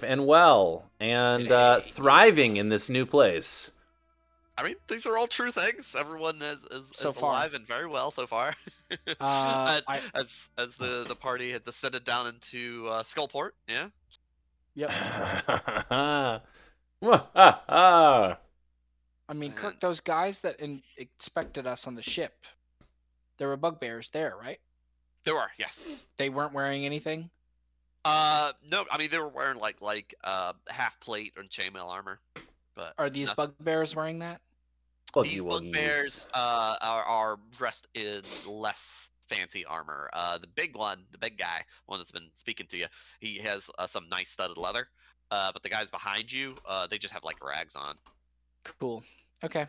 and well and thriving in this new place. I mean, these are all true things. Everyone is So far. alive and very well so far. as the party had descended down into Skullport, yeah. Yep. I I mean, Kirk, those guys that expected us on the ship, there were bugbears there, right? There were, yes. They weren't wearing anything? No, I mean they were wearing like half plate and chainmail armor. But are these bugbears wearing that? These bugbears are dressed in less fancy armor. The big one, the big guy, one that's been speaking to you, he has some nice studded leather. But the guys behind you, they just have like rags on. Cool. Okay.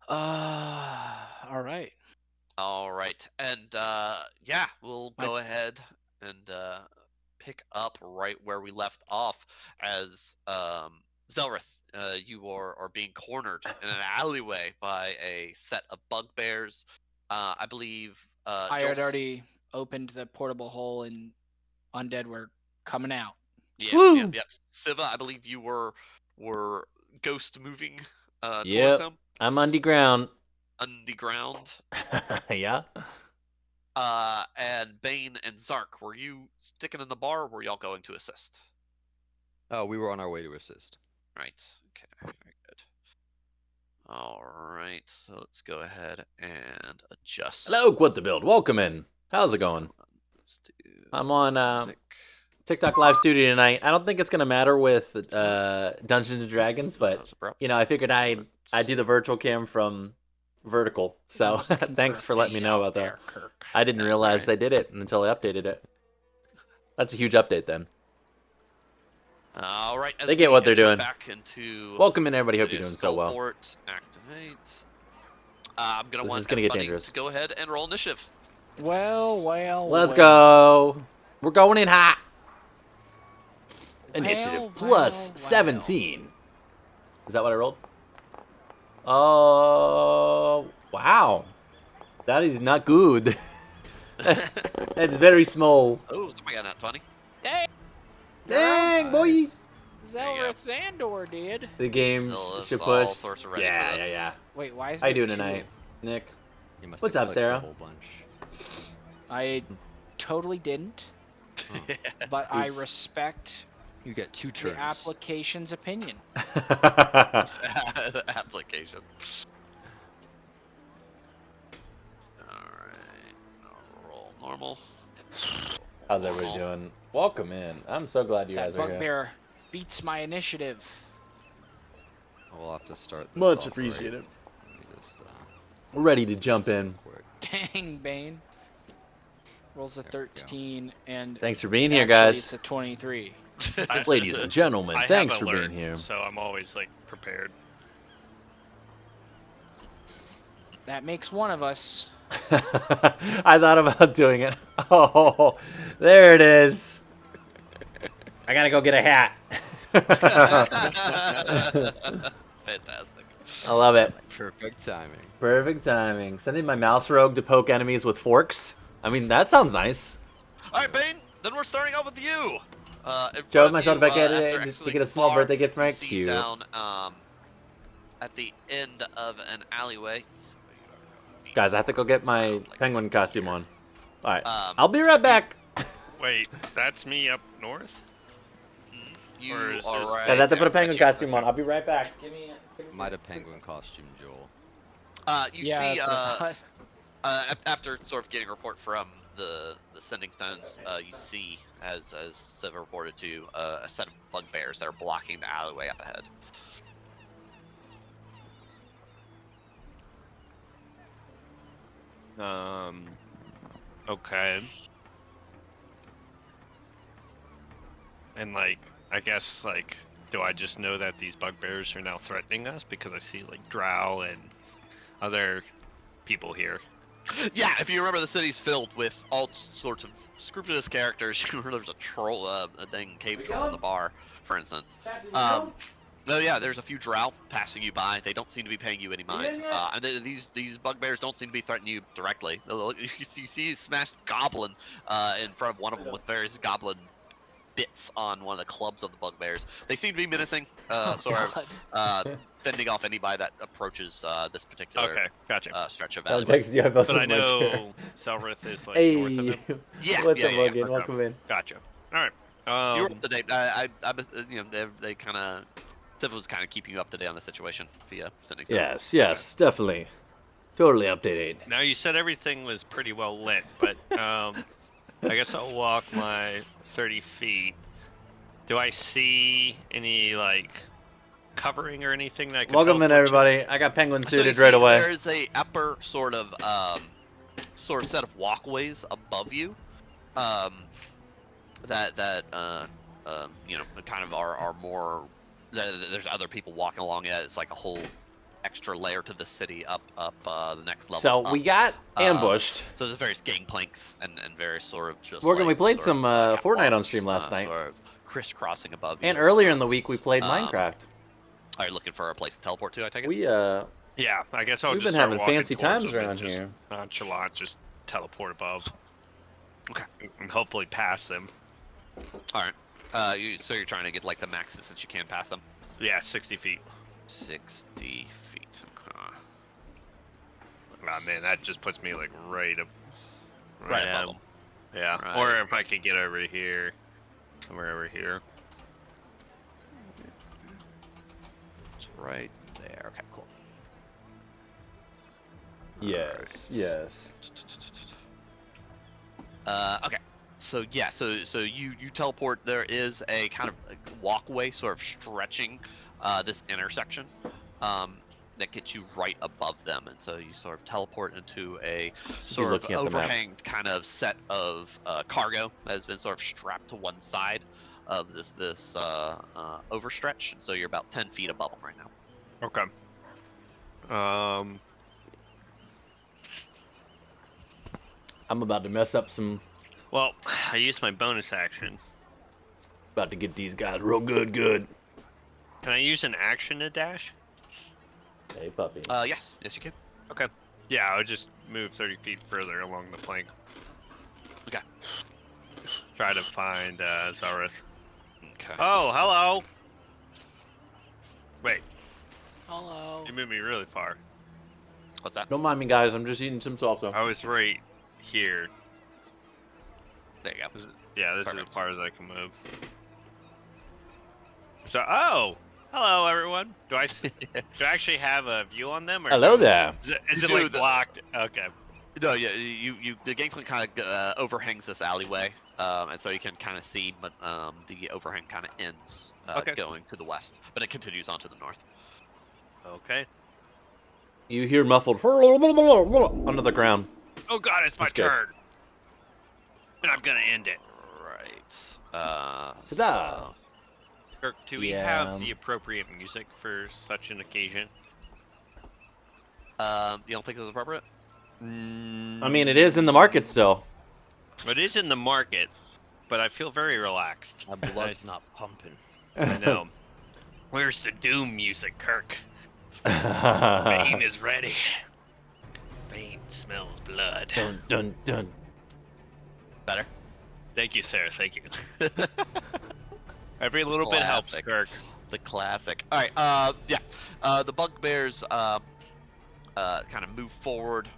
All right. All right, and yeah, we'll go ahead and pick up right where we left off as Zelrith. You are being cornered in an alleyway by a set of bugbears. I believe. I had already opened the portable hole, and undead were coming out. Yeah. Siva, I believe you were ghost moving towards him. I'm underground. Underground. Yeah. And Bane and Zark, were you sticking in the bar, or were y'all going to assist? Oh, we were on our way to assist. Right. Okay. Very good. All right. So let's go ahead and adjust. Hello, Quit the Build. Welcome in. How's it going? Let's do. I'm on TikTok live studio tonight. I don't think it's gonna matter with Dungeons and Dragons, but you know, I figured I'd do the virtual cam from vertical. So thanks for letting me know about that. I didn't realize they did it until I updated it. That's a huge update then. All right. They get what they're doing. Back into Welcome in, everybody. Hope you're doing so well. Skullport, activate. I'm gonna This is gonna get dangerous. To go ahead and roll initiative. Well. Let's go. We're going in hot. Initiative plus 17. Is that what I rolled? Oh, wow. That is not good. That's very small. Oh, somebody got that 20. Dang, boy. Zelrith Zandor did. The game should push. Yeah. Wait, why is How you doing tonight, Nick? What's up, Sarah? A whole bunch. I totally didn't, but I respect You get 2 turns. the application's opinion. Application. Alright. Roll normal. How's everybody doing? Welcome in. I'm so glad you guys are here. That bugbear beats my initiative. We'll have to start this Much off appreciated. Right. Just, We're ready to jump in. Dang, Bane. Rolls a 13, and thanks for being here, guys. It's a 23. Ladies and gentlemen, thanks for being here. So I'm always like prepared. That makes one of us. I thought about doing it. Oh, there it is. I gotta go get a hat. Fantastic. I love it. Perfect timing. Perfect timing. Sending my mouse rogue to poke enemies with forks. I mean, that sounds nice. All right, Bane. Then we're starting off with you. Drove myself back at it just to get a small birthday gift from my cute. Down at the end of an alleyway. Guys, I have to go get my penguin costume on. All right, I'll be right back. Wait, that's me up north? You Or is are this- right. Guys, I have to put a there. penguin costume on. I'll be right back. Give me Might have penguin costume, Joel. You Yeah, see, that's what I thought. after sort of getting a report from the sending stones, you see, as Siva reported to, a set of bugbears that are blocking the alleyway up ahead. Okay. And like, I guess like, do I just know that these bugbears are now threatening us because I see like Drow and other people here? Yeah, if you remember, the city's filled with all sorts of scrupulous characters. You remember there's a troll, a dang cave troll in the bar, for instance. No, yeah, there's a few Drow passing you by. They don't seem to be paying you any mind. And these bugbears don't seem to be threatening you directly. You see a smashed goblin in front of one of them with various goblin bits on one of the clubs of the bugbears. They seem to be menacing, Oh, fending off anybody that approaches this particular Okay, gotcha. stretch of I'll alleyway. text you. I felt But so I much. know Zelrith is like Hey, north of him. Yeah, what's yeah, up, yeah, Logan? Okay. Welcome in. Gotcha. All right. You're up to date. They kind of, Civ was kind of keeping you up to date on the situation via sending. Yes, definitely. Totally updated. Now you said everything was pretty well lit, but I guess I'll walk my 30 feet. Do I see any like covering or anything that I can Welcome in, teleport to? everybody. I got penguin So you suited see right away. there is a upper sort of set of walkways above you, that you know, kind of are more. There's other people walking along it. It's like a whole extra layer to the city up the next level. So up. we got ambushed. So there's various gangplanks and various sort of just. Morgan, like, we played sort some of, Fortnite on walls, stream last night. Sort of crisscrossing above you. And earlier in the week, we played Minecraft. Are you looking for a place to teleport to? I take it. We Yeah, I guess I'll We've just been start having walking fancy towards times them and around just here. Nonchalant, just teleport above. Okay. And hopefully pass them. All right. So you're trying to get like the max distance you can past them. Yeah, 60 feet. 60 feet. Ah, man, that just puts me like right up. Right at above 'em. Yeah. Right. Or if I could get over here, somewhere over here. It's right there. Okay, cool. Yes. Okay. So yeah, so you teleport. There is a kind of like walkway sort of stretching this intersection that gets you right above them, and so you sort of teleport into a sort of looking at the map. overhang kind of set of cargo that has been sort of strapped to one side of this overstretch, and so you're about 10 feet above them right now. Okay. I'm about to mess up some. Well, I used my bonus action. About to get these guys real good. Can I use an action to dash? Hey, puppy. Yes, you can. Okay. Yeah, I would just move 30 feet further along the plank. Okay. Try to find Zelrith. Okay. Oh, hello! Wait, Hello. you moved me really far. What's that? Don't mind me, guys. I'm just eating some salsa. I was right here. There you go. Yeah, this is Perfect. as far as I can move. So, oh! Hello, everyone. Do I actually have a view on them? Or Hello there. Is You it like do, blocked? Okay. No, yeah, the gangplank kind of overhangs this alleyway, and so you can kind of see, but the overhang kind of ends going to the west, but it continues on to the north. Okay. You hear muffled under the ground. Oh god, it's my That's good. turn. And I'm gonna end it. Right. Ta-da. Kirk, do we Yeah. have the appropriate music for such an occasion? You don't think this is appropriate? I mean, it is in the market still. It is in the market, but I feel very relaxed. My blood's not pumping. I know. Where's the doom music, Kirk? Bane is ready. Bane smells blood. Dun dun dun. Better. Thank you, Sarah. Thank you. Every little bit helps, Classic. Kirk. The classic. All right. Yeah. The bugbears kind of move forward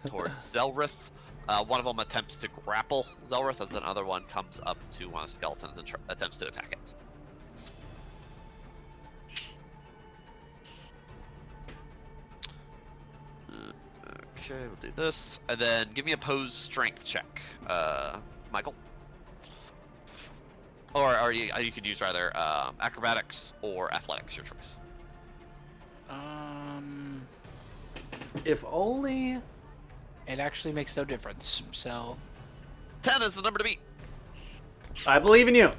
towards Zelrith. One of them attempts to grapple Zelrith, as another one comes up to one of the skeletons and attempts to attack it. Okay, we'll do this, and then give me a pose strength check, Michael. Or you could use rather acrobatics or athletics, your choice. If only. It actually makes no difference. So 10 is the number to beat. I believe in you.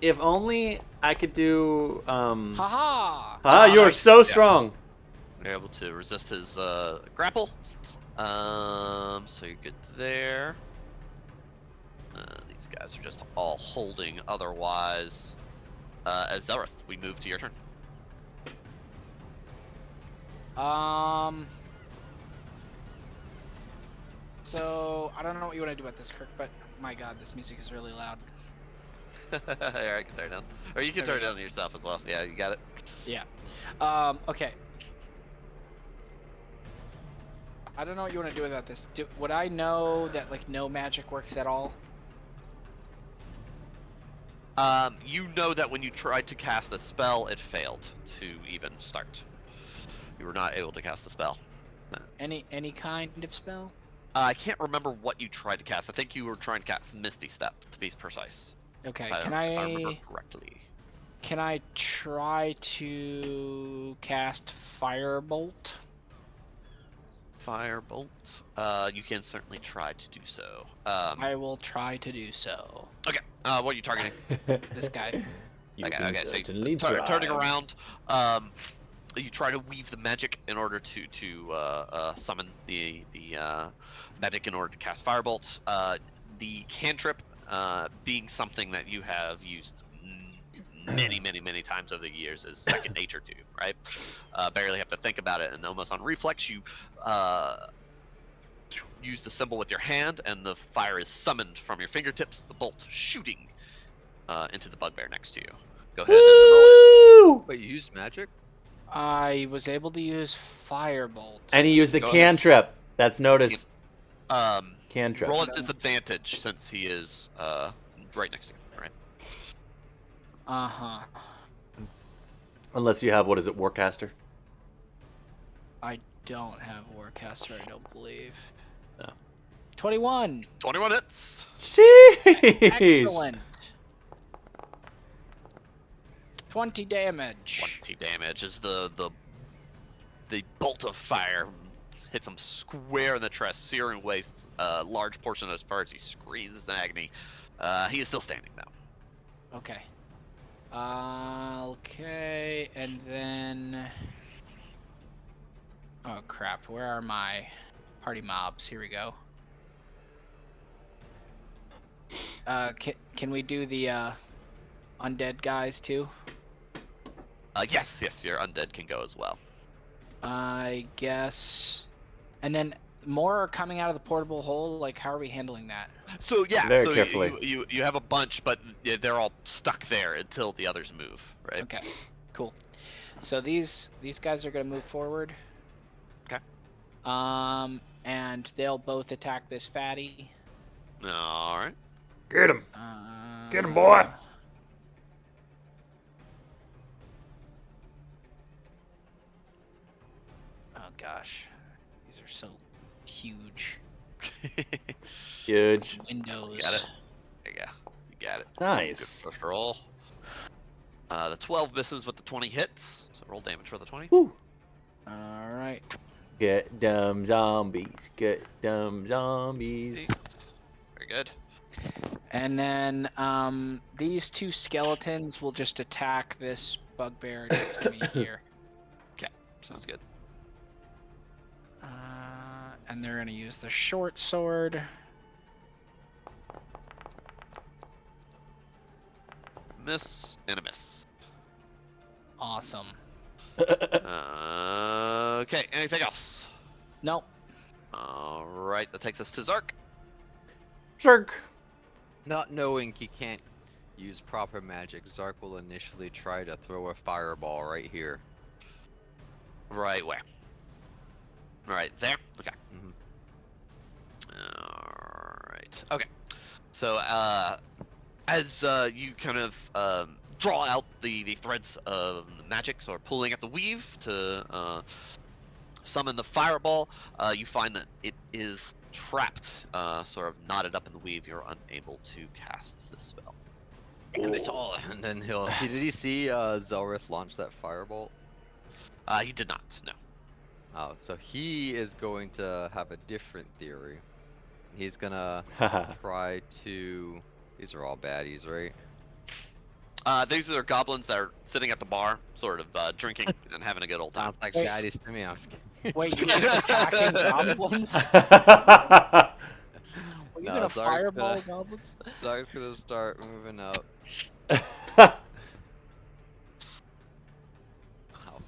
If only I could do. haha. Ah, you are so strong. You're able to resist his grapple. So you're good there. These guys are just all holding otherwise. As Zelrith, we move to your turn. So I don't know what you want to do about this, Kirk, but my God, this music is really loud. Here, I can tear it down. Or you can tear it down yourself as well. Yeah, you got it. Yeah. Okay. I don't know what you want to do about this. Would I know that like no magic works at all? You know that when you tried to cast a spell, it failed to even start. You were not able to cast a spell. Any kind of spell? I can't remember what you tried to cast. I think you were trying to cast Misty Step, to be precise. Okay. If I remember correctly. Can I try to cast Firebolt? Firebolt. You can certainly try to do so. I will try to do so. Okay. What are you targeting? This guy. Okay. Certainly So try. turning around, you try to weave the magic in order to summon the magic in order to cast firebolts. The cantrip, being something that you have used many times over the years, is second nature to you, right? Barely have to think about it, and almost on reflex, you use the symbol with your hand, and the fire is summoned from your fingertips. The bolt shooting into the bugbear next to you. Go ahead and roll it. Wait, you used magic? I was able to use Firebolt. And he used the cantrip. That's noticed. Cantrip. Roll at disadvantage since he is right next to you, right? Uh-huh. Unless you have, what is it, Warcaster? I don't have Warcaster, I don't believe. No. 21! 21 hits! Jeez! Excellent! 20 damage. 20 damage as the bolt of fire hits him square in the chest, searing away a large portion of his parts. He screams in agony. He is still standing now. Okay. Okay, and then... Oh crap, where are my party mobs? Here we go. Can we do the undead guys too? Yes, your undead can go as well. I guess. And then more are coming out of the portable hole. Like, how are we handling that? So yeah, Very carefully. You have a bunch, but they're all stuck there until the others move, right? Okay, cool. So these guys are gonna move forward. Okay. And they'll both attack this fatty. All right. Get him. Get him, boy. Oh gosh, these are so huge. Huge. Windows. Got it. There you go. You got it. Nice. Good first roll. The 12 misses with the 20 hits. So roll damage for the 20. Woo. All right. Get dumb zombies. Get dumb zombies. Very good. And then these two skeletons will just attack this bugbear next to me here. Okay, sounds good. And they're gonna use the short sword. Miss and a miss. Awesome. Okay, anything else? Nope. All right, that takes us to Zark. Shark. Not knowing he can't use proper magic, Zark will initially try to throw a fireball right here. Right where? Right there? Okay. Mm-hmm. Alright. Okay. So, as you kind of draw out the threads of magic, so pulling at the weave to summon the fireball, you find that it is trapped, sort of knotted up in the weave. You're unable to cast this spell. Damn it all! And then did he see Zelrith launch that firebolt? He did not, no. Oh, so he is going to have a different theory. He's gonna try to... These are all baddies, right? These are goblins that are sitting at the bar, sort of drinking and having a good old time. Sounds like Wait. baddies to me. I was kidding. Wait, you're attacking goblins? Were you No, gonna Zark's fireball gonna- goblins? Zark's gonna start moving up. How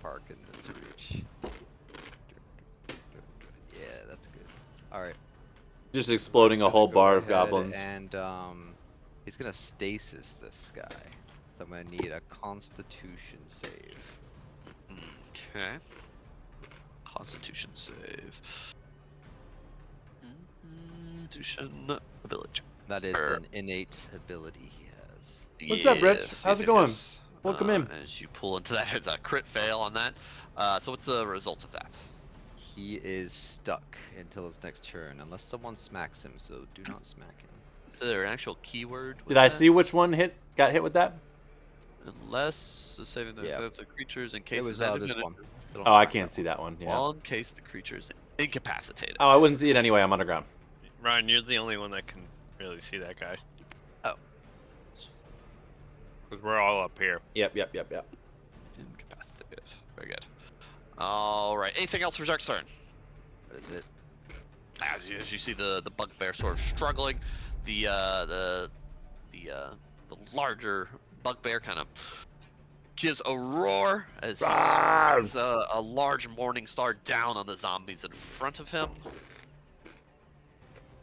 far can this reach? Yeah, that's good. Alright. Just exploding a whole bar of goblins. And he's He's gonna stasis this guy. So I'm gonna need a Constitution save. Okay. Constitution save. Constitution ability. That is an innate ability he has. What's up, Rich? How's it going? Welcome in. As you pull into that, it's a crit fail on that. So what's the result of that? He is stuck until his next turn, unless someone smacks him, so do not smack him. Is there an actual keyword? Did I see which one got hit with that? Unless the saving the sense of creatures in case it was this one. Oh, I can't see that one. Yeah. All in case the creature's incapacitated. Oh, I wouldn't see it anyway. I'm underground. Ryan, you're the only one that can really see that guy. Oh. Because we're all up here. Yep. Incapacitated. Very good. All right. Anything else for Zark's turn? That is it. As you see the bugbear sort of struggling, the larger bugbear kind of gives a roar as he swings a large morning star down on the zombies in front of him.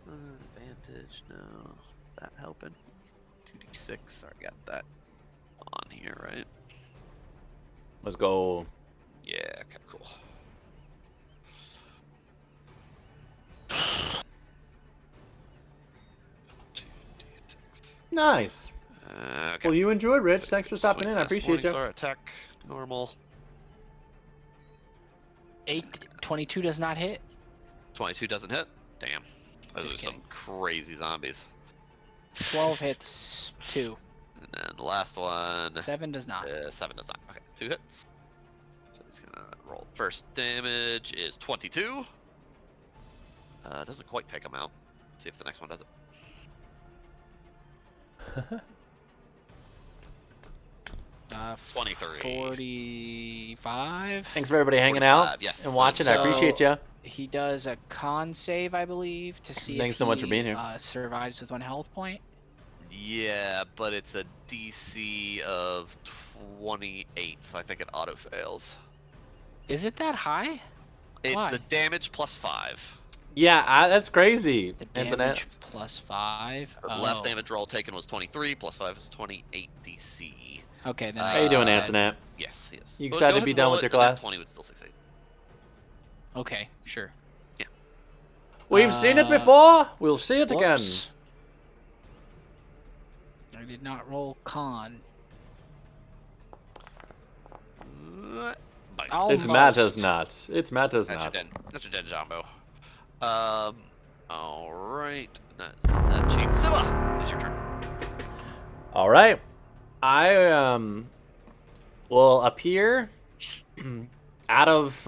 Advantage, no. Is that helping? 2d6. Sorry, got that on here, right? Let's go. Yeah, okay, cool. Nice. Okay. Well, you enjoyed, Rich. Thanks for stopping in. I appreciate you. Attack, normal. 22 does not hit. 22 doesn't hit. Damn. Those are some crazy zombies. 12 hits, 2. And then the last one. 7 does not. 7 does not. Okay, 2 hits. So he's gonna roll. First damage is 22. Doesn't quite take him out. See if the next one does it. Uh, 23. 45. Thanks for everybody hanging out and watching. I appreciate you. He does a con save, I believe, to see Thanks if so much for being here. Survives with 1 health point. Yeah, but it's a DC of 28, so I think it auto fails. Is it that high? It's Why? the damage plus 5. Yeah, that's crazy. The damage Antoinette. plus 5. The last damage roll taken was 23, plus 5 is 28 DC. Okay, then. How you doing, Antoinette? Yes. You excited to be done with your class? 20 would still succeed. Okay, sure. Yeah. We've seen it before. We'll see it again. Whoops. I did not roll con. It's Matta's not. It's Matta's not. That's your dead Jumbo. Alright. That's that Chief Zilla. It's your turn. Alright. I will appear out of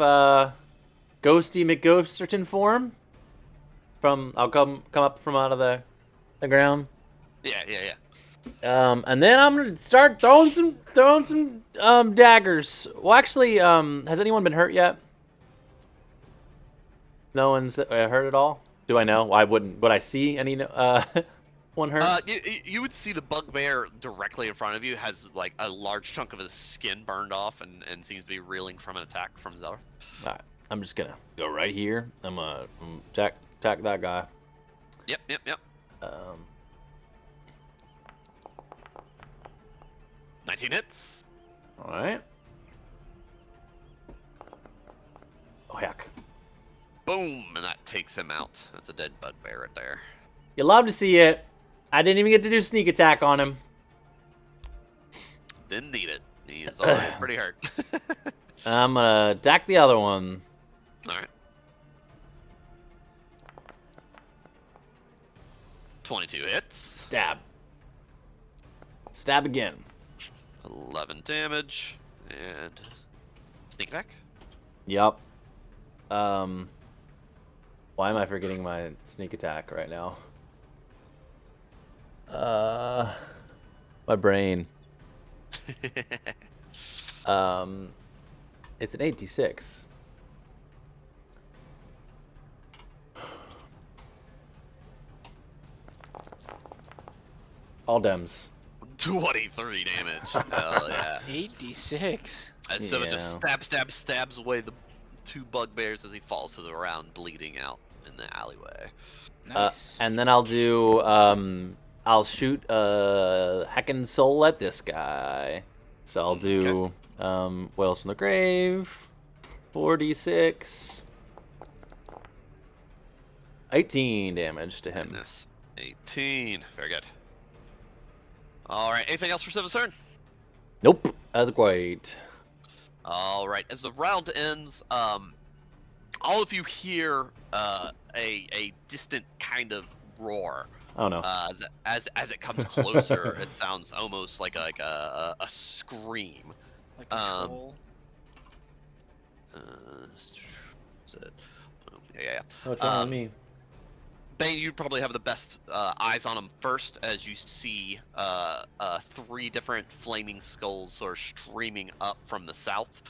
Ghosty McGhosterton form. I'll come up from out of the ground. Yeah. And then I'm gonna start throwing some daggers. Well, actually, has anyone been hurt yet? No one's hurt at all. Do I know? Would I see any one hurt? You would see the bugbear directly in front of you has like a large chunk of his skin burned off and seems to be reeling from an attack from Zelda. All right, I'm just gonna go right here. I'm gonna attack that guy. Yep. 19 hits. All right. Oh heck! Boom, and that takes him out. That's a dead bugbear right there. You love to see it. I didn't even get to do sneak attack on him. Didn't need it. He is already pretty hurt. I'm gonna attack the other one. All right. 22 hits. Stab again. 11 damage and sneak attack. Yep. Why am I forgetting my sneak attack right now? My brain. It's an 8d6. All dems. 23 damage. Hell yeah. 8d6. And so it just stabs away the 2 bugbears as he falls to the ground, bleeding out in the alleyway. Nice. And then I'll do I'll shoot a heckin' soul at this guy. So I'll do Wails from the Grave, 4d6, 18 damage to him. Goodness. 18. Very good. All right. Anything else for Civi's turn? Nope, that's great. All right. As the round ends, all of you hear a distant kind of roar. Oh no. As it comes closer, it sounds almost like a scream. Like a troll. That's it. Yeah. What's wrong with me? Bane, you probably have the best eyes on him first, as you see 3 different flaming skulls sort of streaming up from the south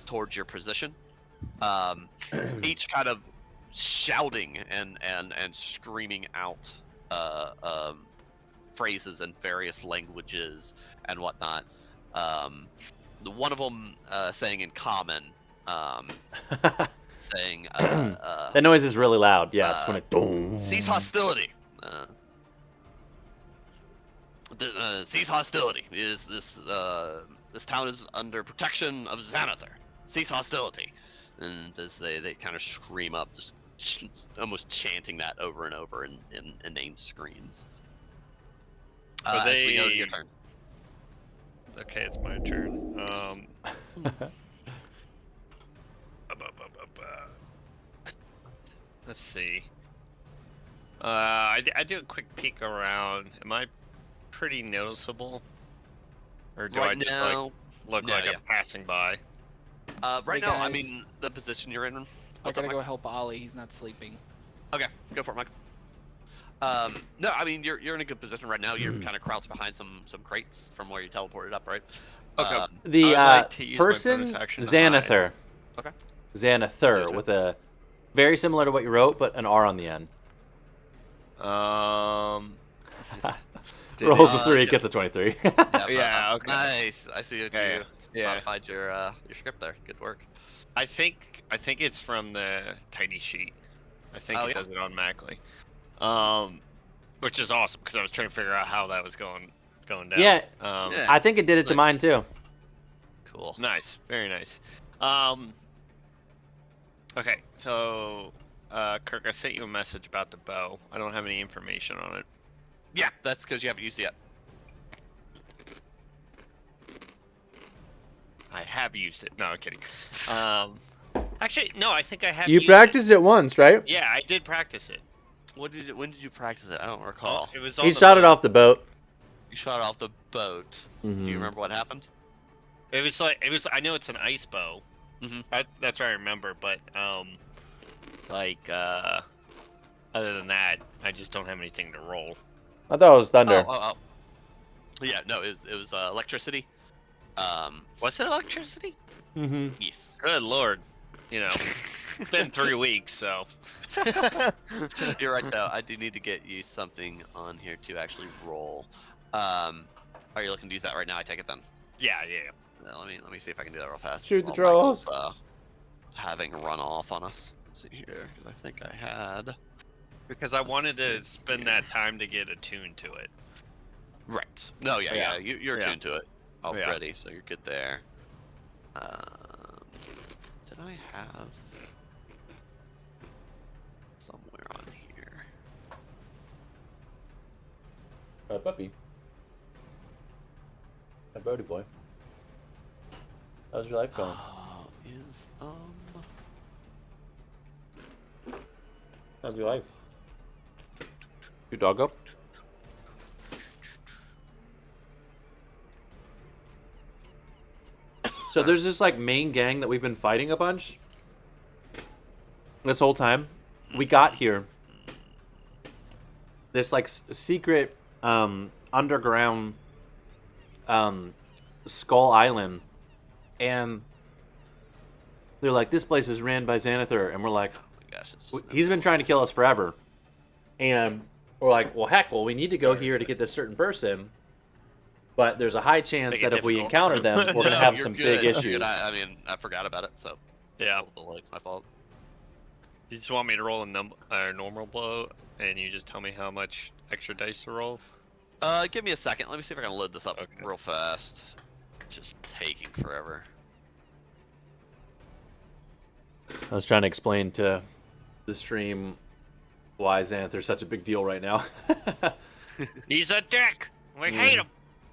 towards your position. Each kind of shouting and screaming out phrases in various languages and whatnot. The one of them saying in common, saying that noise is really loud. Yes, when it cease hostility. Cease hostility. This town is under protection of Xanathar. Cease hostility. And as they kind of scream up, just almost chanting that over and over in inane screams. As we go to your turn. Okay, it's my turn. Let's see. I do a quick peek around. Am I pretty noticeable, or do I just look like I'm passing by? Right now, I mean the position you're in. I gotta go help Ollie. He's not sleeping. Okay, go for it, Mike. No, I mean you're in a good position right now. You're kind of crouched behind some crates from where you teleported up, right? Okay. The person Xanathar. Okay. Xanathar with a very similar to what you wrote, but an R on the end. Rolls a 3, gets a 23. Yeah. Okay. Nice. I see what you modified your script there. Good work. I think it's from the tiny sheet. I think it does it automatically. Which is awesome because I was trying to figure out how that was going down. Yeah. I think it did it to mine too. Cool. Nice. Very nice. Okay, so Kirk, I sent you a message about the bow. I don't have any information on it. Yeah, that's because you haven't used it yet. I have used it. No, I'm kidding. Actually, no, I think I have. You practiced it once, right? Yeah, I did practice it. When did you practice it? I don't recall. It was. He shot it off the boat. You shot it off the boat. Mm-hmm. Do you remember what happened? It was. I know it's an ice bow. Mm-hmm. That's what I remember, but other than that, I just don't have anything to roll. I thought it was thunder. Oh. Yeah, no, it was electricity. Was it electricity? Mm-hmm. Yes. Good lord. You know, it's been 3 weeks, so. You're right, though. I do need to get you something on here to actually roll. Are you looking to use that right now? I take it then. Yeah. Let me see if I can do that real fast. Shoot the trolls. Having run off on us. Let's see here, because I think I had. Because I wanted to spend that time to get attuned to it. Right. No, yeah. You're attuned to it already, so you're good there. Did I have somewhere on here? Puppy. A Brody boy. How's your life going? How's your life? Your dog up? So there's this like main gang that we've been fighting a bunch this whole time. We got here. This like secret underground Skull Island, and they're like, this place is ran by Xanathar, and we're like, Oh my gosh, he's been trying to kill us forever, and we're like, well, we need to go here to get this certain person, but there's a high chance that if we encounter them, we're gonna have some big issues. I mean, I forgot about it, so yeah, it's my fault. You just want me to roll a normal blow, and you just tell me how much extra dice to roll? Give me a second. Let me see if I can load this up Okay. real fast. It's just taking forever. I was trying to explain to the stream why Xanathar's such a big deal right now. He's a dick. We hate him.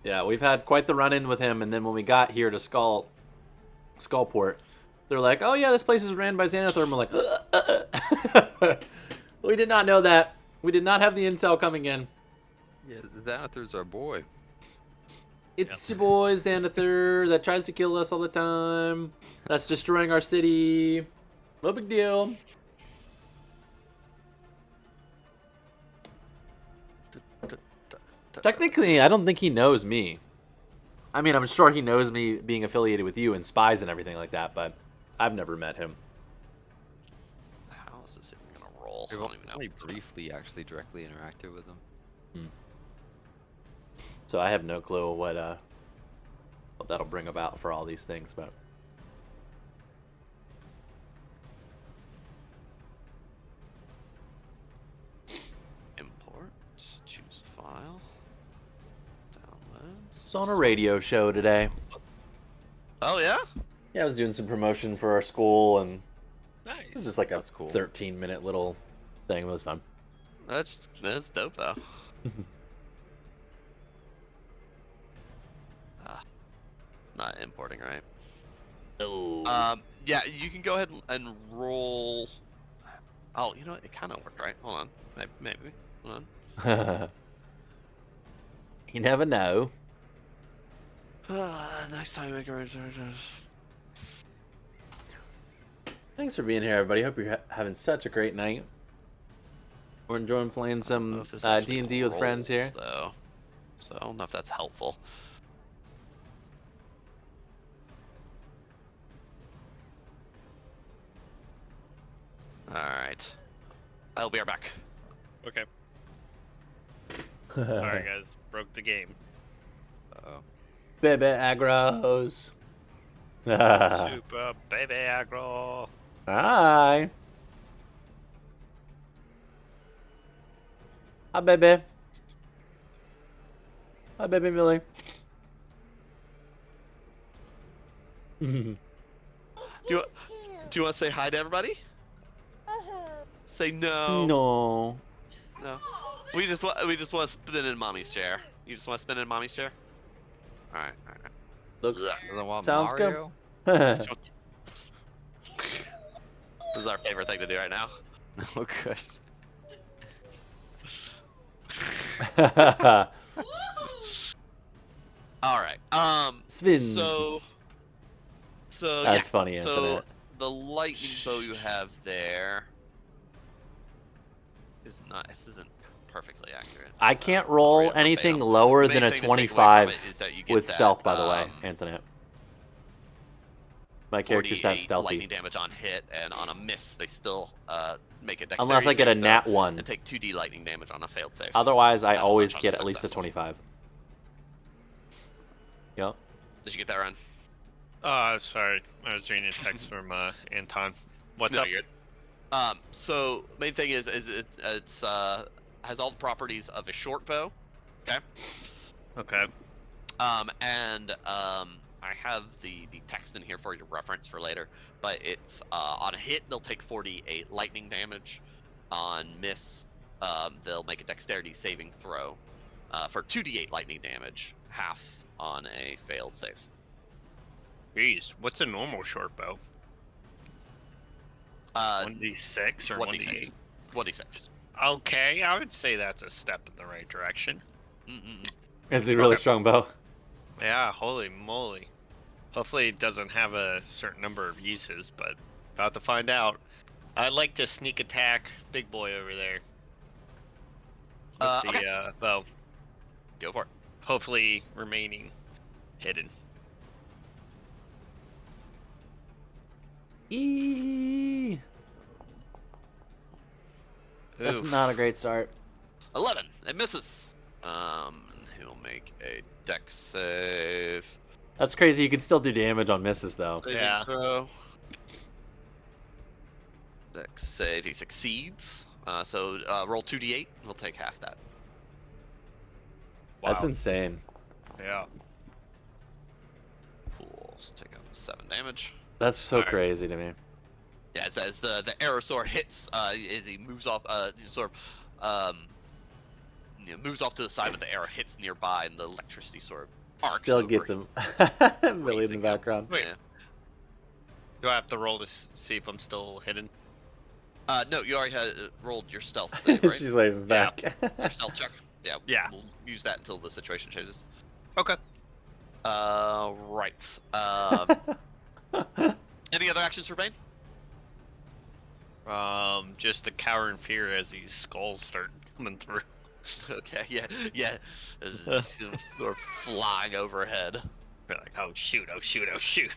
Yeah, we've had quite the run-in with him, and then when we got here to Skullport, they're like, "Oh yeah, this place is ran by Xanathar." And we're like, we did not know that. We did not have the intel coming in. Yeah, Xanathar's our boy. It's your boy Xanathar that tries to kill us all the time. That's destroying our city. No big deal. Technically, I don't think he knows me. I mean, I'm sure he knows me being affiliated with you and spies and everything like that, but I've never met him. How is this even gonna roll? I We've don't even know. only briefly actually directly interacted with him. So I have no clue what that'll bring about for all these things, but Import. Choose file. Downloads. it's on a radio show today. Oh yeah. Yeah, I was doing some promotion for our school, and Nice. it was just like a That's cool. 13-minute little thing. It was fun. That's dope though. Not importing, right? Oh. Yeah, you can go ahead and roll. Oh, you know what? It kind of worked, right? Hold on. Maybe. Hold on. You never know. Next time, make a return. Thanks for being here, everybody. Hope you're having such a great night. We're enjoying playing some D&D with friends here. Though. So I don't know if that's helpful. Alright. I'll be right back. Okay. All right, guys. Broke the game. Uh-oh. Baby aggros. Super baby aggro. Hi. Hi, baby. Hi, baby Millie. Do you want to say hi to everybody? Say no. No. No. We just want to spin in mommy's chair. You just want to spin in mommy's chair? All right. Looks. Doesn't want Sounds good. Mario? Good. This is our favorite thing to do right now. Oh gosh. All right. Spins. So That's yeah. funny, So Anthony. the lightning bow you have there is not. This isn't perfectly accurate. I so can't I'll roll read it anything verbatim. lower The than main a thing to take away from 25 it is that you get with that, stealth, by the way, Anthony. My character's that 48 stealthy. lightning damage on hit, and on a miss, they still make a dexterity Unless I get a save nat throw 1. and take 2d lightning damage on a failed save. Otherwise, I That's always on get at least a successful. 25. Yep. Did you get that, Ryan? Sorry. I was reading a text from Anton. What's No, up? you're good. So main thing is it's has all the properties of a short bow. Okay. Okay. I have the text in here for your reference for later, but it's on a hit they'll take 48 lightning damage. On miss, they'll make a dexterity saving throw for 2d8 lightning damage, half on a failed save. Jeez, what's a normal short bow? 1d6 or 1d8? 1d6. Okay, I would say that's a step in the right direction. It's a really Okay. strong bow. Yeah, holy moly. Hopefully it doesn't have a certain number of uses, but about to find out. I'd like to sneak attack big boy over there. With the bow. Go for it. Hopefully remaining hidden. Eee. That's Oof. not a great start. 11. It misses. He'll make a dex save. That's crazy. You can still do damage on misses, though. Saving Yeah. throw. Dex save. He succeeds. So roll 2d8. We'll take half that. Wow. That's insane. Yeah. Cool. So take out 7 damage. That's so Alright. crazy to me. Yeah, as the Aerosaur hits, as he moves off, sort of, moves off to the side, but the arrow hits nearby, and the electricity sort of arcs Still over, gets him. Billy in the grazing him. background. Wait. Yeah. Do I have to roll to see if I'm still hidden? No, you already had rolled your stealth save, right? She's waving Yeah. back. Your stealth check. Yeah. Yeah. We'll use that until the situation changes. Okay. Right. Any other actions for Bane? Just to cower in fear as these skulls start coming through. Okay, yeah. As sort of flying overhead. They're like, oh shoot, oh shoot, oh shoot.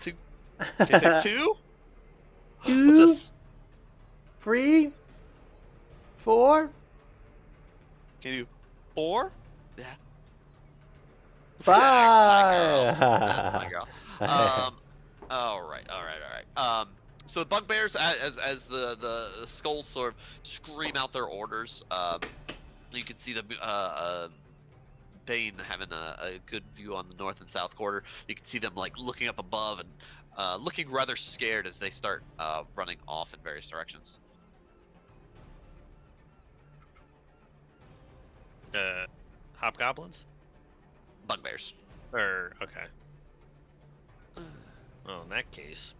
Can you take 2? 2, What's this? 3, 4, Can you do 4? Yeah. 5. That's my girl. All right. So the bugbears, as the skulls sort of scream out their orders, you can see the Bane having a good view on the north and south quarter. You can see them like looking up above and looking rather scared as they start running off in various directions. Hobgoblins? Bugbears. Okay. Oh, in that case.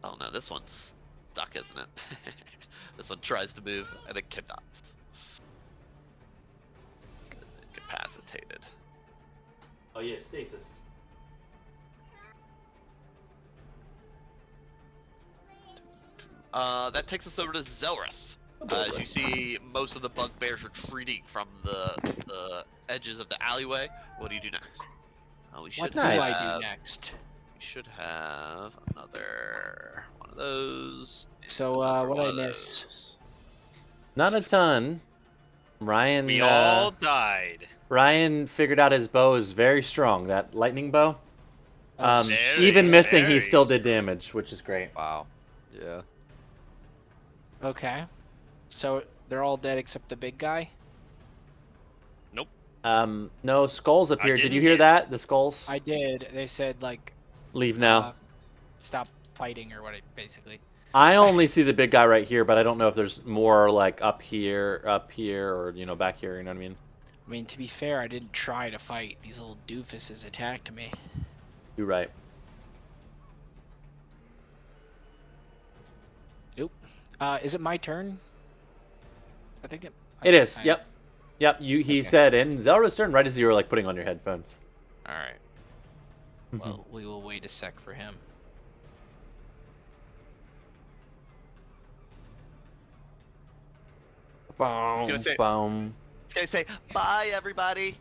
Oh no, this one's stuck, isn't it? This one tries to move and it cannot. It's incapacitated. Oh yeah, stasis. That takes us over to Zelrith. As you see, most of the bugbears retreating from the edges of the alleyway. What do you do next? We should What do Nice. I do next? We should have another one of those. So, another what one did I of miss? those. Not a ton. Ryan. We all died. Ryan figured out his bow is very strong. That lightning bow. Very, Even missing, he very still did damage, which is great. Wow. Yeah. Okay. So they're all dead except the big guy? No skulls appeared. Did didn't you hear hear- that? The skulls. I did. They said, like, Leave now. stop fighting or what, basically. I only see the big guy right here, but I don't know if there's more like up here, or back here. You know what I mean? I mean, to be fair, I didn't try to fight. These little doofuses attacked me. You're right. Nope. Is it my turn? I think It is. Yep. He Okay. said in Zelda's turn right as you were like putting on your headphones. Alright. Well, we will wait a sec for him. Boom, gonna say- boom. It's gonna say bye, everybody.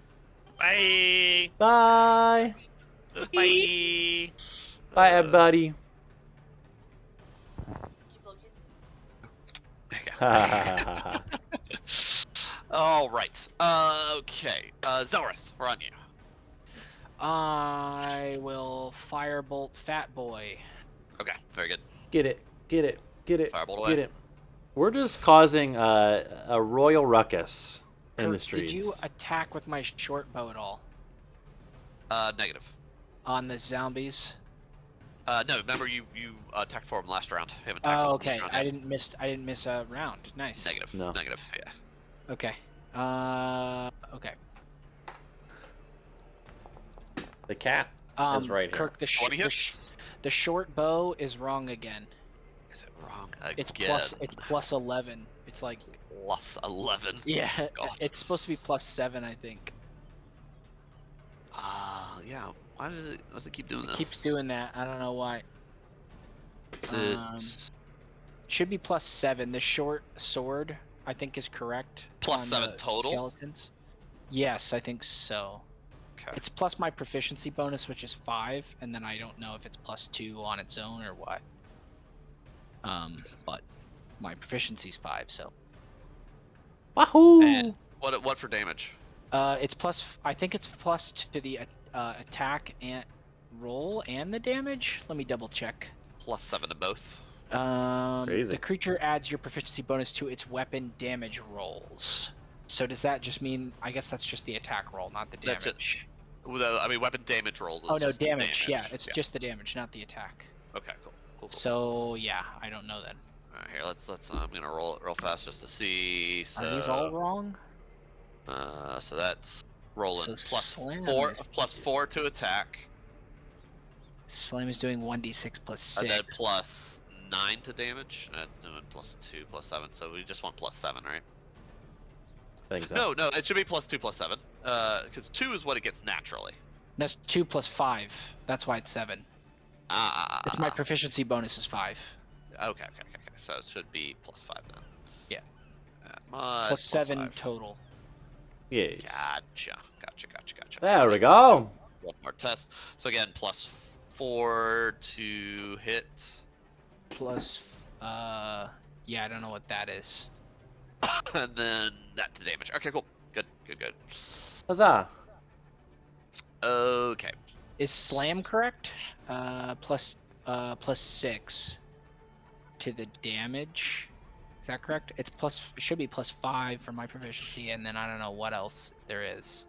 Bye. Bye. Bye. Bye, everybody. All right. Okay. Zelrith, we're on you. I will firebolt Fat Boy. Okay. Very good. Get it. Firebolt away. Get it. We're just causing a royal ruckus in the Kirk, streets. Did you attack with my short bow at all Negative. on the zombies? No. Remember you attacked for him last round. You haven't attacked Oh, for him this okay. round I yet. didn't miss a round. Nice. Negative. No. Negative. Yeah. Okay. Okay. The cat is right here. Kirk, 20 hits. the short bow is wrong again. Is it wrong again? It's plus 11. It's like, plus 11. yeah, God. it's supposed to be plus 7, I think. Yeah. Why does it keep doing this? Keeps doing that. I don't know why. It's Should be plus 7. The short sword, I think, is correct. plus on 7 the total? Skeletons. Yes, I think so. okay. It's plus my proficiency bonus, which is 5, and then I don't know if it's plus 2 on its own or what. But my proficiency's 5, so. Wahoo! And what for damage? It's plus. I think it's plus to the attack and roll and the damage. Let me double check. Plus 7 to both. Crazy. The creature adds your proficiency bonus to its weapon damage rolls. So does that just mean? I guess that's just the attack roll, not the That's damage. I mean, weapon damage rolls. Is Oh no, just damage. Yeah, it's just the damage, not the attack. Okay, cool. So yeah, I don't know then. All right, here let's. I'm gonna roll it real fast just to see. So, Are these all wrong? So that's rolling So Slam plus 4 to attack, Slam is doing 1d6 plus 6. and then plus 9 to damage. Doing plus 2 plus 7. So we just want plus 7, right? I think so. No, it should be plus 2 plus 7. Because 2 is what it gets naturally. That's 2 plus 5. That's why it's 7. It's my proficiency bonus is 5. Okay. So it should be plus 5 then. Yeah. Plus 7 5. total. Yes. Gotcha. There we go. One more test. So again, plus 4 to hit. Plus, yeah, I don't know what that is. And then that to damage. Okay, cool. Good. Huzzah. Okay. Is Slam correct? Plus 6 to the damage. Is that correct? It should be plus 5 for my proficiency, and then I don't know what else there is.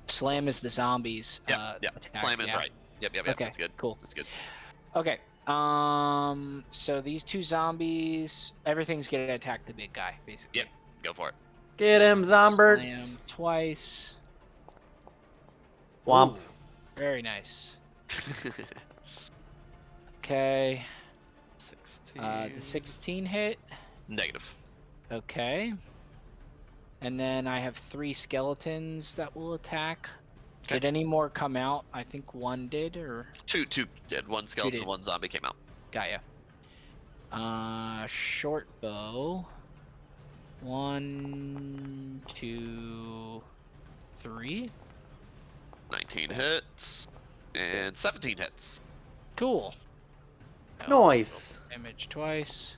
Slam is the zombies. Yep. Attack, Slam is right. Yep. Okay, That's good. cool. That's good. Okay. So these 2 zombies, everything's gonna attack the big guy, basically. Yep. Go for it. Get him, Zomberts. Slam twice. Womp. Ooh, very nice. Okay. 16. The 16 hit. Negative. Okay. And then I have 3 skeletons that will attack. Okay. Did any more come out? I think 1 did, or 2 did. 1 skeleton, did. 1 zombie came out. got ya. Short bow. 1, 2, 3. 19 hits. And 17 hits. Cool. Nice. Damage twice.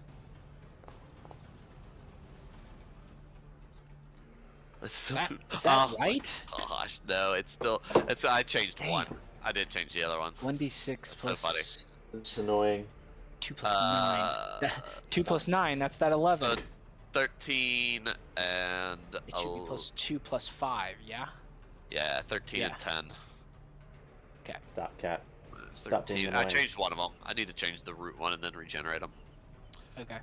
It's still Is that right? Gosh, no, I changed Dang. 1. I did change the other ones. 1d6 plus so funny. It's annoying. 2 plus 9. 2 plus 9, that's that 11. So 13 and It should be plus 2 plus 5, yeah? yeah, 13 and 10. Stop, cat. Stop being 13. I annoying. changed one of them. I need to change the root one and then regenerate them. Okay.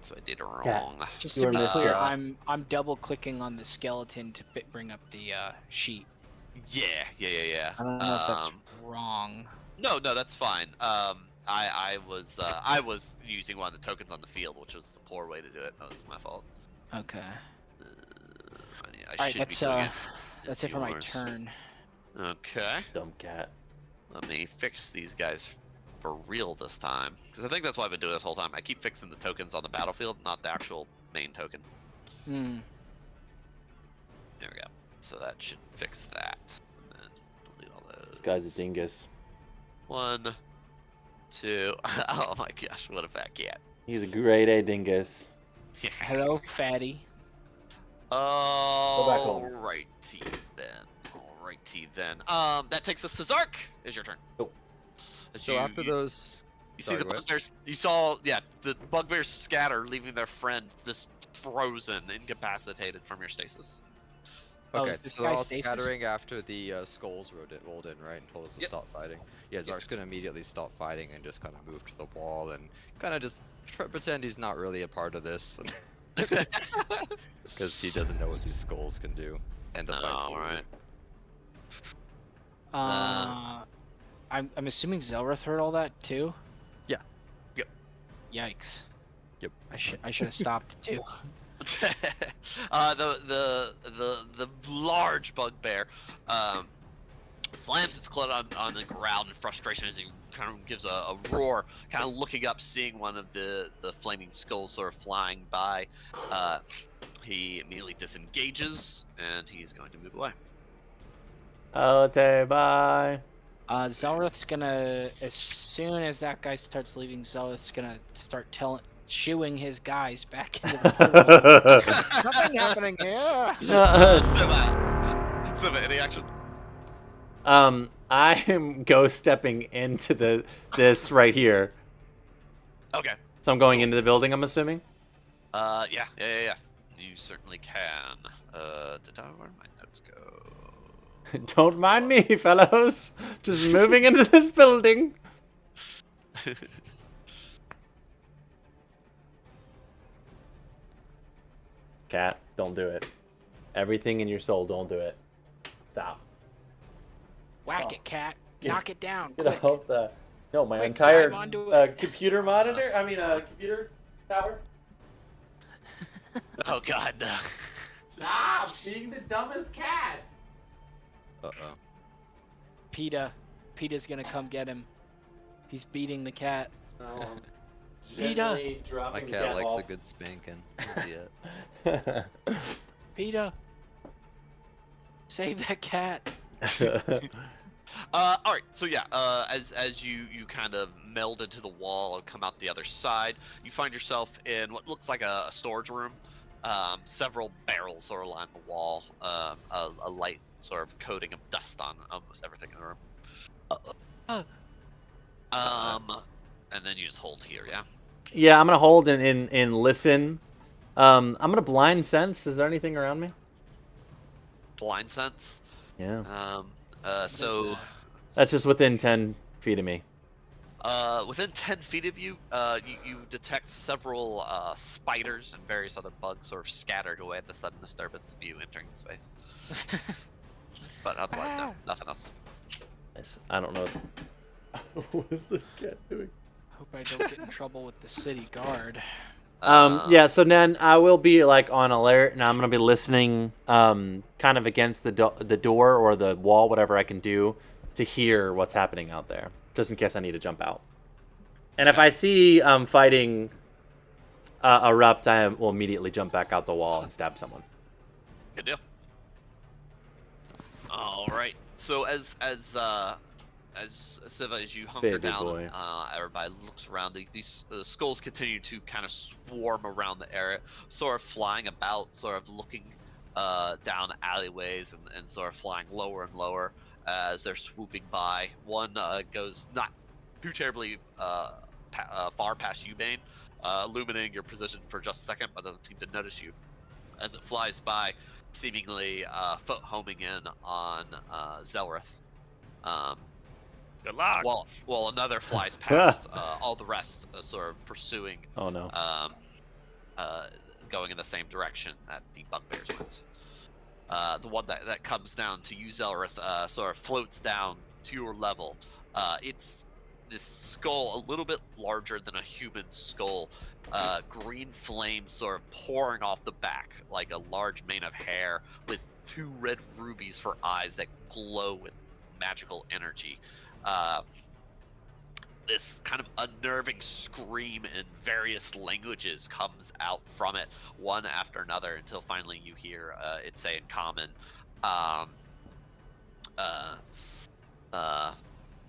So I did it wrong. Cat. Just You to were be missed, clear, yeah. I'm double clicking on the skeleton to bring up the sheet. Yeah. I don't know if that's wrong. No, that's fine. I was using one of the tokens on the field, which was the poor way to do it. That was my fault. Okay. I Alright, should be doing it. that's it for my yours. turn. Okay. Dumb cat. Let me fix these guys for real this time. Because I think that's what I've been doing this whole time. I keep fixing the tokens on the battlefield, not the actual main token. Hmm. There we go. So that should fix that. And then delete all those. This guy's a dingus. 1, 2. Oh my gosh, what a fat cat. He's a grade A dingus. Hello, fatty. Alrighty then. That takes us to Zark. Is your turn. Nope. So after those, You Sorry, see the go ahead. bugbears. You saw, the bugbears scatter, leaving their friend just frozen, incapacitated from your stasis. Oh, okay, is this so they're guy all stasis? scattering after the skulls rolled in, right, and told us to Yep. stop fighting. Yeah, Zark's gonna immediately stop fighting and just kind of move to the wall and kind of just pretend he's not really a part of this, because he doesn't know what these skulls can do. And the fight's All over. right. I'm assuming Zelrith heard all that too. Yeah. Yep. Yikes. Yep. I should have stopped too. The large bugbear slams its club on the ground in frustration as he kind of gives a roar, kind of looking up, seeing one of the flaming skulls sort of flying by. He immediately disengages and he's going to move away. Okay, bye. Zelrith's gonna, as soon as that guy starts leaving, Zelrith's gonna start shooing his guys back into the pool. Nothing happening here. Simba, any action? I am ghost stepping into this right here. Okay. So I'm going into the building, I'm assuming? Yeah. You certainly can. Where did my notes go? Don't mind me, fellows. Just moving into this building. Cat, don't do it. Everything in your soul, don't do it. Stop. Whack it, cat. Knock it down. Get Quick. off the. No, my Quick, entire dive onto it. computer monitor. Computer tower. Oh God. No. Stop being the dumbest cat. Uh-oh. PETA's gonna come get him. He's beating the cat. Gently PETA! dropping My the cat likes off. a good spanking. You see it. PETA! Save that cat! All right. So yeah, as you kind of meld into the wall and come out the other side, you find yourself in what looks like a storage room. Several barrels sort of line the wall. A light sort of coating of dust on almost everything in the room. And then you just hold here, yeah. Yeah, I'm gonna hold and listen. I'm gonna blind sense. Is there anything around me? Blind sense. Yeah. So That's just within 10 feet of me. within 10 feet of you, you detect several spiders and various other bugs sort of scattered away at the sudden disturbance of you entering the space. But otherwise, no, nothing else. I don't know. What is this cat doing? Hope I don't get in trouble with the city guard. Yeah, so then I will be like on alert, and I'm gonna be listening, kind of against the door or the wall, whatever I can do to hear what's happening out there, just in case I need to jump out. And if I see fighting erupt, I will immediately jump back out the wall and stab someone. Good deal. All right. So as Siva, as you hunker Baby down, boy. everybody looks around. These skulls continue to kind of swarm around the area, sort of flying about, sort of looking down alleyways and sort of flying lower and lower as they're swooping by. One goes not too terribly far past you, Bane, illuminating your position for just a second, but doesn't seem to notice you as it flies by, seemingly foot homing in on Zelrith. Good luck. While another flies past, all the rest sort of pursuing. Oh no. Going in the same direction that the bugbears went. The one that comes down to you, Zelrith, sort of floats down to your level. It's this skull, a little bit larger than a human skull. Green flames sort of pouring off the back like a large mane of hair, with two red rubies for eyes that glow with magical energy. This kind of unnerving scream in various languages comes out from it, one after another, until finally you hear it say in common,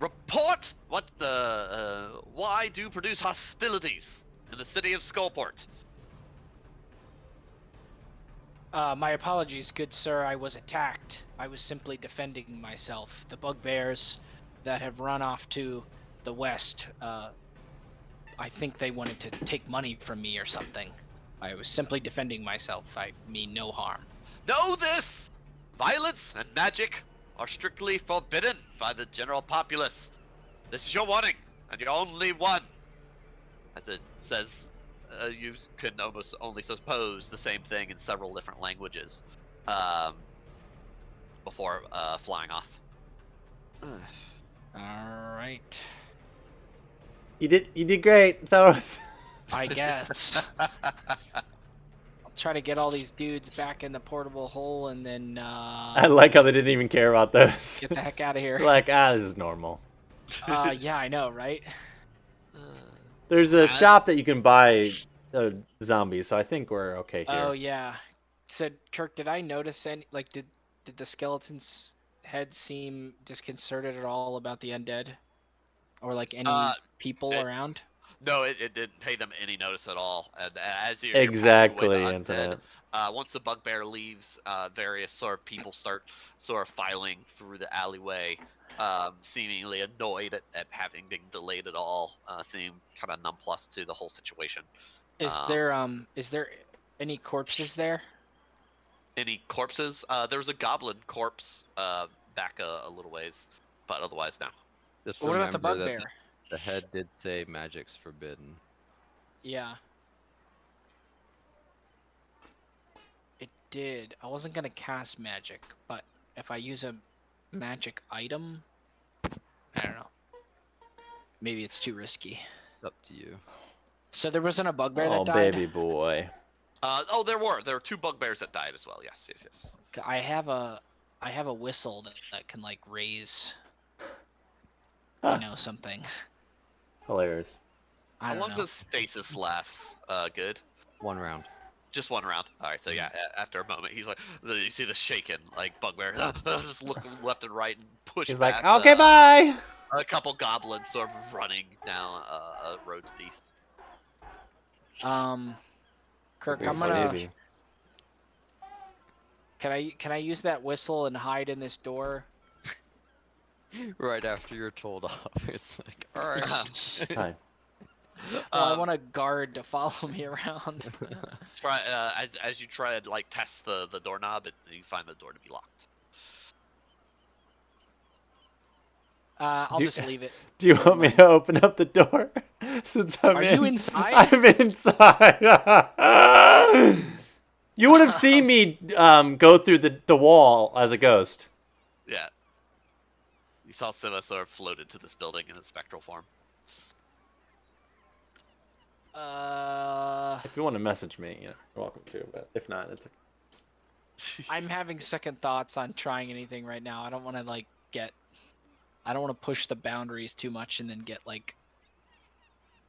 report what the, why do you produce hostilities in the city of Skullport? My apologies, good sir. I was attacked. I was simply defending myself. The bugbears that have run off to the west, I think they wanted to take money from me or something. I was simply defending myself. I mean no harm. Know this! Violence and magic are strictly forbidden by the general populace. This is your warning, and your only one. As it says, you can almost only suppose the same thing in several different languages before flying off. All right. You did great, Zelrith. I guess. I'll try to get all these dudes back in the portable hole and then I like how they didn't even care about those. get the heck out of here. Like, this is normal. Yeah, I know, right? There's a shop that you can buy zombies, so I think we're okay here. Oh yeah. Said Kirk, did I notice any did the skeleton's head seem disconcerted at all about the undead? Or like any people around? No, it didn't pay them any notice at all. And as you're exactly, undead, Infinite. Once the bugbear leaves, various sort of people start sort of filing through the alleyway, seemingly annoyed at having been delayed at all, seeming kind of nonplussed to the whole situation. Is there any corpses there? Any corpses? There was a goblin corpse back a little ways, but otherwise no. Just What about the remember that bugbear? the head did say magic's forbidden. Yeah. It did. I wasn't gonna cast magic, but if I use a magic item, I don't know. Maybe it's too risky. Up to you. So there wasn't a bugbear that Oh, died? baby boy. There were 2 bugbears that died as well. Yes. I have a whistle that can like raise Huh. you know something. Hilarious. I How don't long know. does stasis last? Good. 1 round. Just 1 round. All right. So yeah, after a moment, he's like, you see the shaken like bugbear, just looking left and right and push He's back. like, okay, bye. A couple goblins sort of running down a road to the east. Kirk, Big I'm gonna. baby. Can I use that whistle and hide in this door? Right after you're told off, it's like, alright. Hi. Well, I want a guard to follow me around. Try as you try to like test the doorknob, you find the door to be locked. I'll just leave it. Do you want me to open up the door? Since Are you inside? I'm inside. You would have seen me go through the wall as a ghost. Yeah. You saw Siva sort of float into this building in a spectral form. If you want to message me, you're welcome to. But if not, it's okay. I'm having second thoughts on trying anything right now. I don't want to I don't want to push the boundaries too much and then get like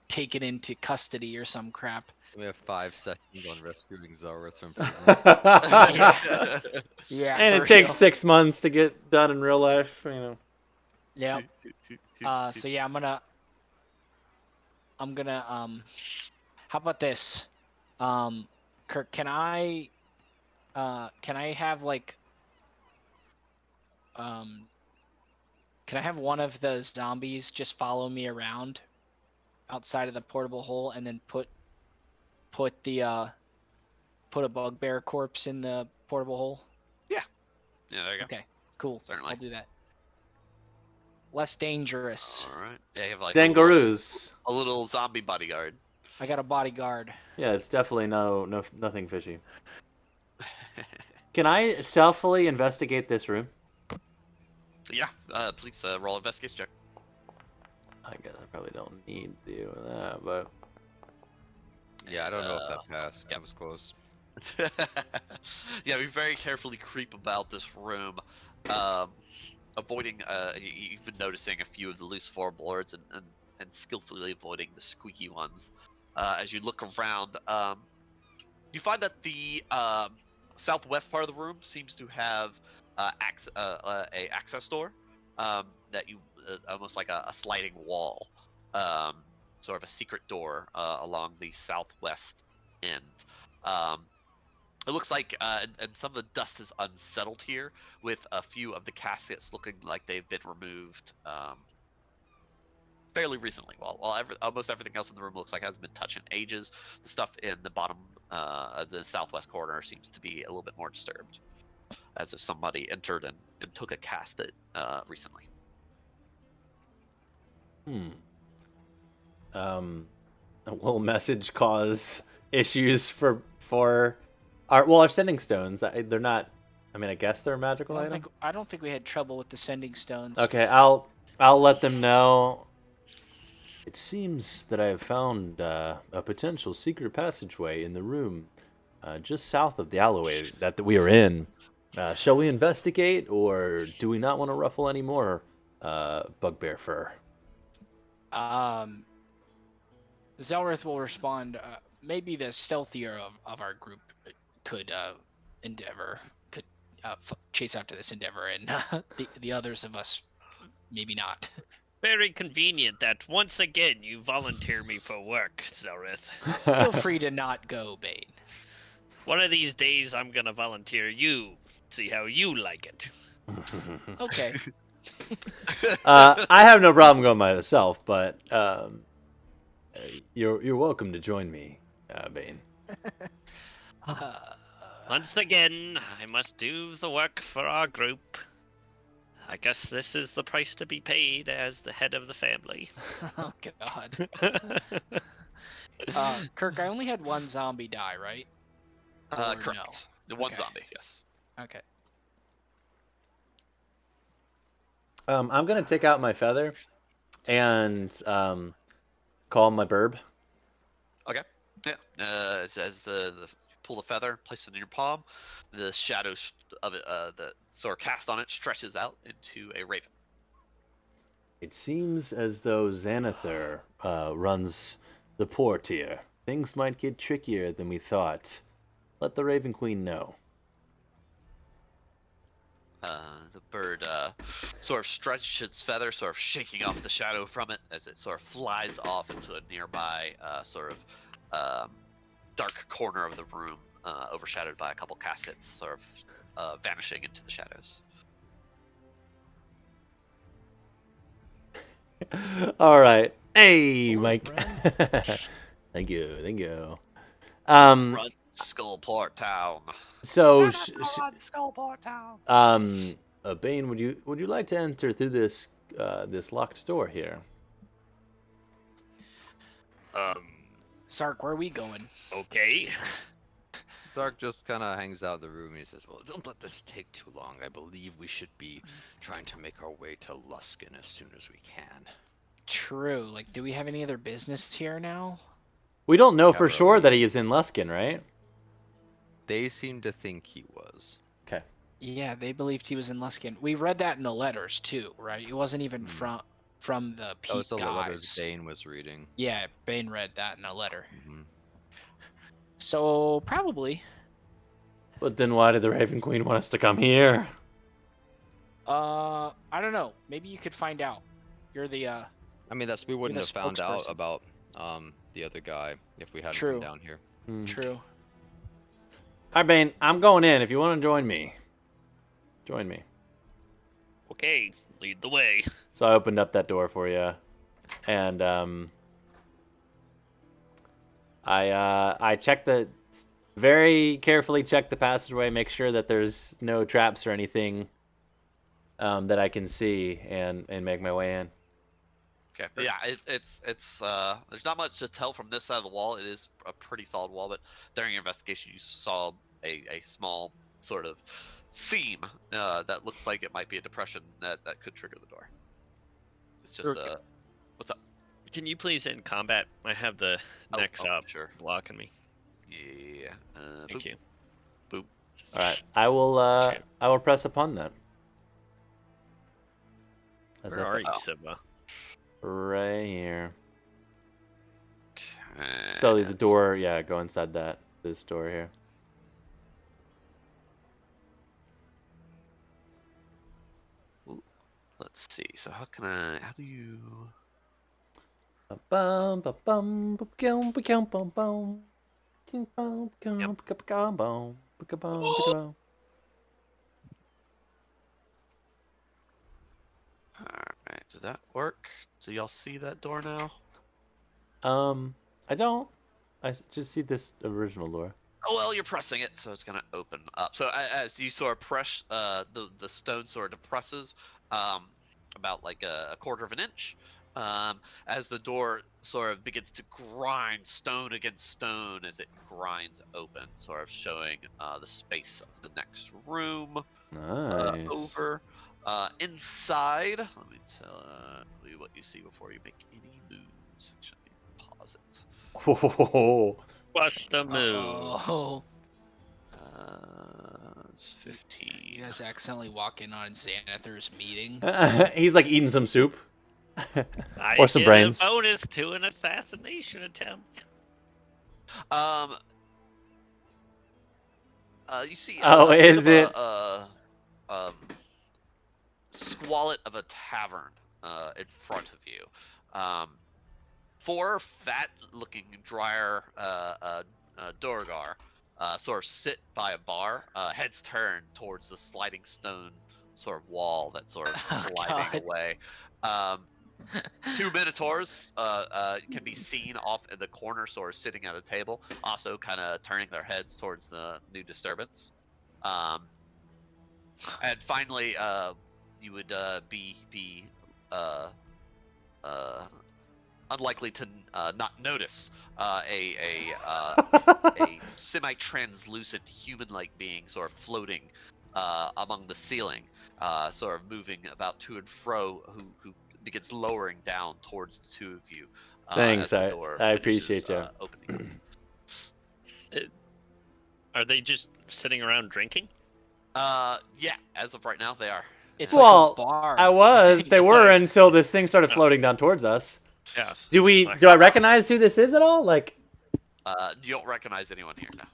taken into custody or some crap. We have 5 seconds on rescuing Zelrith from prison. Yeah. And it takes 6 months to get done in real life, Yep. So yeah, I'm gonna how about this? Kirk, can I have like can I have one of the zombies just follow me around outside of the portable hole and then put a bugbear corpse in the portable hole? Yeah, there you go. Okay, cool. Certainly. I'll do that. Less dangerous. All right. Yeah, you have like Dangaroos. a little zombie bodyguard. I got a bodyguard. Yeah, it's definitely nothing fishy. Can I stealthily investigate this room? Yeah. Please roll investigation check. I guess I probably don't need to do that, but Yeah, I don't know if that passed. That was close. Yeah, we very carefully creep about this room, avoiding, even noticing a few of the loose floorboards and skillfully avoiding the squeaky ones. As you look around, you find that the southwest part of the room seems to have a access door that you almost like a sliding wall, sort of a secret door along the southwest end. It looks like, and some of the dust is unsettled here, with a few of the caskets looking like they've been removed fairly recently. While almost everything else in the room looks like it hasn't been touched in ages, the stuff in the bottom, the southwest corner seems to be a little bit more disturbed, as if somebody entered and took a casket recently. Will message cause issues for our sending stones? They're not. I mean, I guess they're a magical item. I don't think we had trouble with the sending stones. Okay, I'll let them know. It seems that I have found a potential secret passageway in the room just south of the alleyway that we are in. Shall we investigate, or do we not want to ruffle any more bugbear fur? Zelrith will respond. Maybe the stealthier of our group could chase after this endeavor, and the others of us maybe not. Very convenient that once again you volunteer me for work, Zelrith. Feel free to not go, Bane. One of these days I'm gonna volunteer you. See how you like it. Okay. I have no problem going myself, but you're welcome to join me Bane. Once again, I must do the work for our group. I guess this is the price to be paid as the head of the family. Oh God. Kirk, I only had one zombie die, right? Or Correct. No? One Okay. zombie, yes. Okay. I'm gonna take out my feather and call my burb. Okay. Yeah. As the pull the feather, place it in your palm, the shadow of it, the sort of cast on it, stretches out into a raven. It seems as though Xanather runs the port here. Things might get trickier than we thought. Let the Raven Queen know. The bird sort of stretches its feather, sort of shaking off the shadow from it as it sort of flies off into a nearby sort of dark corner of the room, overshadowed by a couple caskets, sort of vanishing into the shadows. All right. Hey, Mike. Thank you. Run, Skullport town. So, Skullport town. Bane, would you like to enter through this locked door here? Sark, where are we going? Okay. Dark just kind of hangs out the room. He says, well, don't let this take too long. I believe we should be trying to make our way to Luskin as soon as we can. True. Like, do we have any other business here now? We don't know for However, sure that he is in Luskin, right? They seem to think he was. Okay. Yeah, they believed he was in Luskin. We read that in the letters too, right? It wasn't even from the Pete Oh, so the letters guys. Bane was reading. Yeah, Bane read that in a letter. Mm-hmm. So probably. But then why did the Raven Queen want us to come here? I don't know. Maybe you could find out. You're the I mean, we wouldn't have found out spokesperson. about the other guy if we hadn't True. come down here. True. All right, Bane, I'm going in. If you want to join me, join me. Okay, lead the way. So I opened up that door for you, and I checked very carefully check the passageway, make sure that there's no traps or anything that I can see, and make my way in. Okay. Yeah, it's there's not much to tell from this side of the wall. It is a pretty solid wall, but during your investigation, you saw a small sort of seam that looks like it might be a depression that could trigger the door. It's just what's up? Can you please end combat? I have the next up blocking me. Yeah. Thank you. Boop. All right, I will press upon that. Where are you, Simba? Right here. Okay. So the door, yeah, go inside this door here. Ooh, let's see. So how do you? Bum bum bum bum bum bum bum. Alright, did that work? Do y'all see that door now? I don't. I just see this original door. Oh well, you're pressing it, so it's gonna open up. So as you sort of press, the stone sort of depresses, about like a quarter of an inch, as the door sort of begins to grind stone against stone as it grinds open, sort of showing the space of the next room. Nice. Over. Inside, let me tell you what you see before you make any moves. Actually, pause it. Whoa. What's the move? Oh. It's 15. You guys accidentally walk in on Xanathar's meeting. He's like eating some soup. I or some get brains. A bonus to an assassination attempt. You see. Is it? Squalid of a tavern in front of you. 4 fat-looking Dryer Durgar sort of sit by a bar, heads turned towards the sliding stone sort of wall that's sort of sliding away. Two minotaurs can be seen off in the corner, sort of sitting at a table, also kind of turning their heads towards the new disturbance. And finally, you would be unlikely to not notice a semi-translucent human-like being sort of floating among the ceiling, sort of moving about to and fro, who begins lowering down towards the two of you. Thanks, as the door I finishes, appreciate you. Opening. Are they just sitting around drinking? Yeah, as of right now, they are. It's Well, like a bar. I was. They were Like- until this thing started floating down towards us. Yeah. Do Like- I recognize who this is at all? Like, You don't recognize anyone here now.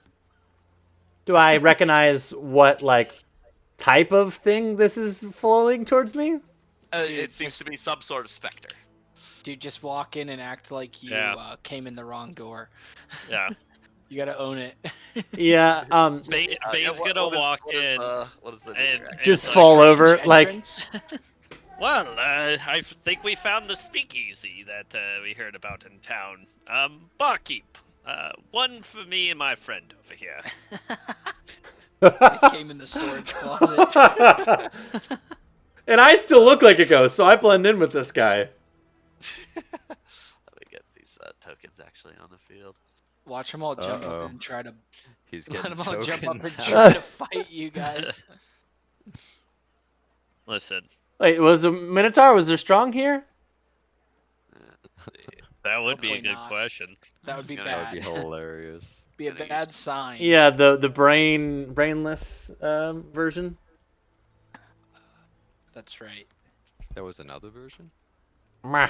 do I recognize what like type of thing this is floating towards me? It seems to be some sort of specter. Dude, just walk in and act like you came in the wrong door. Yeah. You gotta own it. Yeah. Bane's gonna walk in. What is the and Just it's fall like, over like. Entrance? Well, I think we found the speakeasy that we heard about in town. Barkeep. One for me and my friend over here. It came in the storage closet. And I still look like a ghost, so I blend in with this guy. Let me get these tokens actually on the field. Watch them all jump up and try to. He's Let getting them all jump up and tokens try out. to fight you guys. Listen, Wait, was the Minotaur? Was there strong here? that would be a Hopefully good not. question. That would be That bad. That would be hilarious. Be a bad sign. Yeah, the brainless version. That's right. There was another version? I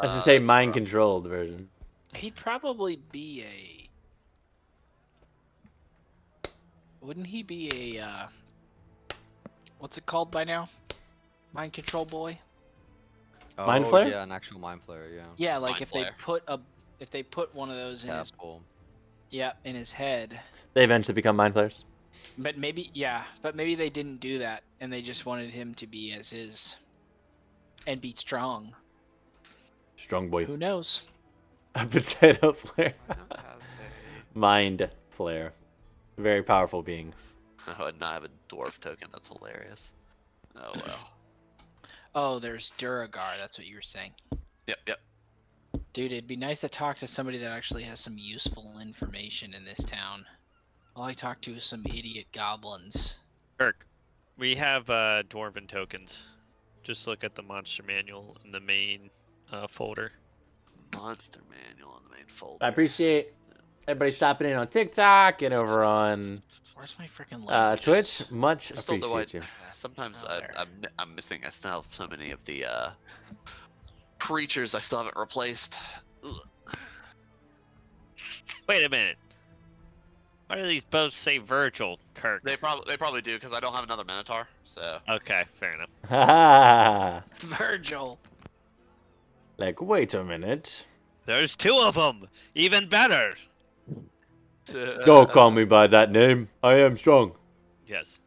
should say That's mind rough. controlled version. He'd probably be a. Wouldn't he be a? What's it called by now? Mind control boy. Mind Oh, flare? yeah, an actual mind flare, yeah. Yeah, like Mind if flare. they put one of those in his Tadpole. in his head. They eventually become mind players. But maybe they didn't do that and they just wanted him to be as is and be strong. Strong boy. Who knows? A potato flare. I don't have a- Mind flare. Very powerful beings. Oh, and not have a dwarf token. That's hilarious. Oh well. Oh, there's Duragar, that's what you were saying. Yep. Dude, it'd be nice to talk to somebody that actually has some useful information in this town. All I talk to is some idiot goblins. Kirk, we have dwarven tokens. Just look at the monster manual in the main folder. Monster manual in the main folder. I appreciate everybody stopping in on TikTok and over on Where's my freaking Twitch. Much I still know appreciate you. Sometimes Oh, there. I'm missing. I still have so many of the creatures I still haven't replaced. Ugh. Wait a minute. Why do these both say Virgil, Kirk? They probably do because I don't have another Minotaur. So Okay, fair enough. Ha Virgil. Like, wait a minute. There's two of them. Even better. Don't call me by that name. I am strong. Yes.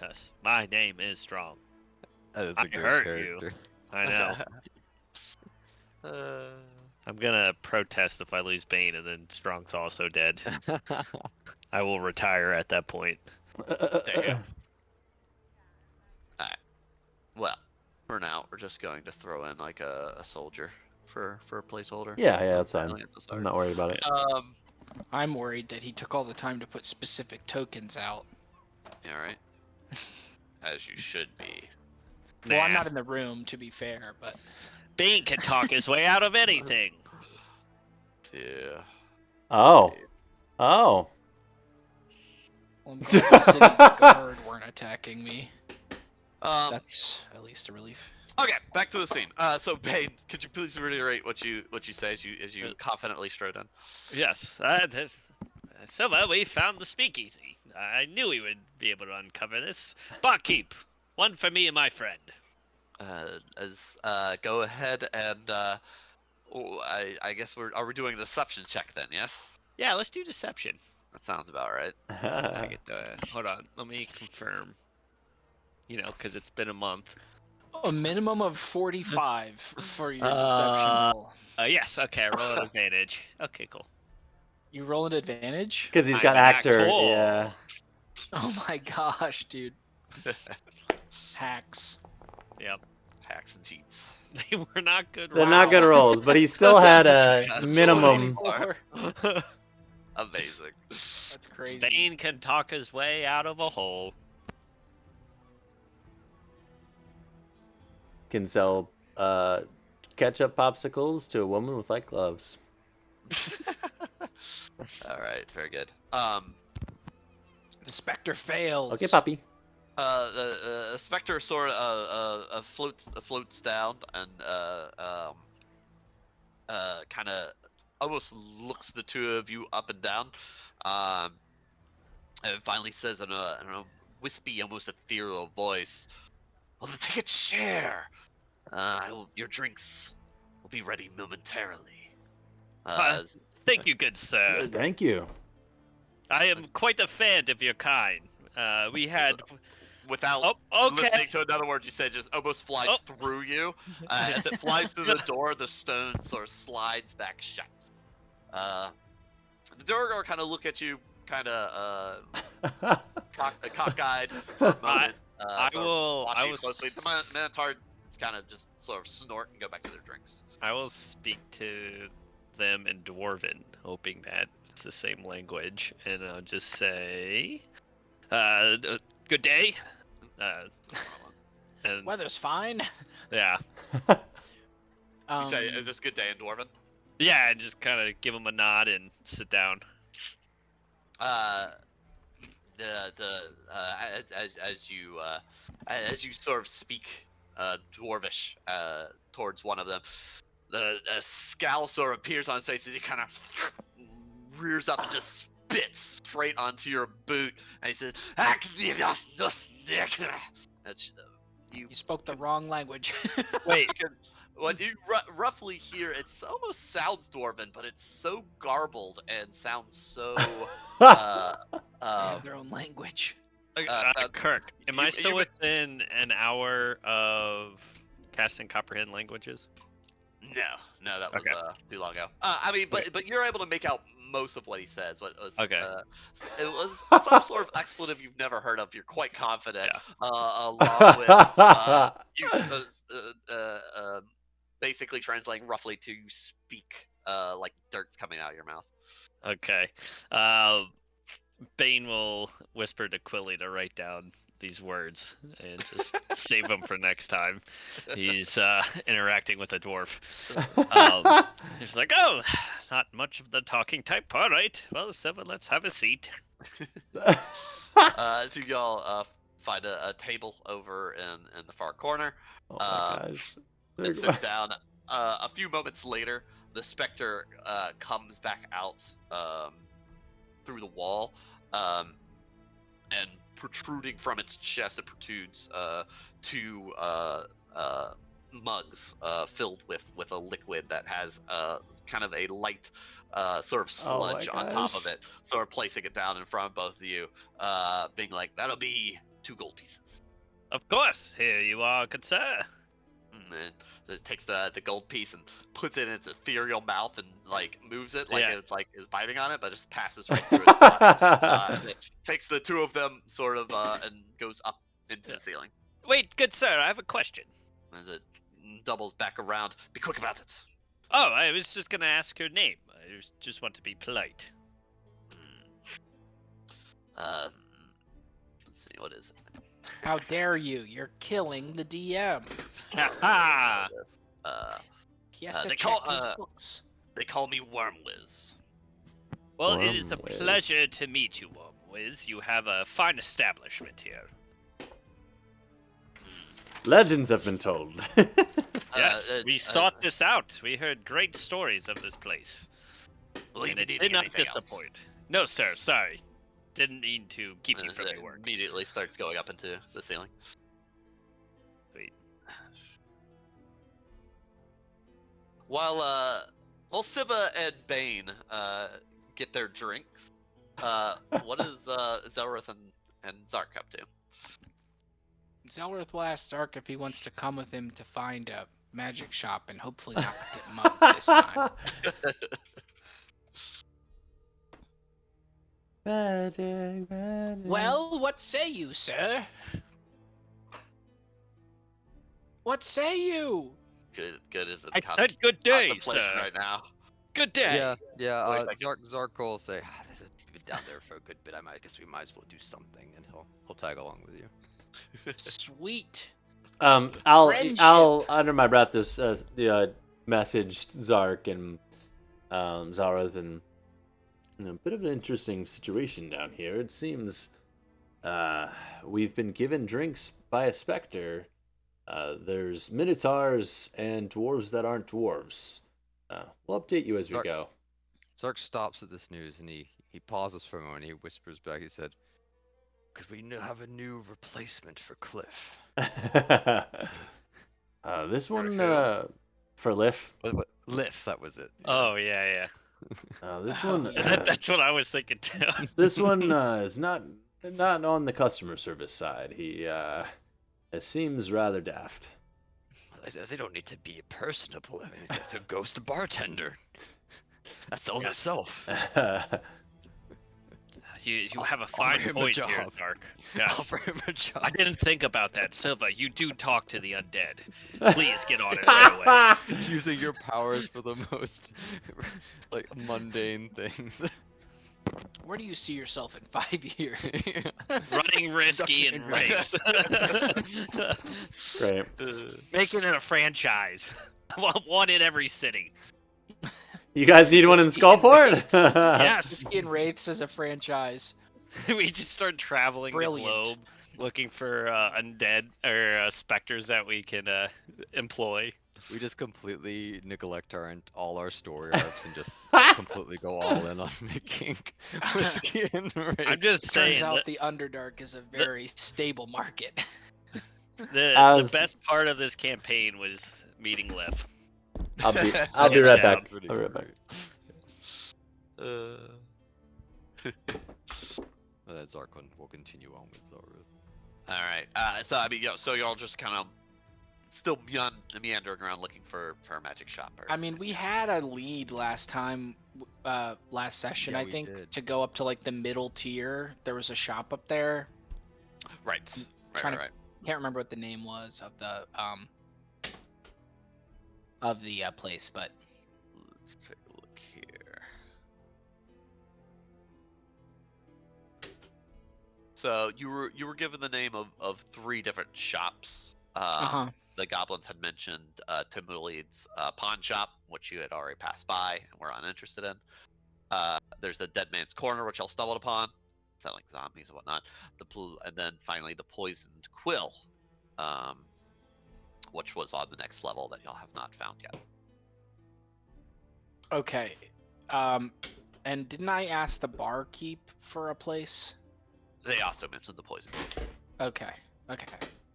Yes. My name is Strong. That is I a great hurt character. I know. I'm gonna protest if I lose Bane and then Strong's also dead. I will retire at that point. There you go. Alright. Well, for now, we're just going to throw in like a soldier for a placeholder. Yeah, that's fine. Finally at the start. I'm not worried about it. I'm worried that he took all the time to put specific tokens out. Yeah, right. As you should be. Well, I'm Nah. not in the room, to be fair, but Bane can talk his way out of anything. Yeah. Oh. well, I'm glad the city guard weren't attacking me. That's at least a relief. Okay, back to the scene. So Bane, could you please reiterate what you say as you confidently strode in? Yes. So well, we found the speakeasy. I knew we would be able to uncover this. Barkeep, one for me and my friend. Go ahead and I guess are we doing a deception check then? Yes. Yeah, let's do deception. That sounds about right. I get the. Hold on, let me confirm. because it's been a month. A minimum of 45 for your deception roll. Yes. Okay. I roll an advantage. Okay. Cool. You roll an advantage? Because he's I'm got an actor. actor. Yeah. Oh my gosh, dude. Hacks. Yep. Hacks and cheats. They were not good. They're not good rolls, but he still had a minimum. 24. Amazing. That's crazy. Bane can talk his way out of a hole. Can sell ketchup popsicles to a woman with white gloves. All right, very good. The Spectre fails. Okay, Poppy. The Spectre sort of floats down and kind of almost looks the two of you up and down, and finally says in a wispy, almost ethereal voice, "Well, then take a chair. Your drinks will be ready momentarily." Thank you, good sir. Thank you. I am quite a fan of your kind. We had. Without okay. listening to another word you said, just almost flies through you. As it flies through the door, the stone sort of slides back shut. The Durgar kind of look at you, kind of cockeyed for a moment. I will closely. The Minotaur kind of just sort of snort and go back to their drinks. I will speak to them in Dwarven, hoping that it's the same language, and I'll just say, "Good day." And Weather's fine. yeah. You say, "Is this good day in Dwarven?" Yeah, and just kind of give them a nod and sit down. As you sort of speak Dwarvish towards one of them, the scowl sort of appears on his face as he kind of rears up and just spits straight onto your boot, and he says, You spoke the wrong language. Wait. What you roughly hear, it almost sounds Dwarven, but it's so garbled and sounds so their own language. Kirk, am I still within an hour of casting comprehend languages? No, that was Okay. too long ago. I mean, but you're able to make out most of what he says. What was okay? It was some sort of expletive you've never heard of. You're quite confident. Yeah. Along with basically translating roughly to speak like dirt's coming out of your mouth. Okay. Bane will whisper to Quilly to write down these words and just save them for next time he's interacting with a dwarf. He's like, "Oh, not much of the talking type. All right. Well, Seven, let's have a seat." So y'all find a table over in the far corner. Oh my gosh. And sit down. A few moments later, the Spectre comes back out through the wall, and protruding from its chest, it protrudes two mugs filled with a liquid that has kind of a light sort of sludge on top of it. Sort of placing it down in front of both of you, being like, "That'll be 2 gold pieces." Of course. Here you are, good sir. And it takes the gold piece and puts it in its ethereal mouth and like moves it like it like is biting on it, but it just passes right through its body. It takes the two of them sort of and goes up into the ceiling. Wait, good sir, I have a question. As it doubles back around, be quick about it. Oh, I was just gonna ask your name. I just want to be polite. Let's see, what is his name? How dare you? You're killing the DM. Ha! He has to check his books. They call me Wormwiz. Well, it is a pleasure to meet you, Wormwiz. You have a fine establishment here. Legends have been told. Yes, we sought this out. We heard great stories of this place. Well, and it did not disappoint. No, sir, sorry. Didn't mean to keep you from your work. Immediately starts going up into the ceiling. Sweet. While Siva and Bane get their drinks, what is Zelrith and Zark up to? Zelrith will ask Zark if he wants to come with him to find a magic shop and hopefully not get mugged this time. Magic. Well, what say you, sir? What say you? Good is it's I kind said good day, contemplation sir. right now. Good day. Yeah. Zark will say, "They've been down there for a good bit. I guess we might as well do something," and he'll tag along with you. Sweet. I'll under my breath just messaged Zark and Zareth, and a bit of an interesting situation down here. It seems we've been given drinks by a specter. There's minotaurs and dwarves that aren't dwarves. We'll update you as we go. Zark stops at this news and he pauses for a moment. He whispers back. He said, "Could we have a new replacement for Cliff?" This one for Liff. What? Liff, that was it. Oh yeah. This one. That's what I was thinking too. This one is not on the customer service side. He it seems rather daft. They don't need to be personable. I mean, it's a ghost bartender. That sells itself. You have a fine point here, Dark. Yes. Offer him a job. I didn't think about that, Silva. You do talk to the undead. Please get on it right away. Using your powers for the most mundane things. Where do you see yourself in 5 years? Running risky and race. Great. Making it a franchise. I want one in every city. You guys need one in Skullport? Yes. Whiskey and Wraiths as a franchise. We just start traveling the globe looking for undead or specters that we can employ. We just completely neglect all our story arcs and just completely go all in on making whiskey and Wraiths. I'm just saying. Turns out the Underdark is a very stable market. The best part of this campaign was meeting Liv. I'll be right back. I'll be right back. That Zarkon will continue on with Zareth. All right. So I mean, so y'all just kind of still meandering around looking for a magic shop. I mean, we had a lead last time, last session, Yeah, I think, to go up to like the middle tier. There was a shop up there. Right. Can't remember what the name was of the place, but let's take a look here. So you were given the name of 3 different shops. The goblins had mentioned Timuli's pawn shop, which you had already passed by and were uninterested in. There's the Dead Man's Corner, which y'all stumbled upon, selling zombies and whatnot. And then finally the Poisoned Quill, which was on the next level that y'all have not found yet. okay. And didn't I ask the barkeep for a place? They also mentioned the Poison. Okay.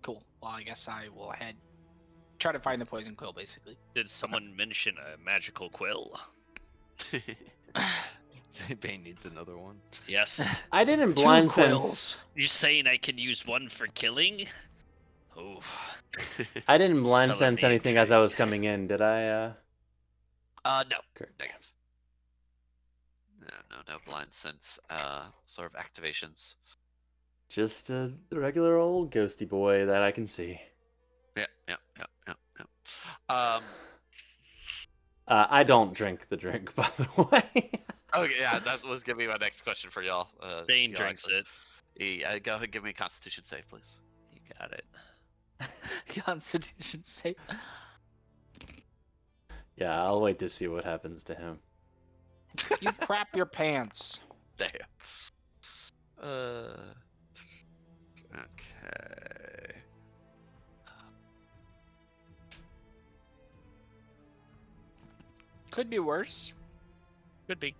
Cool. Well, I guess I will try to find the Poison Quill, basically. Did someone mention a magical quill? Bane needs another one. Yes. I didn't blind sense. You saying I can use one for killing? Oh. I didn't blind Color sense me anything as I was coming in, did I? No. Correct. Negative. No blind sense sort of activations. Just a regular old ghosty boy that I can see. Yeah. I don't drink the drink, by the way. Okay, yeah, that was gonna be my next question for y'all. Bane drinks it. Yeah, go ahead and give me a Constitution save, please. You got it. Constitution save. Yeah, I'll wait to see what happens to him. You crap your pants. Damn. Okay. Could be worse. Could be.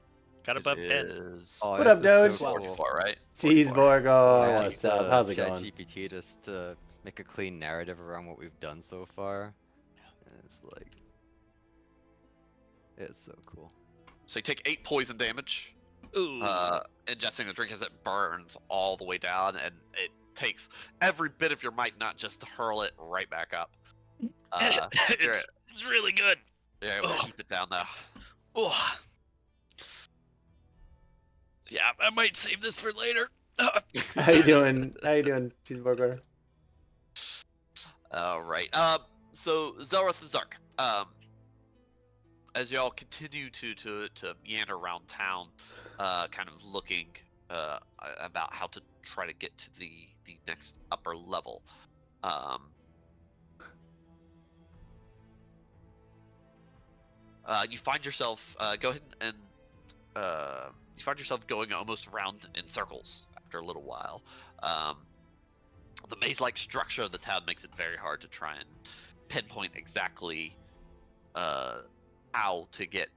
Got above 10. What up, Doge? 44, right? Jeez, 44. Borgo, what's up? How's it going? ChatGPT just to make a clean narrative around what we've done so far. And it's like, it's so cool. So you take 8 poison damage. Ooh. Ingesting the drink as it burns all the way down, and it takes every bit of your might not just to hurl it right back up. It's really good. Yeah, we'll keep it down though. Oh. Yeah, I might save this for later. How you doing, Cheeseburger? All right. So Zelrith and Zark. As y'all continue to meander around town, kind of looking about how to try to get to the next upper level. You find yourself go ahead and you find yourself going almost around in circles after a little while. The maze-like structure of the town makes it very hard to try and pinpoint exactly how to get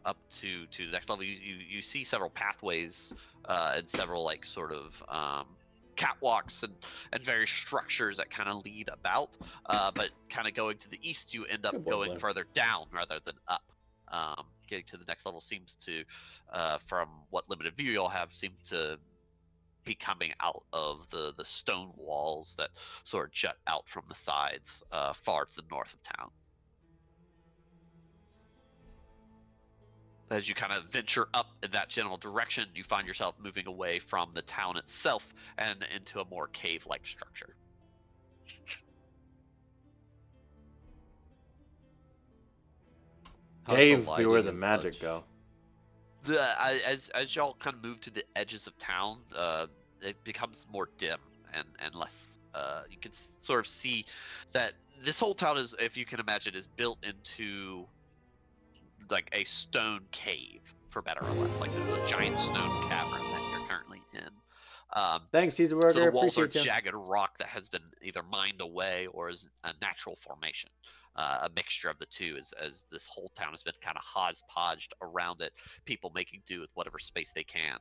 up to the next level. You see several pathways and several like sort of catwalks and various structures that kind of lead about, but kind of going to the east, you end up going further down rather than up. Getting to the next level seems to, from what limited view you'll have, seem to be coming out of the stone walls that sort of jut out from the sides far to the north of town. As you kind of venture up in that general direction, you find yourself moving away from the town itself and into a more cave-like structure. Cave be where the magic go. As y'all kind of move to the edges of town, it becomes more dim and less. You can sort of see that this whole town is, if you can imagine, is built into like a stone cave, for better or less. Like there's a giant stone cavern that you're currently in. Thanks, Cheeseburger. So the walls are Appreciate you. jagged rock that has been either mined away or is a natural formation. A mixture of the two, as this whole town has been kind of hodgepodged around it, people making do with whatever space they can.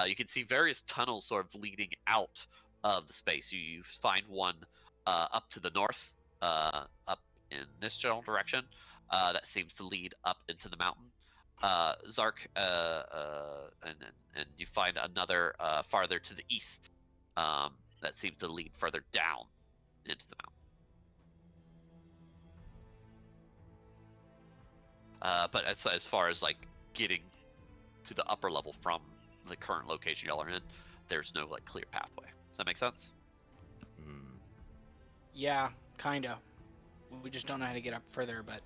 You can see various tunnels sort of leading out of the space. You find one up to the north, up in this general direction, that seems to lead up into the mountain. Zark, and you find another farther to the east that seems to lead further down into the mountain. But as far as like getting to the upper level from the current location y'all are in, there's no like clear pathway. Does that make sense? Yeah, kinda. We just don't know how to get up further, but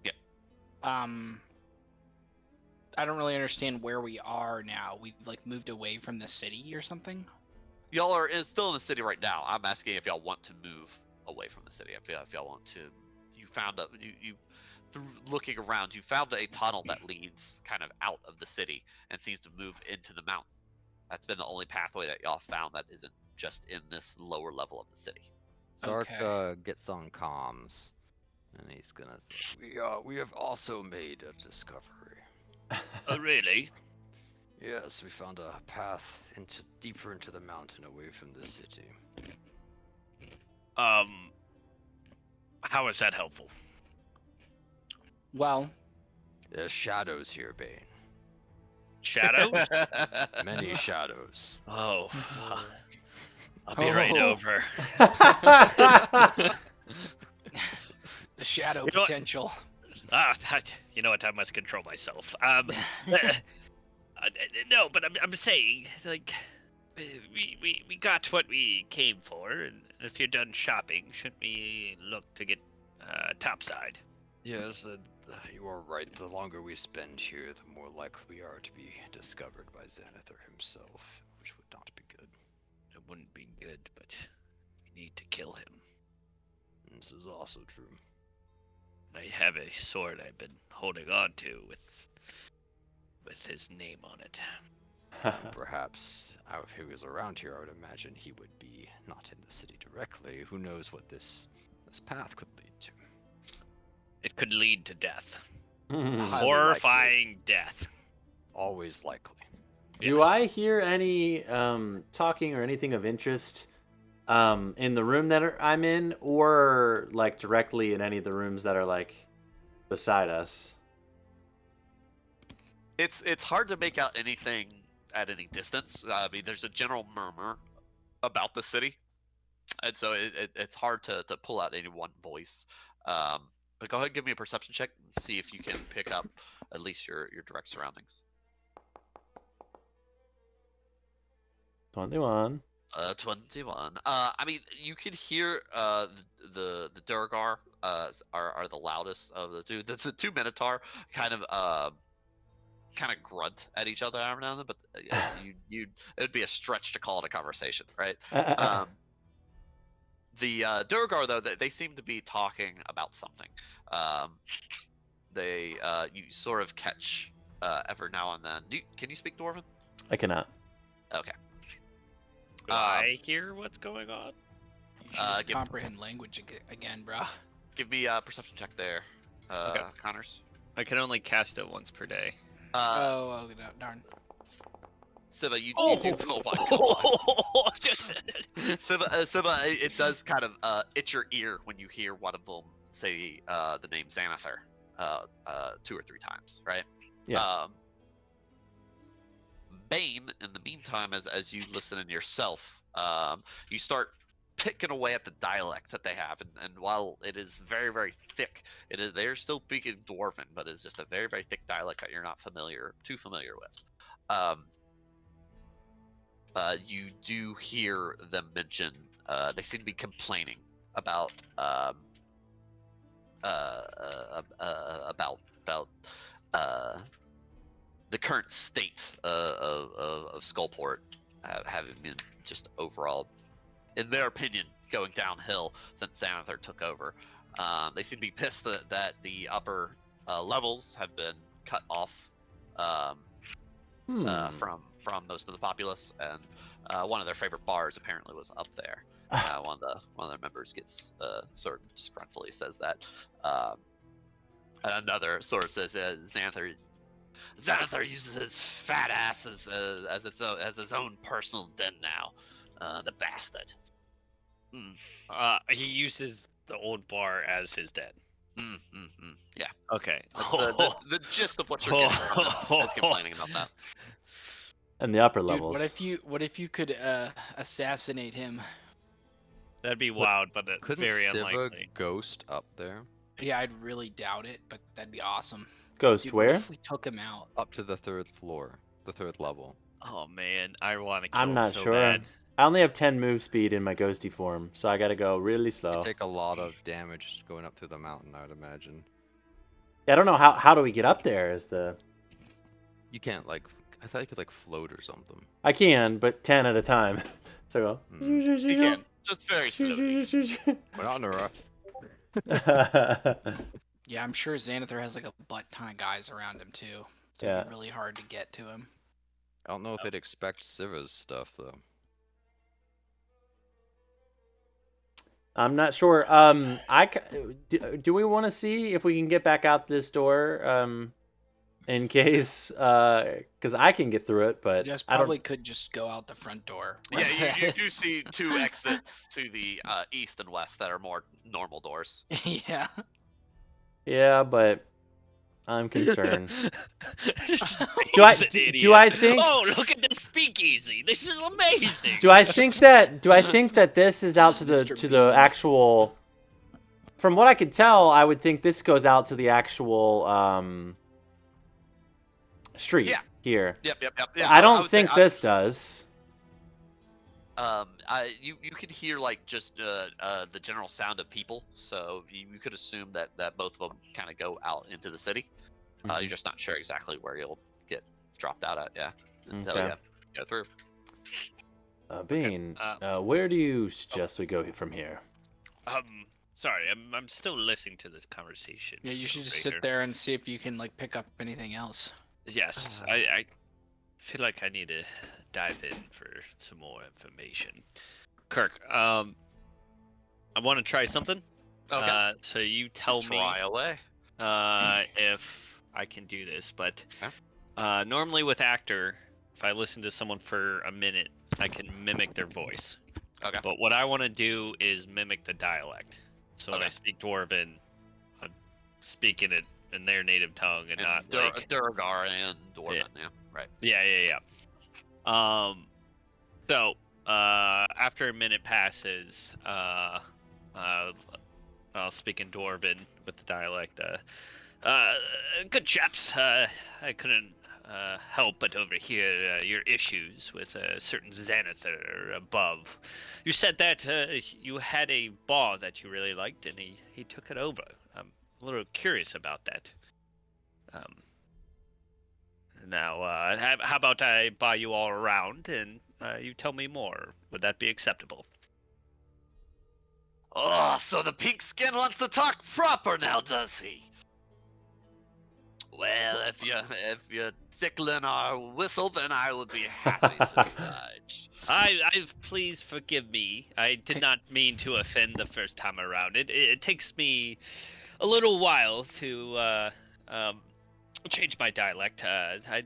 yeah. I don't really understand where we are now. We've like moved away from the city or something. Y'all are still in the city right now. I'm asking if y'all want to move away from the city. If y'all want to, you found you through looking around, you found a tunnel that leads kind of out of the city and seems to move into the mountain. That's been the only pathway that y'all found that isn't just in this lower level of the city. Zark gets on comms, and he's gonna say, "We have also made a discovery." Oh, really? Yes, we found a path deeper into the mountain away from the city. How is that helpful? Well, there's shadows here, Bane. Shadows? Many shadows. Oh, I'll be right over. The shadow potential. You know what? I must control myself. No, but I'm saying, like, we got what we came for, and if you're done shopping, shouldn't we look to get topside? Yes, you are right. The longer we spend here, the more likely we are to be discovered by Xanathar himself, which would not be good. It wouldn't be good, but we need to kill him. This is also true. I have a sword I've been holding on to with his name on it. Perhaps if he was around here, I would imagine he would be not in the city directly. Who knows what this path could lead to? It could lead to death. Horrifying death. Always likely. Do I hear any talking or anything of interest in the room that I'm in, or like directly in any of the rooms that are like beside us? It's hard to make out anything at any distance. I mean, there's a general murmur about the city, and so it's hard to pull out any one voice. But go ahead and give me a perception check and see if you can pick up at least your direct surroundings. 21. 21. I mean, you could hear the Durgar are the loudest of the two. The two Minotaur kind of grunt at each other every now and then, but it'd be a stretch to call it a conversation, right? The Durgar, though, they seem to be talking about something. You sort of catch every now and then. Can you speak Dwarven? I cannot. Okay. Do I hear what's going on? You should just comprehend language again, bro. Give me a perception check there, Okay. Connors. I can only cast it once per day. Oh, darn. Siva, you do. Oh my god. Siva, it does kind of itch your ear when you hear one of them say the name Xanathar 2 or 3 times, right? Yeah. Bane, in the meantime, as you listen in yourself, you start picking away at the dialect that they have, and while it is very, very thick, they're still speaking Dwarven, but it's just a very, very thick dialect that you're not too familiar with. You do hear them mention. They seem to be complaining about the current state of Skullport having been just overall, in their opinion, going downhill since Xanathar took over. They seem to be pissed that the upper levels have been cut off from most of the populace, and one of their favorite bars apparently was up there. One of their members gets sort of disgruntledly says that. Another source says Xanathar uses his fat ass as his own personal den now. The bastard. He uses the old bar as his den. Yeah. Okay. The gist of what you're getting from him is complaining about that. And the upper Dude, levels. what if you could assassinate him? That'd be wild, but very Siva unlikely. ghost up there? Yeah, I'd really doubt it, but that'd be awesome. Ghost Dude, where? What if we took him out? Up to the 3rd floor, the 3rd level. Oh man, I want to kill I'm not him so sure. bad. I only have 10 move speed in my ghosty form, so I gotta go really slow. You take a lot of damage going up through the mountain, I would imagine. Yeah, I don't know how do we get up there is the... You can't, like... I thought you could, like, float or something. I can, but 10 at a time. So go. You can. Just very slowly. We're not in a rush. Yeah, I'm sure Xanathar has like a butt ton of guys around him too. So it'd be really hard to get to him. I don't know if they'd expect Siva's stuff though. I'm not sure. Do we want to see if we can get back out this door? In case, because I can get through it, but Just probably could just go out the front door. Yeah, you do see 2 exits to the east and west that are more normal doors. Yeah. Yeah, but I'm concerned. do I think? Oh, look at the speakeasy! This is amazing. Do I think that this is out to the actual? From what I could tell, I would think this goes out to the actual street here. Yep. I don't think this does. You could hear like just the general sound of people, so you could assume that both of them kind of go out into the city. You're just not sure exactly where you'll get dropped out at, until you go through. Bean, where do you suggest we go from here? Sorry, I'm still listening to this conversation. Yeah, you should just sit there and see if you can like pick up anything else. Yes, I feel like I need to dive in for some more information. Kirk, I want to try something. Okay. So you tell Try away. If I can do this, but normally with actor, if I listen to someone for a minute, I can mimic their voice. Okay. But what I want to do is mimic the dialect. So when I speak Dwarven, I'm speaking it in their native tongue and not like Durgar and Dwarven. Yeah, right. Yeah. So after a minute passes, I'll speak in Dwarven with the dialect. Good chaps, I couldn't help but overhear your issues with a certain Xanather above. You said that you had a bar that you really liked, and he took it over. I'm a little curious about that. Now, how about I buy you all around, and you tell me more? Would that be acceptable? Oh, so the pink skin wants to talk proper now, does he? Well, if you're tickling our whistle, then I would be happy to oblige. Please forgive me. I did not mean to offend the first time around. It takes me a little while to change my dialect. I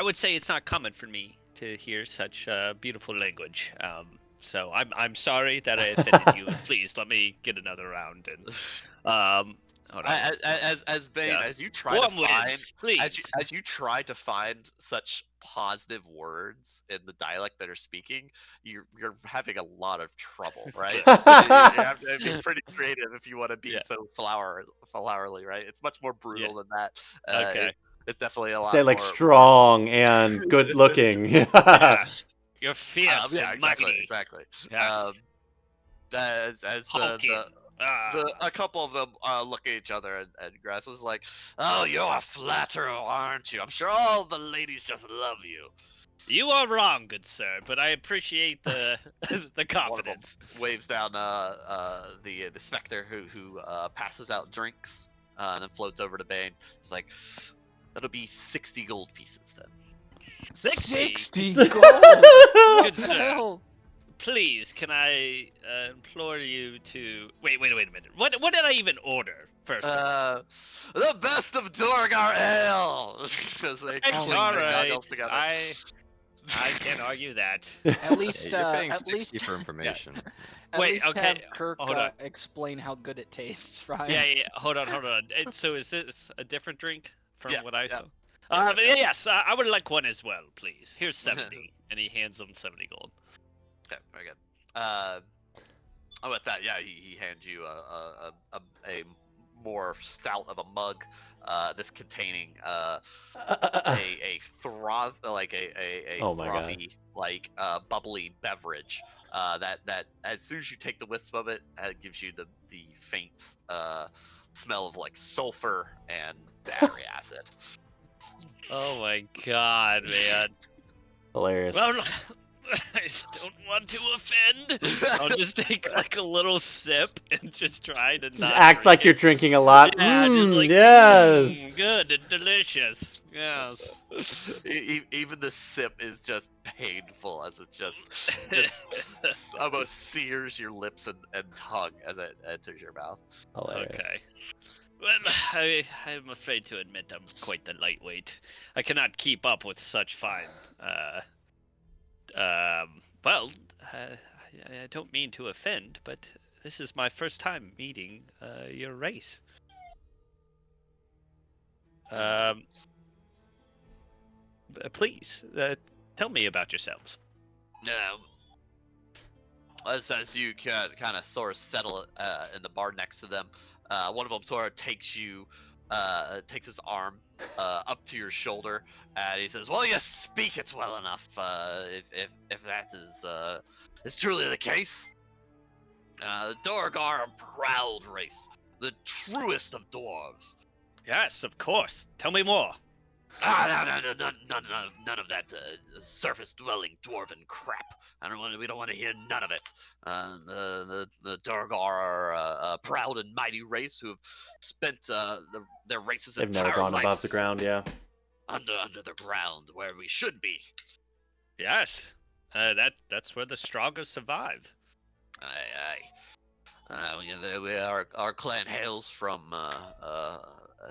would say it's not common for me to hear such beautiful language. So I'm sorry that I offended you. Please let me get another round. And hold on. As Bane, Yeah. as you try Warm to find, winds, please. as you try to find such positive words in the dialect that are speaking, you're having a lot of trouble, right? you have to be pretty creative if you want to be so flowery, right? It's much more brutal than that. Okay. It's definitely a lot Say like more strong and good looking. Yeah. You're fierce yeah, and exactly, mighty. exactly. Yes. As Hulking. a couple of them look at each other, and Grass was like, "Oh, you're a flatterer, aren't you? I'm sure all the ladies just love you." You are wrong, good sir, but I appreciate the the One of them confidence. waves down the specter who passes out drinks and then floats over to Bane. It's like, that'll be 60 gold pieces then. 60 Good gold. sir. Please, can I implore you to wait a minute. What did I even order first? The best of Dorgar ale. All right. I can't argue that. At least, You're paying at 60 least, for information. at Wait, least okay, have Kirk hold on. explain how good it tastes, right? Yeah. Hold on. So is this a different drink from what I saw? Yeah. Yes, I would like one as well, please. Here's 70, and he hands him 70 gold. Okay, very good. With that, yeah, he hands you a more stout of a mug, this containing a froth, like a Oh my God. frothy, like bubbly beverage. That as soon as you take the wisp of it, it gives you the faint smell of like sulfur and battery acid. Oh my God, man. Hilarious. Well, I don't want to offend. I'll just take like a little sip and just try to Just not act like drink you're it. drinking a lot. Yeah, just like Yes. good and delicious. Yes. Even the sip is just painful, as it just almost sears your lips and tongue as it enters your mouth. Hilarious. Okay. Well, I'm afraid to admit I'm quite the lightweight. I cannot keep up with such fine. Well, I don't mean to offend, but this is my first time meeting your race. Please, tell me about yourselves. As you kind of sort of settle in the bar next to them, one of them sort of takes his arm up to your shoulder, and he says, "Well, you speak it well enough. If that is truly the case, Dorgar are a proud race, the truest of dwarves." Yes, of course. Tell me more. None of that surface-dwelling dwarven crap. We don't want to hear none of it. The Durgar are a proud and mighty race who have spent their races They've entire never gone life above the ground, yeah. under the ground, where we should be. Yes, that's where the strongest survive. Aye. Our clan hails from a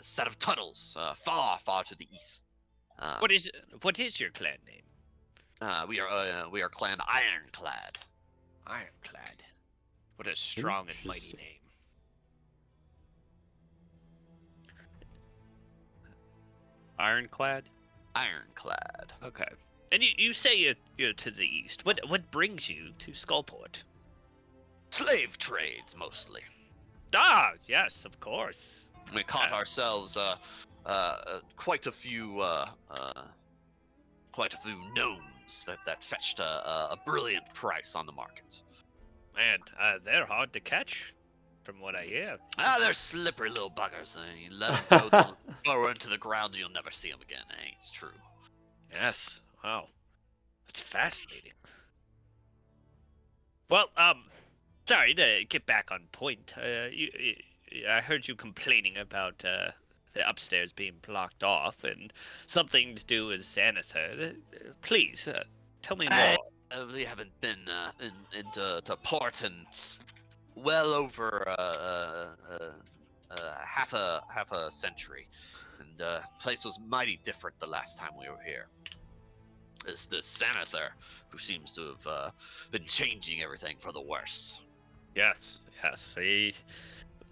set of tunnels far to the east. What is your clan name? We are Clan Ironclad. Ironclad. What a strong and mighty name. Ironclad? Ironclad. Okay. And you say you're to the east. What brings you to Skullport? Slave trades, mostly. Ah, yes, of course. We caught ourselves quite a few gnomes that fetched a brilliant price on the market. Man, they're hard to catch, from what I hear. They're slippery little buggers. You let them go, they'll burrow into the ground, and you'll never see them again. It's true. Yes. Wow. That's fascinating. Well, sorry to get back on point. I heard you complaining about the upstairs being blocked off and something to do with Xanathar. Please, tell me more. We haven't been into port in well over half a century, and the place was mighty different the last time we were here. It's the Xanathar who seems to have been changing everything for the worse. Yes.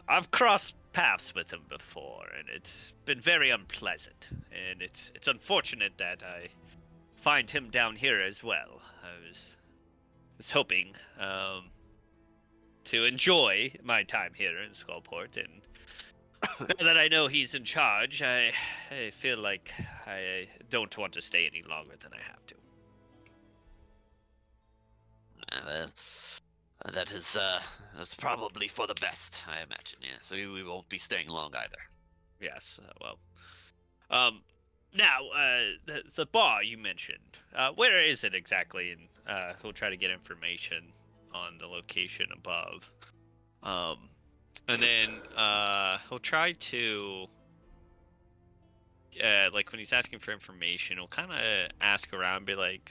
I've crossed paths with him before, and it's been very unpleasant. And it's unfortunate that I find him down here as well. I was hoping to enjoy my time here in Skullport, and now that I know he's in charge, I feel like I don't want to stay any longer than I have to. That's probably for the best, I imagine. Yeah, so we won't be staying long either. Yes. Now, the bar you mentioned, where is it exactly? And he'll try to get information on the location above. And then he'll try to, like when he's asking for information, he'll kind of ask around, be like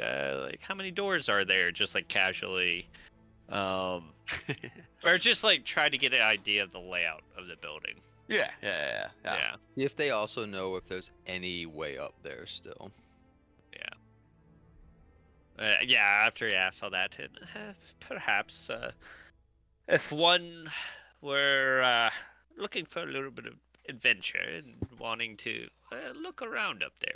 how many doors are there, just like casually, or just like try to get an idea of the layout of the building. Yeah. See if they also know if there's any way up there still. Yeah, after he asks all that, perhaps if one were looking for a little bit of adventure and wanting to look around up there,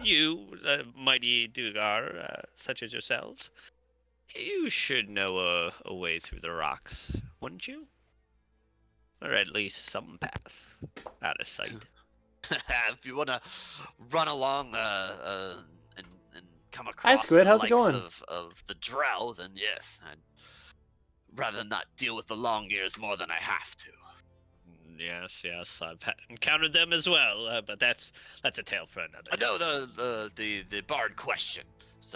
you, mighty Dugar, such as yourselves, you should know a way through the rocks, wouldn't you? Or at least some path out of sight. If you want to run along and come across Hi, Squid. How's it going? of the drow, then yes, I'd rather not deal with the long ears more than I have to. Yes, I've encountered them as well, but that's a tale for another day. I know the bard question. It's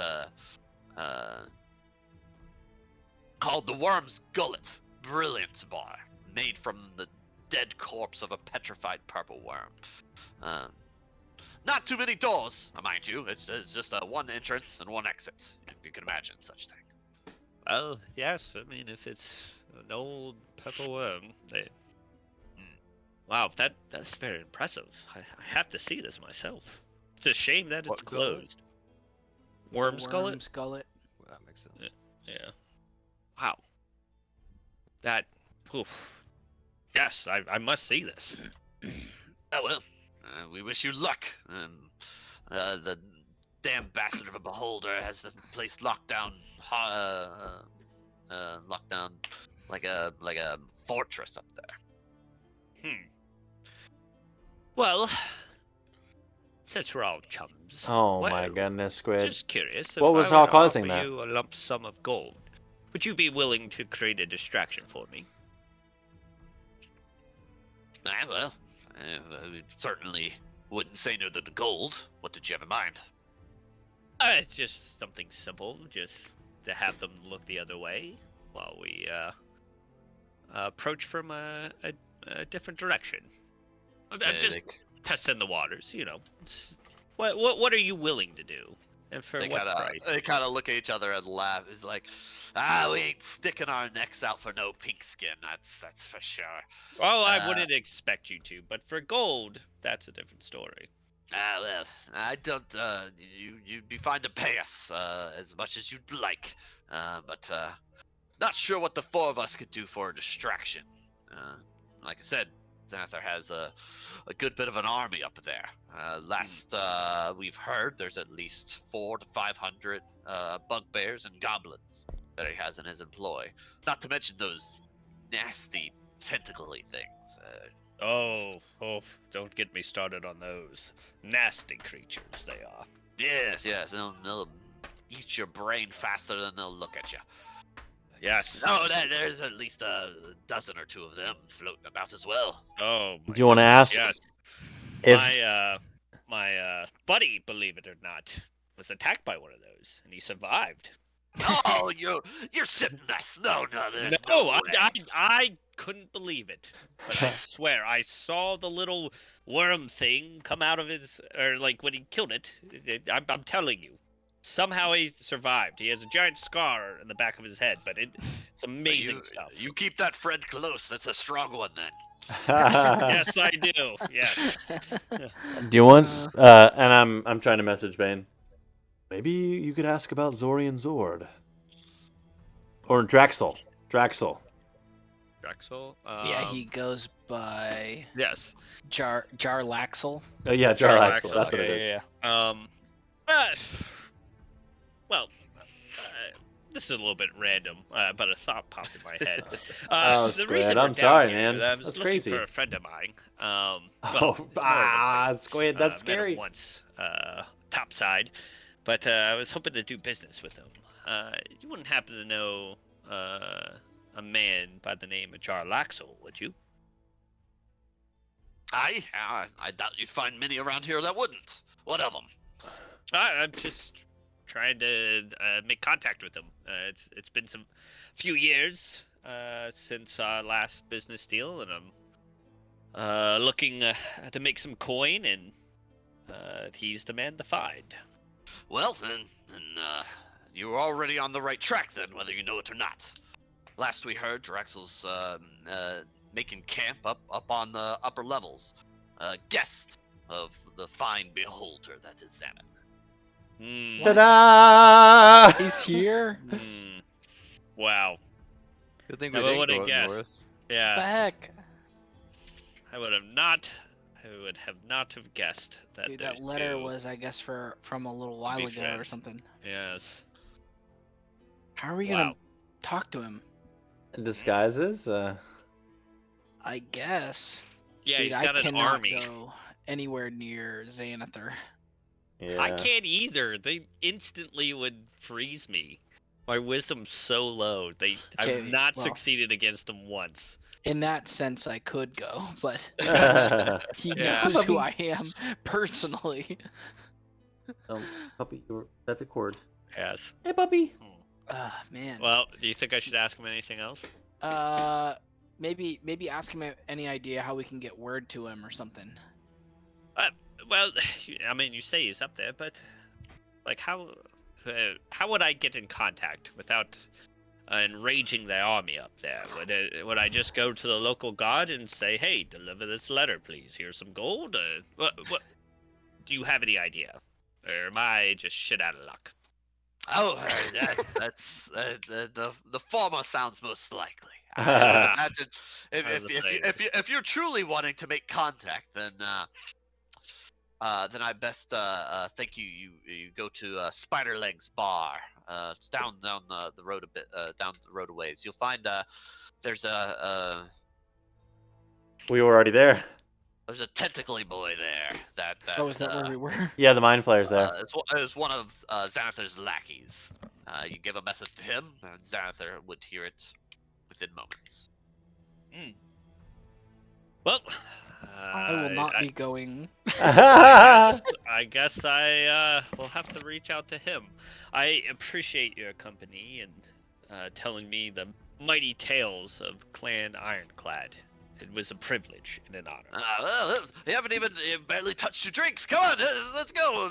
called the Worm's Gullet. Brilliant bar, made from the dead corpse of a petrified purple worm. Not too many doors, mind you. It's just one entrance and one exit, if you can imagine such thing. Well, yes. I mean, if it's an old purple worm, wow, that's very impressive. I have to see this myself. It's a shame that it's closed. Worm's Gullet? Gullet. Well, that makes sense. Yeah. Wow. That. Oof. Yes, I must see this. Oh well, we wish you luck. The damn bastard of a beholder has the place locked down, like a fortress up there. Well, since we're all chums. Oh my goodness, Squid. Just curious. What was all causing that? You a lump sum of gold. Would you be willing to create a distraction for me? Well, we certainly wouldn't say no to the gold. What did you have in mind? It's just something simple, just to have them look the other way while we approach from a different direction. I'm just testing the waters, you know. What are you willing to do? And for what price? They kind of look at each other and laugh. It's like, we ain't sticking our necks out for no pink skin. That's for sure. Well, I wouldn't expect you to, but for gold, that's a different story. Well, I don't. You'd be fine to pay us as much as you'd like, but not sure what the four of us could do for a distraction. Like I said, Xanathar has a good bit of an army up there. Last we've heard, there's at least 400 to 500 bugbears and goblins that he has in his employ. Not to mention those nasty tentacly things. Oh, don't get me started on those. Nasty creatures they are. Yes, they'll eat your brain faster than they'll look at you. Yes. No, there's at least a dozen or two of them floating about as well. Oh, Do you want to ask? Yes. If My buddy, believe it or not, was attacked by one of those, and he survived. Oh, you're sitting nice. No, there's No, way. I couldn't believe it. But I swear, I saw the little worm thing come out of his, or like when he killed it. I'm telling you, somehow he survived. He has a giant scar in the back of his head, but it's amazing stuff. You keep that friend close. That's a strong one, then. Yes, I do. Yes. Do you want? And I'm trying to message Bane. Maybe you could ask about Zori and Zord, or Draxel. Drexel. Yeah, he goes by Yes. Jarlaxle. Oh yeah, Jarlaxle. That's what it is. Yeah. Well, this is a little bit random, but a thought popped in my head. Squid, I'm sorry, man. That's crazy. For a friend of mine. Squid, that's scary. Once, topside, but I was hoping to do business with him. You wouldn't happen to know a man by the name of Jarlaxle, would you? I doubt you'd find many around here that wouldn't. What of them? I'm just trying to make contact with him. It's been some few years since our last business deal, and I'm looking to make some coin, and he's the man to find. Well, then you're already on the right track, then, whether you know it or not. Last we heard, Draxel's making camp up on the upper levels, guest of the fine beholder that is Xanath. Ta-da! He's here. Wow. Good thing we didn't go up north. Yeah. What the heck? I would have not have guessed that. Dude, that letter was, I guess, from a little while ago or something. Yes. How are we gonna talk to him? Disguises? I guess. Yeah, Dude, he's got an army. I cannot go anywhere near Xanathar. Yeah. I can't either. They instantly would freeze me. My wisdom's so low. I've not succeeded against them once. In that sense, I could go, but he Yeah. knows who I am personally. Puppy, that's a cord. Yes. Hey, puppy. Man. Well, do you think I should ask him anything else? Maybe ask him any idea how we can get word to him or something. Well, I mean, you say he's up there, but like, how would I get in contact without enraging the army up there? Would I just go to the local guard and say, "Hey, deliver this letter, please. Here's some gold"? What? Do you have any idea, or am I just shit out of luck? Oh, that's the former sounds most likely. I would imagine if you're truly wanting to make contact, then I best think you go to Spider Legs Bar. It's down the road a bit, down the road a ways. You'll find there's a We were already there. There's a tentacly boy there. Oh, is that where we were? Yeah, the mind flayer's there. It's one of Xanathar's lackeys. You give a message to him, and Xanathar would hear it within moments. Well, I will not be going. I guess I will have to reach out to him. I appreciate your company and telling me the mighty tales of Clan Ironclad. It was a privilege and an honor. Well, you haven't even barely touched your drinks. Come on, let's go.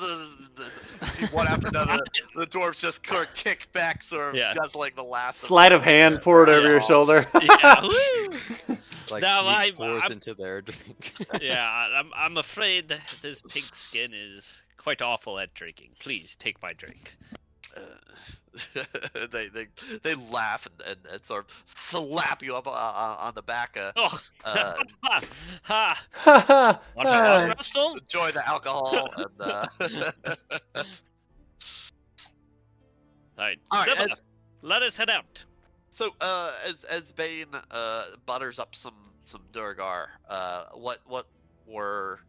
See one after another. The dwarves just kick back, sort of guzzling the last. Sleight of hand, pour it over your shoulder. Yeah, woo! Like now pours into their drink. Yeah, I'm afraid that this pink skin is quite awful at drinking. Please take my drink. they laugh and sort of slap you up on the back. Oh, ha! Ha ha! Want to arm wrestle? Enjoy the alcohol and. Alright, All right, Sibba, let us head out. So, as Bane butters up some Durgar, what were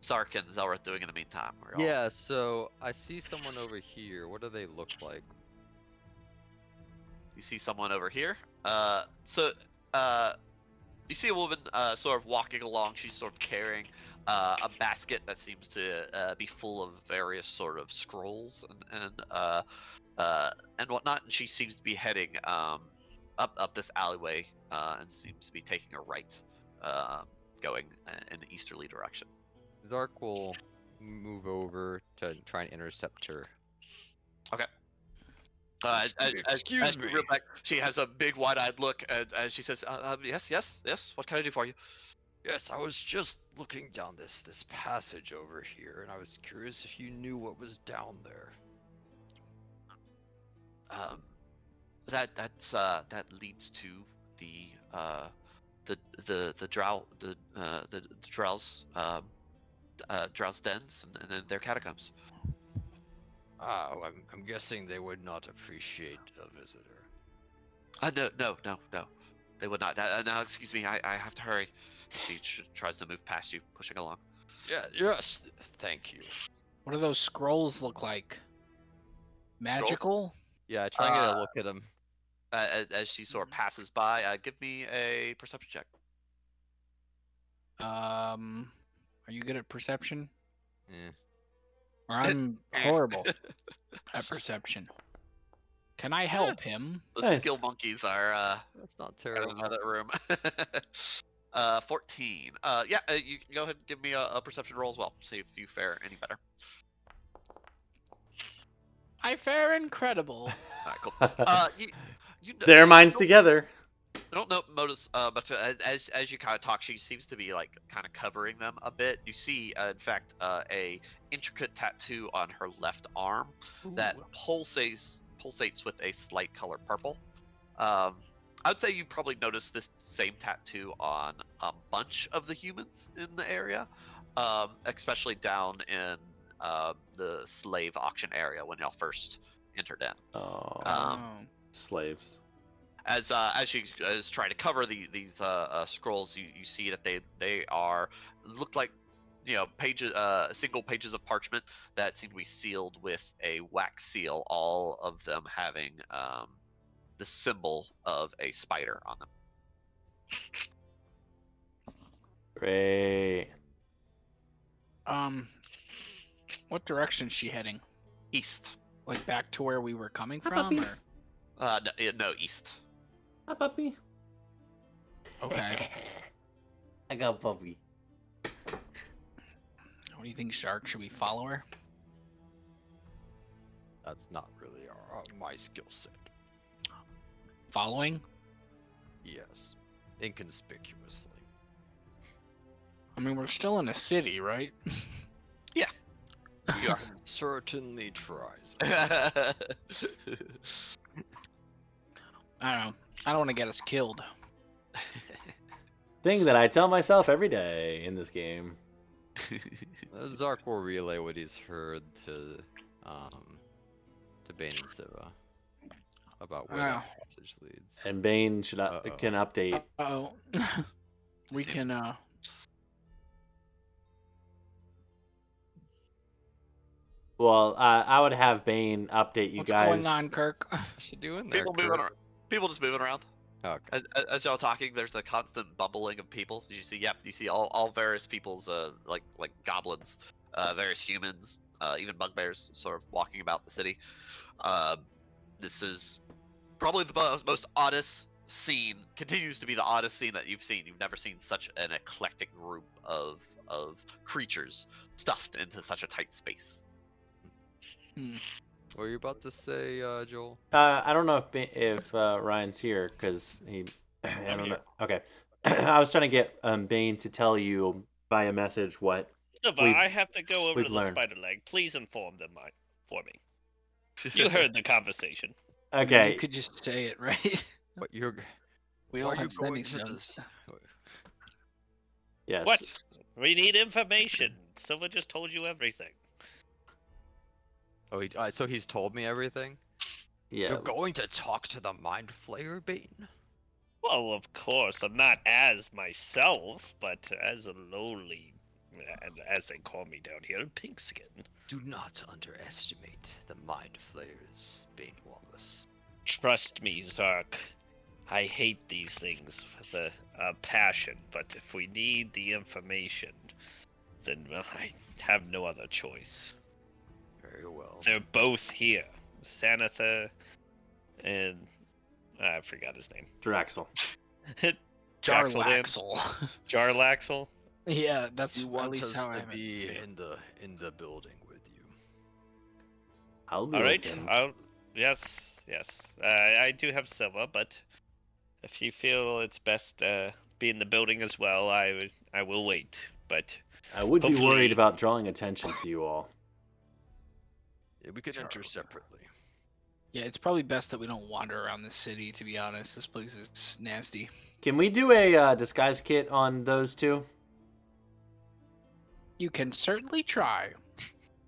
Sark and Zelrith doing in the meantime? Yeah, so I see someone over here. What do they look like? You see someone over here. So you see a woman sort of walking along. She's sort of carrying a basket that seems to be full of various sort of scrolls and whatnot. And she seems to be heading up this alleyway and seems to be taking a right, going in the easterly direction. Zark will move over to try and intercept her. Okay. Excuse me. Real quick, she has a big wide-eyed look as she says, yes. What can I do for you? Yes, I was just looking down this passage over here, and I was curious if you knew what was down there. That leads to the Drow's dens and their catacombs. Well, I'm guessing they would not appreciate a visitor. No. They would not. Now, excuse me, I have to hurry. She tries to move past you, pushing along. Yeah, yes, thank you. What do those scrolls look like? Magical? Yeah, try and get a look at them. As she sort of passes by, give me a perception check. Are you good at perception? Yeah. Or I'm horrible at perception. Can I help him? The Nice. skill monkeys are That's not in terrible. another room. 14. You can go ahead and give me a perception roll as well. See if you fare any better. I fare incredible. Alright, cool. Their minds together. I don't know notice, but as you kind of talk, she seems to be like kind of covering them a bit. You see, in fact, a intricate tattoo on her left arm that pulsates with a slight color purple. I would say you probably noticed this same tattoo on a bunch of the humans in the area, especially down in the slave auction area when y'all first entered in. Slaves. As she is trying to cover these scrolls, you see that they look like pages, single pages of parchment that seem to be sealed with a wax seal. All of them having the symbol of a spider on them. Great. What direction is she heading? East. Like back to where we were coming Hi, from? puppy. Or? No, east. Hi, puppy. Okay. I got a puppy. What do you think, Shark? Should we follow her? That's not really my skill set. Following? Yes, inconspicuously. I mean, we're still in a city, right? You are. Certainly tries. I don't know. I don't want to get us killed. Thing that I tell myself every day in this game. Zark will relay what he's heard to Bane and Siva about where that passage leads. And Bane can update. We can. Well, I would have Bane update you What's guys. going on, Kirk? What's she doing there? People just moving around. Oh, okay. As y'all talking, there's a constant bumbling of people. You see all various people's like goblins, various humans, even bugbears sort of walking about the city. This is probably the most oddest scene, continues to be the oddest scene that you've seen. You've never seen such an eclectic group of creatures stuffed into such a tight space. What were you about to say, Joel? I don't know if Ryan's here because he. I don't know. Okay, I was trying to get Bane to tell you via message what. No, but I have to go over to the learned. spider leg. Please inform them. for me. You heard the conversation. Okay. You could just say it, right? But you're. We Why all are you have going sending to stones. Yes. What? We need information. Silva just told you everything. Oh, so he's told me everything? Yeah. You're going to talk to the Mind Flayer, Bane? Well, of course, I'm not as myself, but as a lowly, as they call me down here, Pinkskin. Do not underestimate the Mind Flayers, Bane Wallace. Trust me, Zark. I hate these things with a passion, but if we need the information, then I have no other choice. Very well. They're both here. Xanatha and... I forgot his name. Draxel. Jarlaxle. Jarlaxle? Yeah, that's You at want least us how I to have it. be in the building with you. I'll be All with right. him. Yes. I do have Silva, but if you feel it's best be in the building as well, I will wait. But I would be hopefully- worried about drawing attention to you all. Yeah, we could enter separately. Yeah, it's probably best that we don't wander around the city, to be honest. This place is nasty. Can we do a disguise kit on those two? You can certainly try.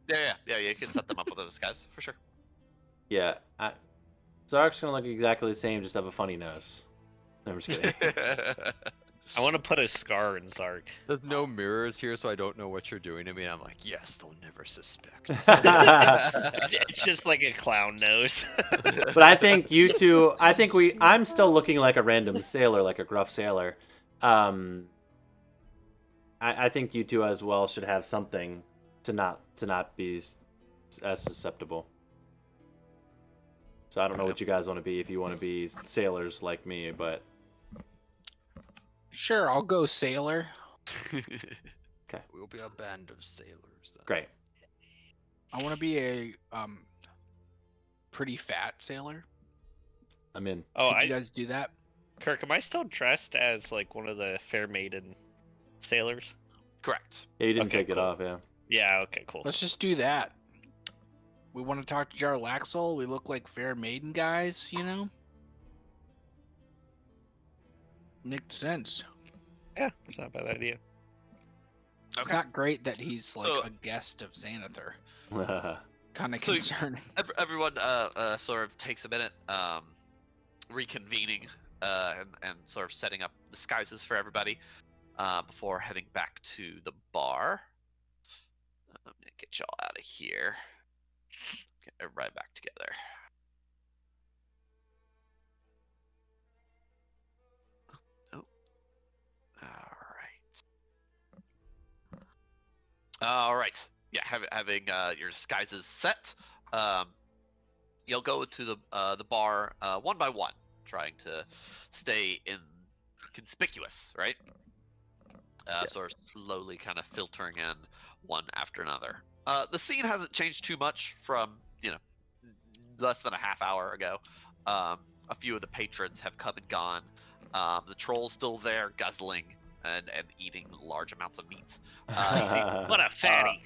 Yeah. You can set them up with a disguise for sure. Yeah. Zark's gonna look exactly the same, just have a funny nose. No, I'm just kidding. I want to put a scar in Zark. There's no mirrors here, so I don't know what you're doing to me. And I'm like, yes, they'll never suspect. It's just like a clown nose. But I think you two. I'm still looking like a random sailor, like a gruff sailor. I think you two as well should have something to not be as susceptible. So I don't know what you guys want to be. If you want to be sailors like me, but Sure, I'll go sailor. We'll be a band of sailors. Then. great. I want to be a pretty fat sailor. I'm in. Oh, Could you guys do that? Kirk, am I still dressed as like one of the fair maiden sailors? Correct. Yeah, you didn't Okay, take it cool. off, yeah. Yeah. Okay. Cool. Let's just do that. We want to talk to Jarlaxle. We look like fair maiden guys, you know? Makes sense. Yeah, it's not a bad idea. It's Okay. not great that he's like So- a guest of Xanather. Yeah. Kind of So- concerning. Everyone sort of takes a minute reconvening and sort of setting up disguises for everybody before heading back to the bar. I'm gonna get y'all out of here. Get everybody back together. Oh. All right. Yeah, having your disguises set, you'll go to the bar one by one, trying to stay inconspicuous, right? Yes. Sort of slowly kind of filtering in one after another. The scene hasn't changed too much from less than a half hour ago. A few of the patrons have come and gone. The troll's still there, guzzling and eating large amounts of meat. What a fatty.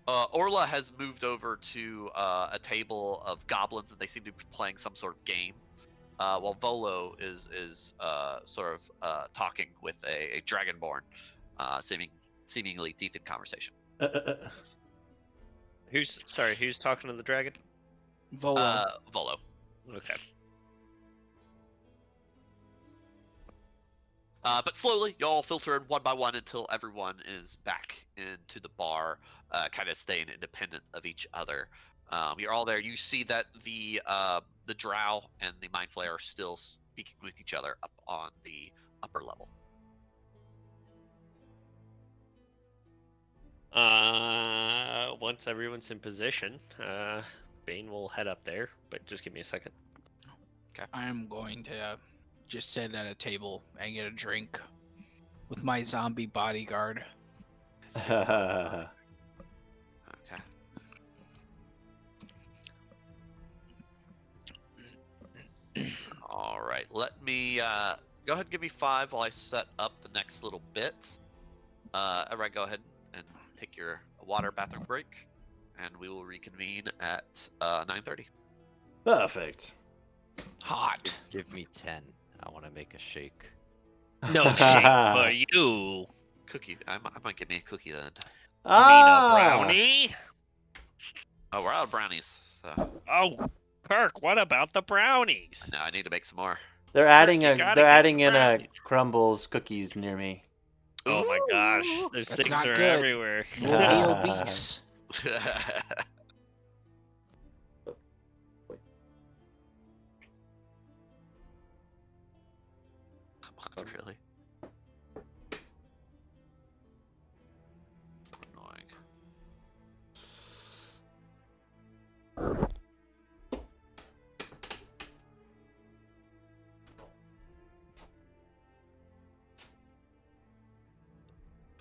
Orla has moved over to a table of goblins, and they seem to be playing some sort of game. While Volo is sort of talking with a dragonborn, seemingly deep in conversation. Who's talking to the dragon? Volo. Volo. Okay. But slowly, y'all filter in one by one until everyone is back into the bar, kind of staying independent of each other. You're all there. You see that the Drow and the Mind Flayer are still speaking with each other up on the upper level. Once everyone's in position, Bane will head up there, but just give me a second. I am going to just sit at a table and get a drink with my zombie bodyguard. Okay. All right. Let me go ahead and give me 5 while I set up the next little bit. Everyone, go ahead and take your water bathroom break. and we will reconvene at 9:30. Perfect. Hot. Give me 10. I want to make a shake. No shake for you. Cookie. I might get me a cookie then. You mean a brownie? Oh, we're out of brownies. So Oh, Kirk, what about the brownies? now I need to make some more. They're adding You a gotta they're get adding the in a brownies. crumbles cookies near me. Oh my gosh, Ooh. those That's things not are good. everywhere. You'll be obese. Come on, really? Annoying.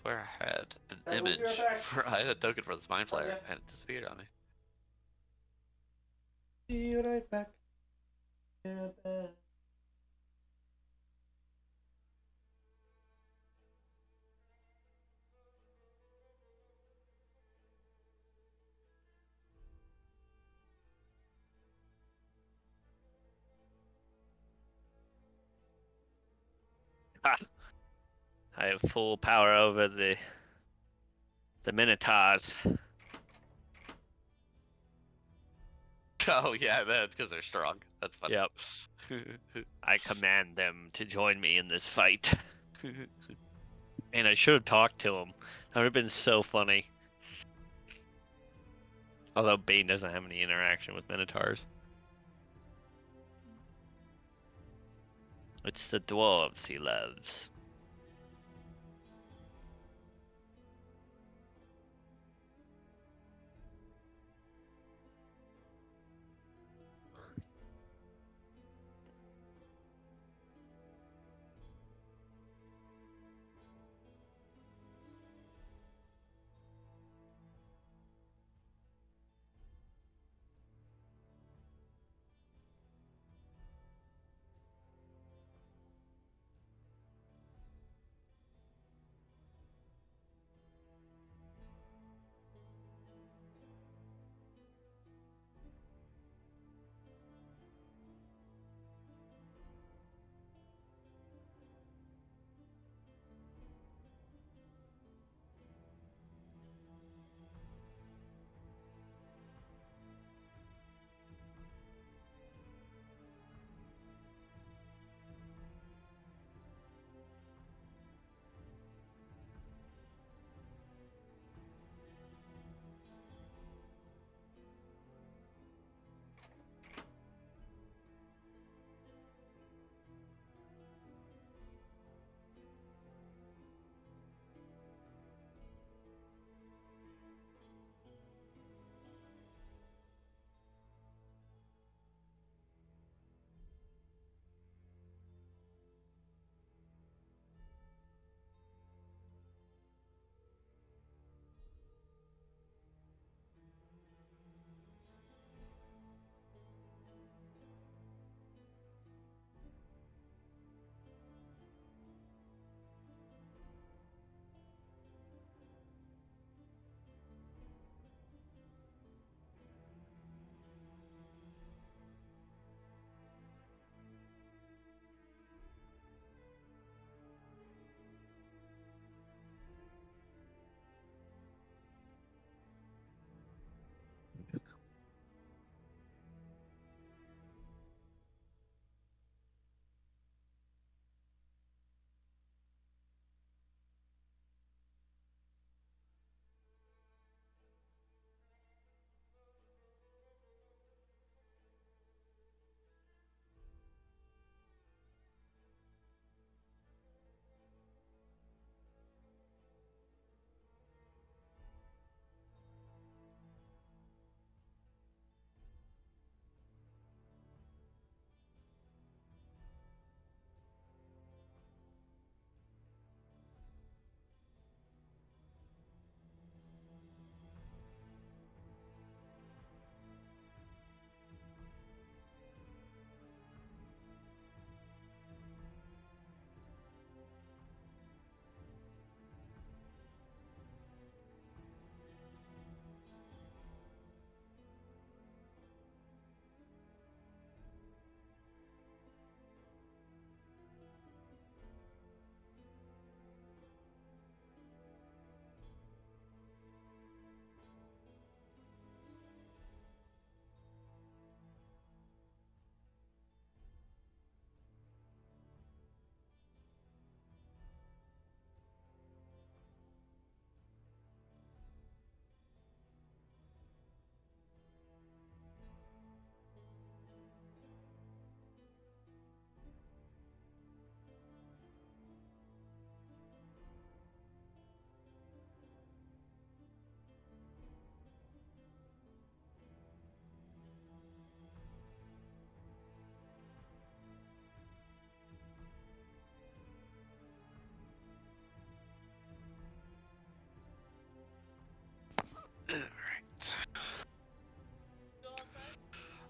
Where I had an We'll be right image back. I had a token for this mind flayer, yeah. and it disappeared on me. Be right back. Yeah, Ha. I have full power over the Minotaurs. Oh yeah, that's because they're strong. That's funny. Yep. I command them to join me in this fight. And I should have talked to him. That would have been so funny. Although Bane doesn't have any interaction with Minotaurs. It's the dwarves he loves.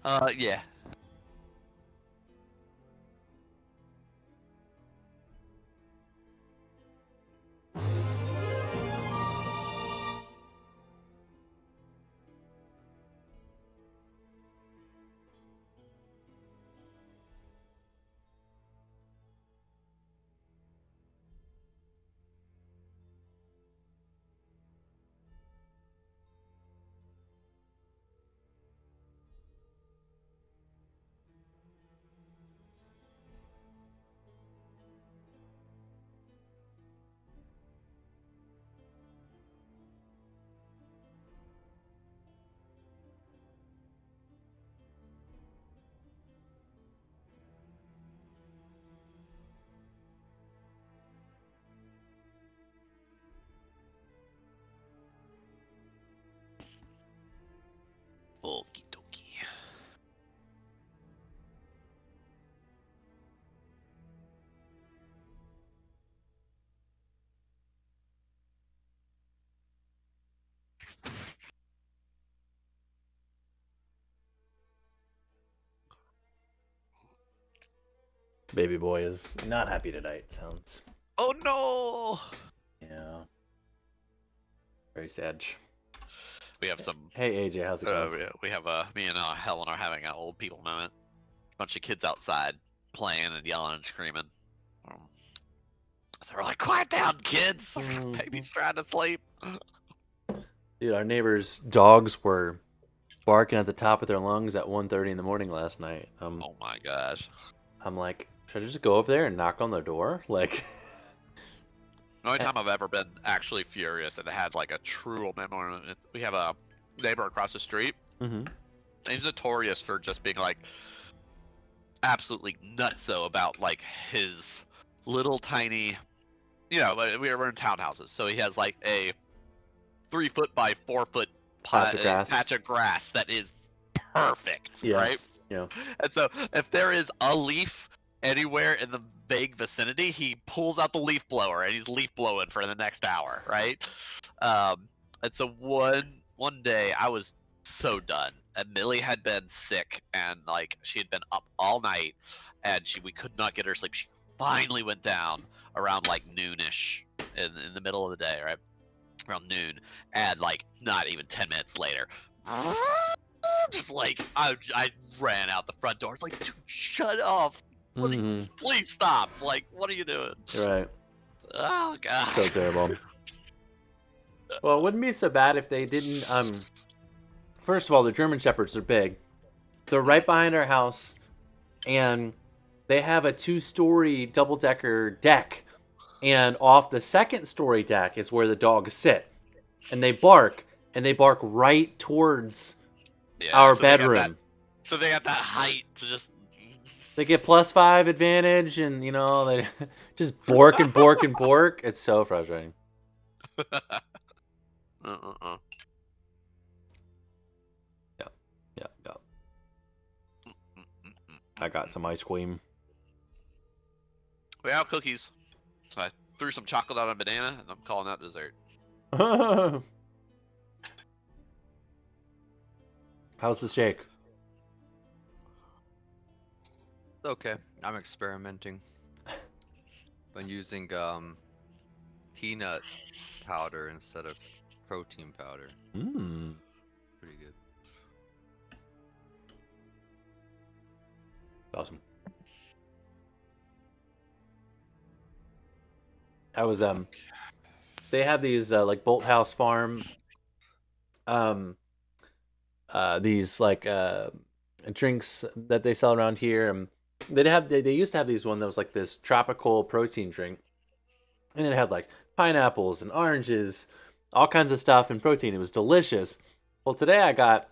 Yeah. Okie dokie. Baby boy is not happy tonight, sounds. Oh no! Yeah. Very sad. We have some. Hey AJ, how's it going? We have me and Helen are having an old people moment. Bunch of kids outside playing and yelling and screaming. So we're like, quiet down, kids! Baby's trying to sleep. Dude, our neighbors' dogs were barking at the top of their lungs at 1:30 in the morning last night. Oh my gosh. I'm like, should I just go over there and knock on their door? Like, The only time I've ever been actually furious and had like a true memory. We have a neighbor across the street. mm-hmm. He's notorious for just being like absolutely nutso about like his little tiny, we were in townhouses, so he has like a 3 foot by 4 foot patch of grass that is perfect, right? Yeah. And so if there is a leaf anywhere in the vague vicinity, he pulls out the leaf blower and he's leaf blowing for the next hour, right? And so one day I was so done. And Millie had been sick and like she had been up all night and we could not get her sleep. She finally went down around like noonish in the middle of the day, right? Around noon, and like not even 10 minutes later, just like I ran out the front door. It's like, dude, shut up! Please stop! Like, what are you doing? Right. Oh god. So terrible. Well, it wouldn't be so bad if they didn't. First of all, the German Shepherds are big. They're right behind our house, and they have a 2-story double-decker deck. And off the 2nd-story deck is where the dogs sit. And they bark right towards our bedroom. So they got that height to just... They get +5 advantage, and, they just bork and bork and bork. It's so frustrating. Yeah. I got some ice cream. We have cookies. So I threw some chocolate on a banana, and I'm calling that dessert. How's the shake? Okay, I'm experimenting. Been using peanut powder instead of protein powder. Pretty good. Awesome. I was they have these like Bolt House Farm these like drinks that they sell around here, and they used to have these one that was like this tropical protein drink, and it had like pineapples and oranges, all kinds of stuff and protein. It was delicious. Well, today I got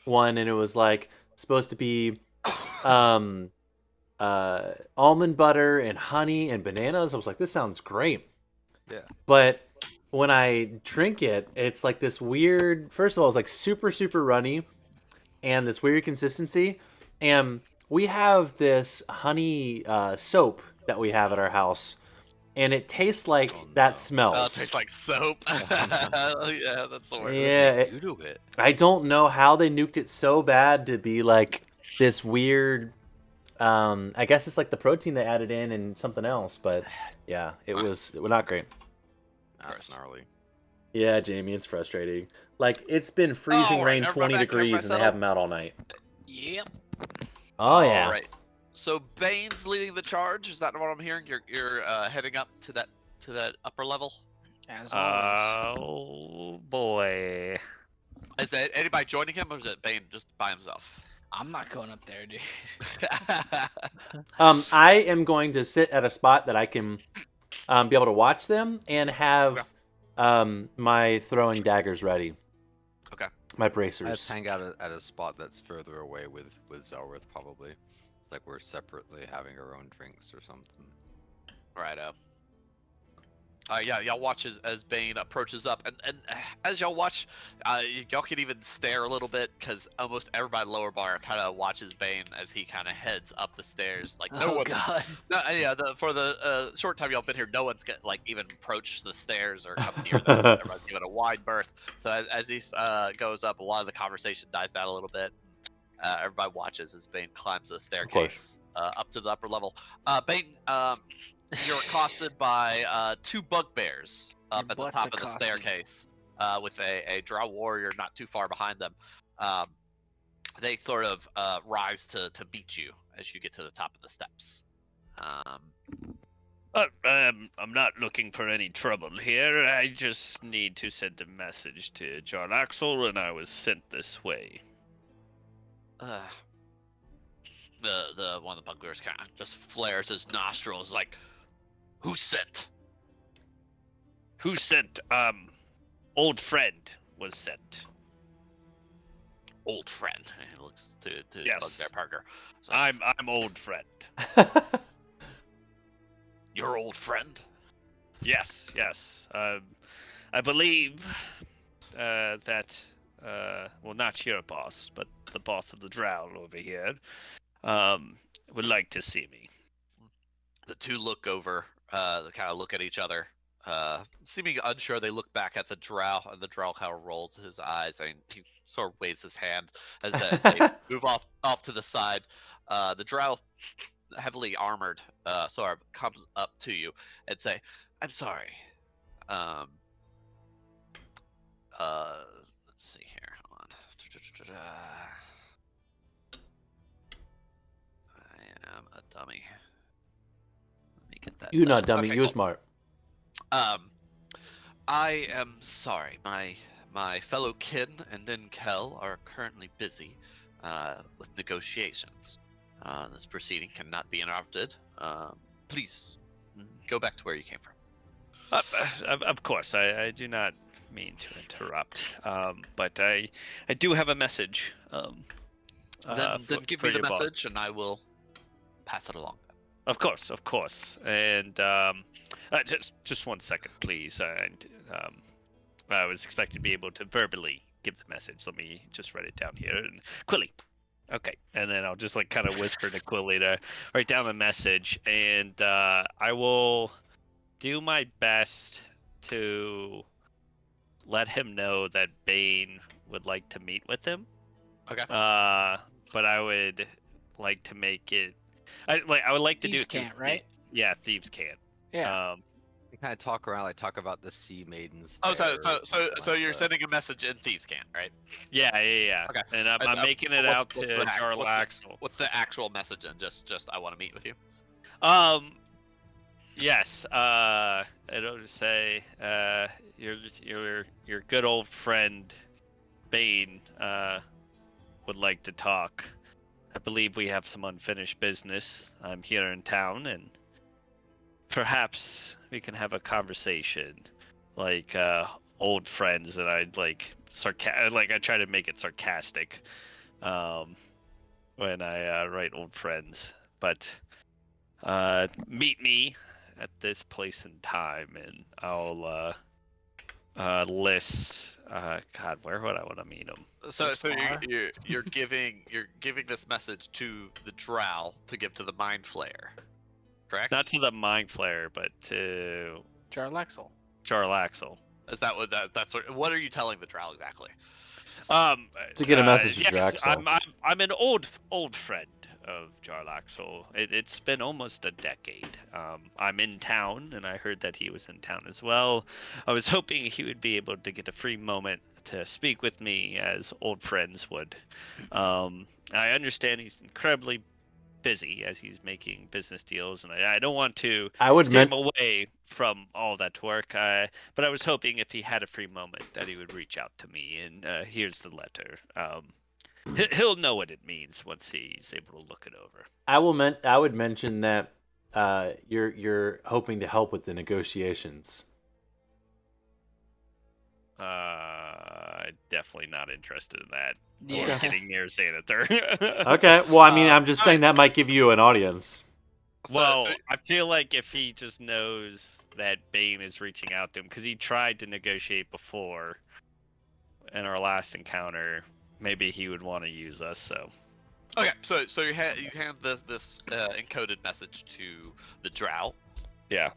one and it was like supposed to be almond butter and honey and bananas. I was like, this sounds great. Yeah. But when I drink it, it's like this weird, first of all, it's like super, super runny and this weird consistency. And we have this honey soap that we have at our house, and it tastes like that smells. Oh, it tastes like soap. Yeah, that's the word. Yeah. What do you do to it? I don't know how they nuked it so bad to be like this weird. I guess it's like the protein they added in and something else, but yeah, it was not great. That's gnarly. Yeah, Jamie, it's frustrating. Like, it's been freezing rain, 20 degrees, and they have them out all night. Yep. Oh yeah. All right. So Bane's leading the charge. Is that what I'm hearing? You're heading up to that upper level. As always. Oh boy. Is that anybody joining him, or is it Bane just by himself? I'm not going up there, dude. I am going to sit at a spot that I can be able to watch them and have my throwing daggers ready. Okay. My I bracers. just hang out at a spot that's further away with Zelrith, probably. Like we're separately having our own drinks or something. Righto. Yeah, y'all watch as Bane approaches up, and as y'all watch, y'all can even stare a little bit, because almost everybody lower bar kind of watches Bane as he kind of heads up the stairs. Like no one. God. No, yeah. For the short time y'all been here, no one's even approached the stairs or come near them. Everyone's given a wide berth. So as he goes up, a lot of the conversation dies down a little bit. Everybody watches as Bane climbs the staircase up to the upper level. Bane, you're accosted by two bugbears up at the top of the staircase with a drow warrior not too far behind them. They sort of rise to meet you as you get to the top of the steps. I'm not looking for any trouble here. I just need to send a message to John Axel, and I was sent this way. The one of the bugbears kind of just flares his nostrils like, "Who sent? Who sent? Old friend was sent. Old friend." And he looks to Yes. Bugbear Parker. So, I'm old friend. Your old friend? Yes. I believe that well, not your boss, but the boss of the drow over here, would like to see me. The two look over, they kind of look at each other, seeming unsure. They look back at the drow, and the drow kind of rolls his eyes, and he sort of waves his hand as they move off to the side. The drow, heavily armored, sort of comes up to you and say, "I'm sorry. Let's see here. Hold on. I am a dummy. Let me get that. You're not dummy. Okay, You're cool. smart. I am sorry. My fellow kin and then Kel are currently busy with negotiations. This proceeding cannot be interrupted. Please go back to where you came from. Of course, I do not mean to interrupt, but I do have a message. Then give me the message, and I will pass it along. Of course, and just 1 second, please. I was expecting to be able to verbally give the message. Let me just write it down here. And Quilly. Okay, and then I'll just kind of whisper to Quilly to write down the message, and I will do my best to let him know that Bane would like to meet with him. Okay. But I would like to make it. I would like to Thieves do it. Can't, right? Yeah, thieves can't. Yeah. We kind of talk around, talk about the sea maidens. Oh, so you're sending a message in Thieves Can't, right? Yeah. Okay. And I'm making it out to Jarl Axel. What's the actual message? And just I want to meet with you. Yes. It'll just say, your good old friend, Bane, would like to talk. I believe we have some unfinished business. I'm here in town, and perhaps we can have a conversation, like old friends. And I'd I try to make it sarcastic, when I write old friends. But meet me at this place and time, and I'll list. God, where would I want to meet him? So you're giving this message to the Drow to give to the Mind Flayer, correct? Not to the Mind Flayer, but to Jarl Axel. Jarl Axel. Is that what that's what are you telling the Drow exactly? To get a message to yes, Draxel. I'm an old friend of Jarlaxle. It's been almost a decade. I'm in town, and I heard that he was in town as well. I was hoping he would be able to get a free moment to speak with me, as old friends would. I understand he's incredibly busy as he's making business deals, and I don't want to steer him away from all that work. But I was hoping if he had a free moment that he would reach out to me, and here's the letter. He'll know what it means once he's able to look it over. I would mention that you're hoping to help with the negotiations. Definitely not interested in that. Or getting near Xanathar. Okay, well, I mean, I'm just saying that might give you an audience. Well, I feel like if he just knows that Bane is reaching out to him, because he tried to negotiate before in our last encounter, maybe he would want to use us. So. Okay, so you hand this encoded message to the Drow. Yeah.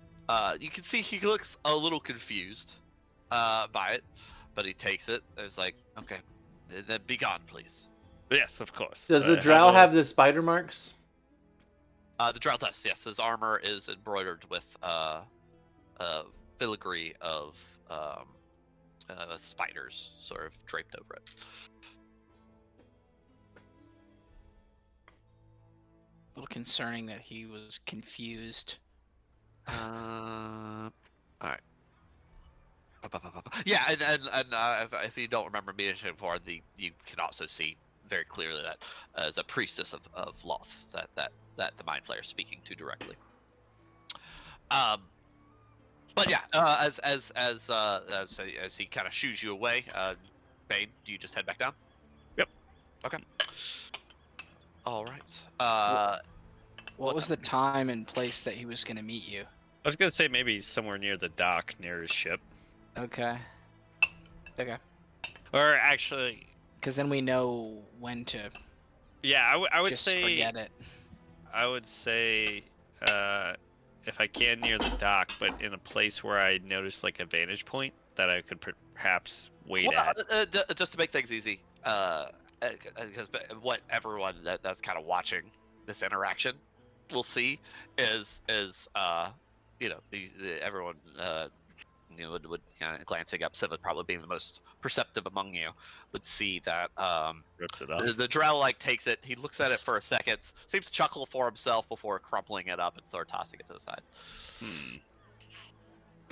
You can see he looks a little confused by it, but he takes it. It's like, okay, then be gone, please. Yes, of course. Does the Drow have the spider marks? The Drow does, yes. His armor is embroidered with filigree of spiders sort of draped over it. A little concerning that he was confused. All right. Yeah, and if you don't remember me mentioning before, you can also see very clearly that as a priestess of Loth that the Mind Flayer is speaking to directly. But yeah, as he kind of shoos you away, Bane, do you just head back down? Yep. Okay. All right. What was the time and place that he was going to meet you? I was gonna say maybe somewhere near the dock, near his ship. Okay. Or actually, because then we know when to. Yeah, I would just say. Forget it. I would say, if I can, near the dock, but in a place where I notice like a vantage point that I could perhaps wait at. Just to make things easy, because what everyone that's kind of watching this interaction will see is everyone would kind of glancing up, Siva probably being the most perceptive among you, would see that rips it up. The Drow takes it, he looks at it for a second, seems to chuckle for himself before crumpling it up and sort of tossing it to the side.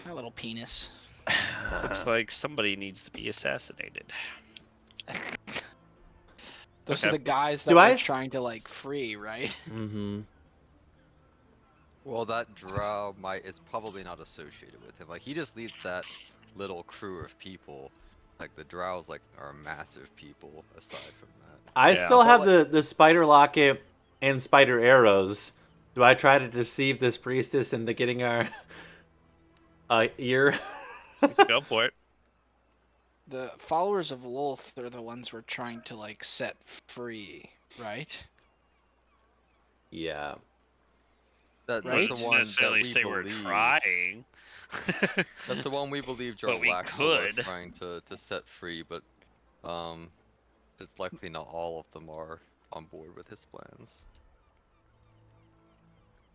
My little penis. Looks like somebody needs to be assassinated. Those are the guys that we're trying to free, right? Mm-hmm. Well, that Drow is probably not associated with him. He just leads that little crew of people. The Drows are massive people aside from that. I still have the spider locket and spider arrows. Do I try to deceive this priestess into getting our ear? Go for it. The followers of Lolth are the ones we're trying to set free, right? Yeah. That's right? the one necessarily that we say believe. We're trying. That's the one we believe But we Jarlaxle could. are trying to set free, but it's likely not all of them are on board with his plans.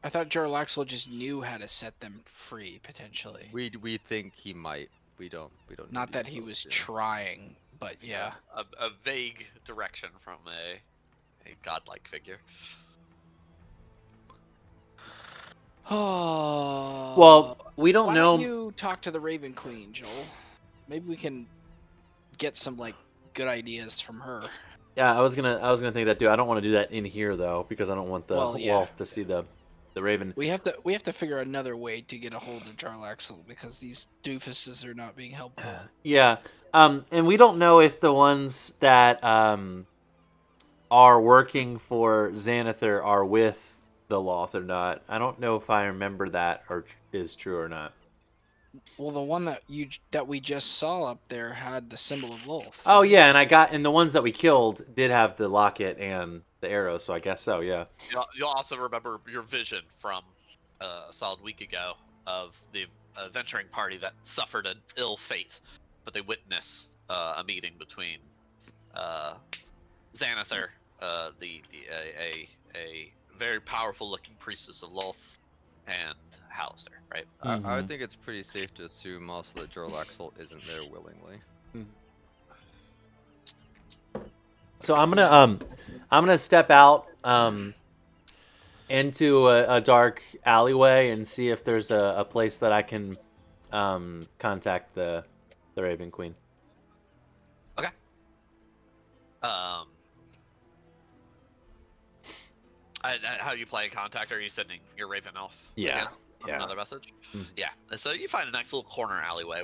I thought Jarlaxle just knew how to set them free, potentially. We think he might. We don't. Not that he was trying, but yeah. A vague direction from a godlike figure. Oh. Well, we don't know. Why don't you talk to the Raven Queen, Joel? Maybe we can get some good ideas from her. Yeah, I was gonna think that too. I don't want to do that in here though, because I don't want the Wolf to see the Raven. We have to figure out another way to get a hold of Jarlaxle because these doofuses are not being helpful. Yeah. And we don't know if the ones that are working for Xanathar are with the Loth or not. I don't know if I remember that or is true or not. Well, the one that we just saw up there had the symbol of Lolth. Oh yeah, and the ones that we killed did have the locket and the arrows, so I guess so, yeah. You'll also remember your vision from a solid week ago of the adventuring party that suffered an ill fate, but they witnessed a meeting between Xanather, a very powerful-looking priestess of Lolth, and Hallister, right? I would think it's pretty safe to assume also that Jorlaxel isn't there willingly. So I'm gonna step out into a dark alleyway and see if there's a place that I can contact the Raven Queen. Okay. How do you play contact? Are you sending your Raven off? Yeah. Again? Another message. Yeah. So you find a nice little corner alleyway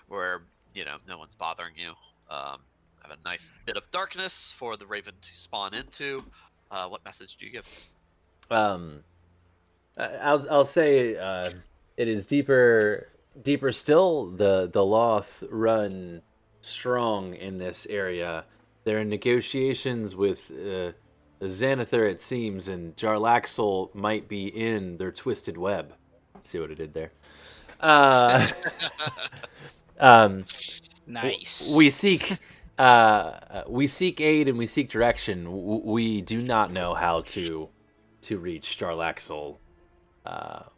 where no one's bothering you. Have a nice bit of darkness for the Raven to spawn into. What message do you give? I'll say it is deeper still. The Loth run strong in this area. They're in negotiations with Xanather, it seems, and Jarlaxle might be in their twisted web. See what I did there? Nice. We seek aid and we seek direction. We do not know how to reach Jarlaxle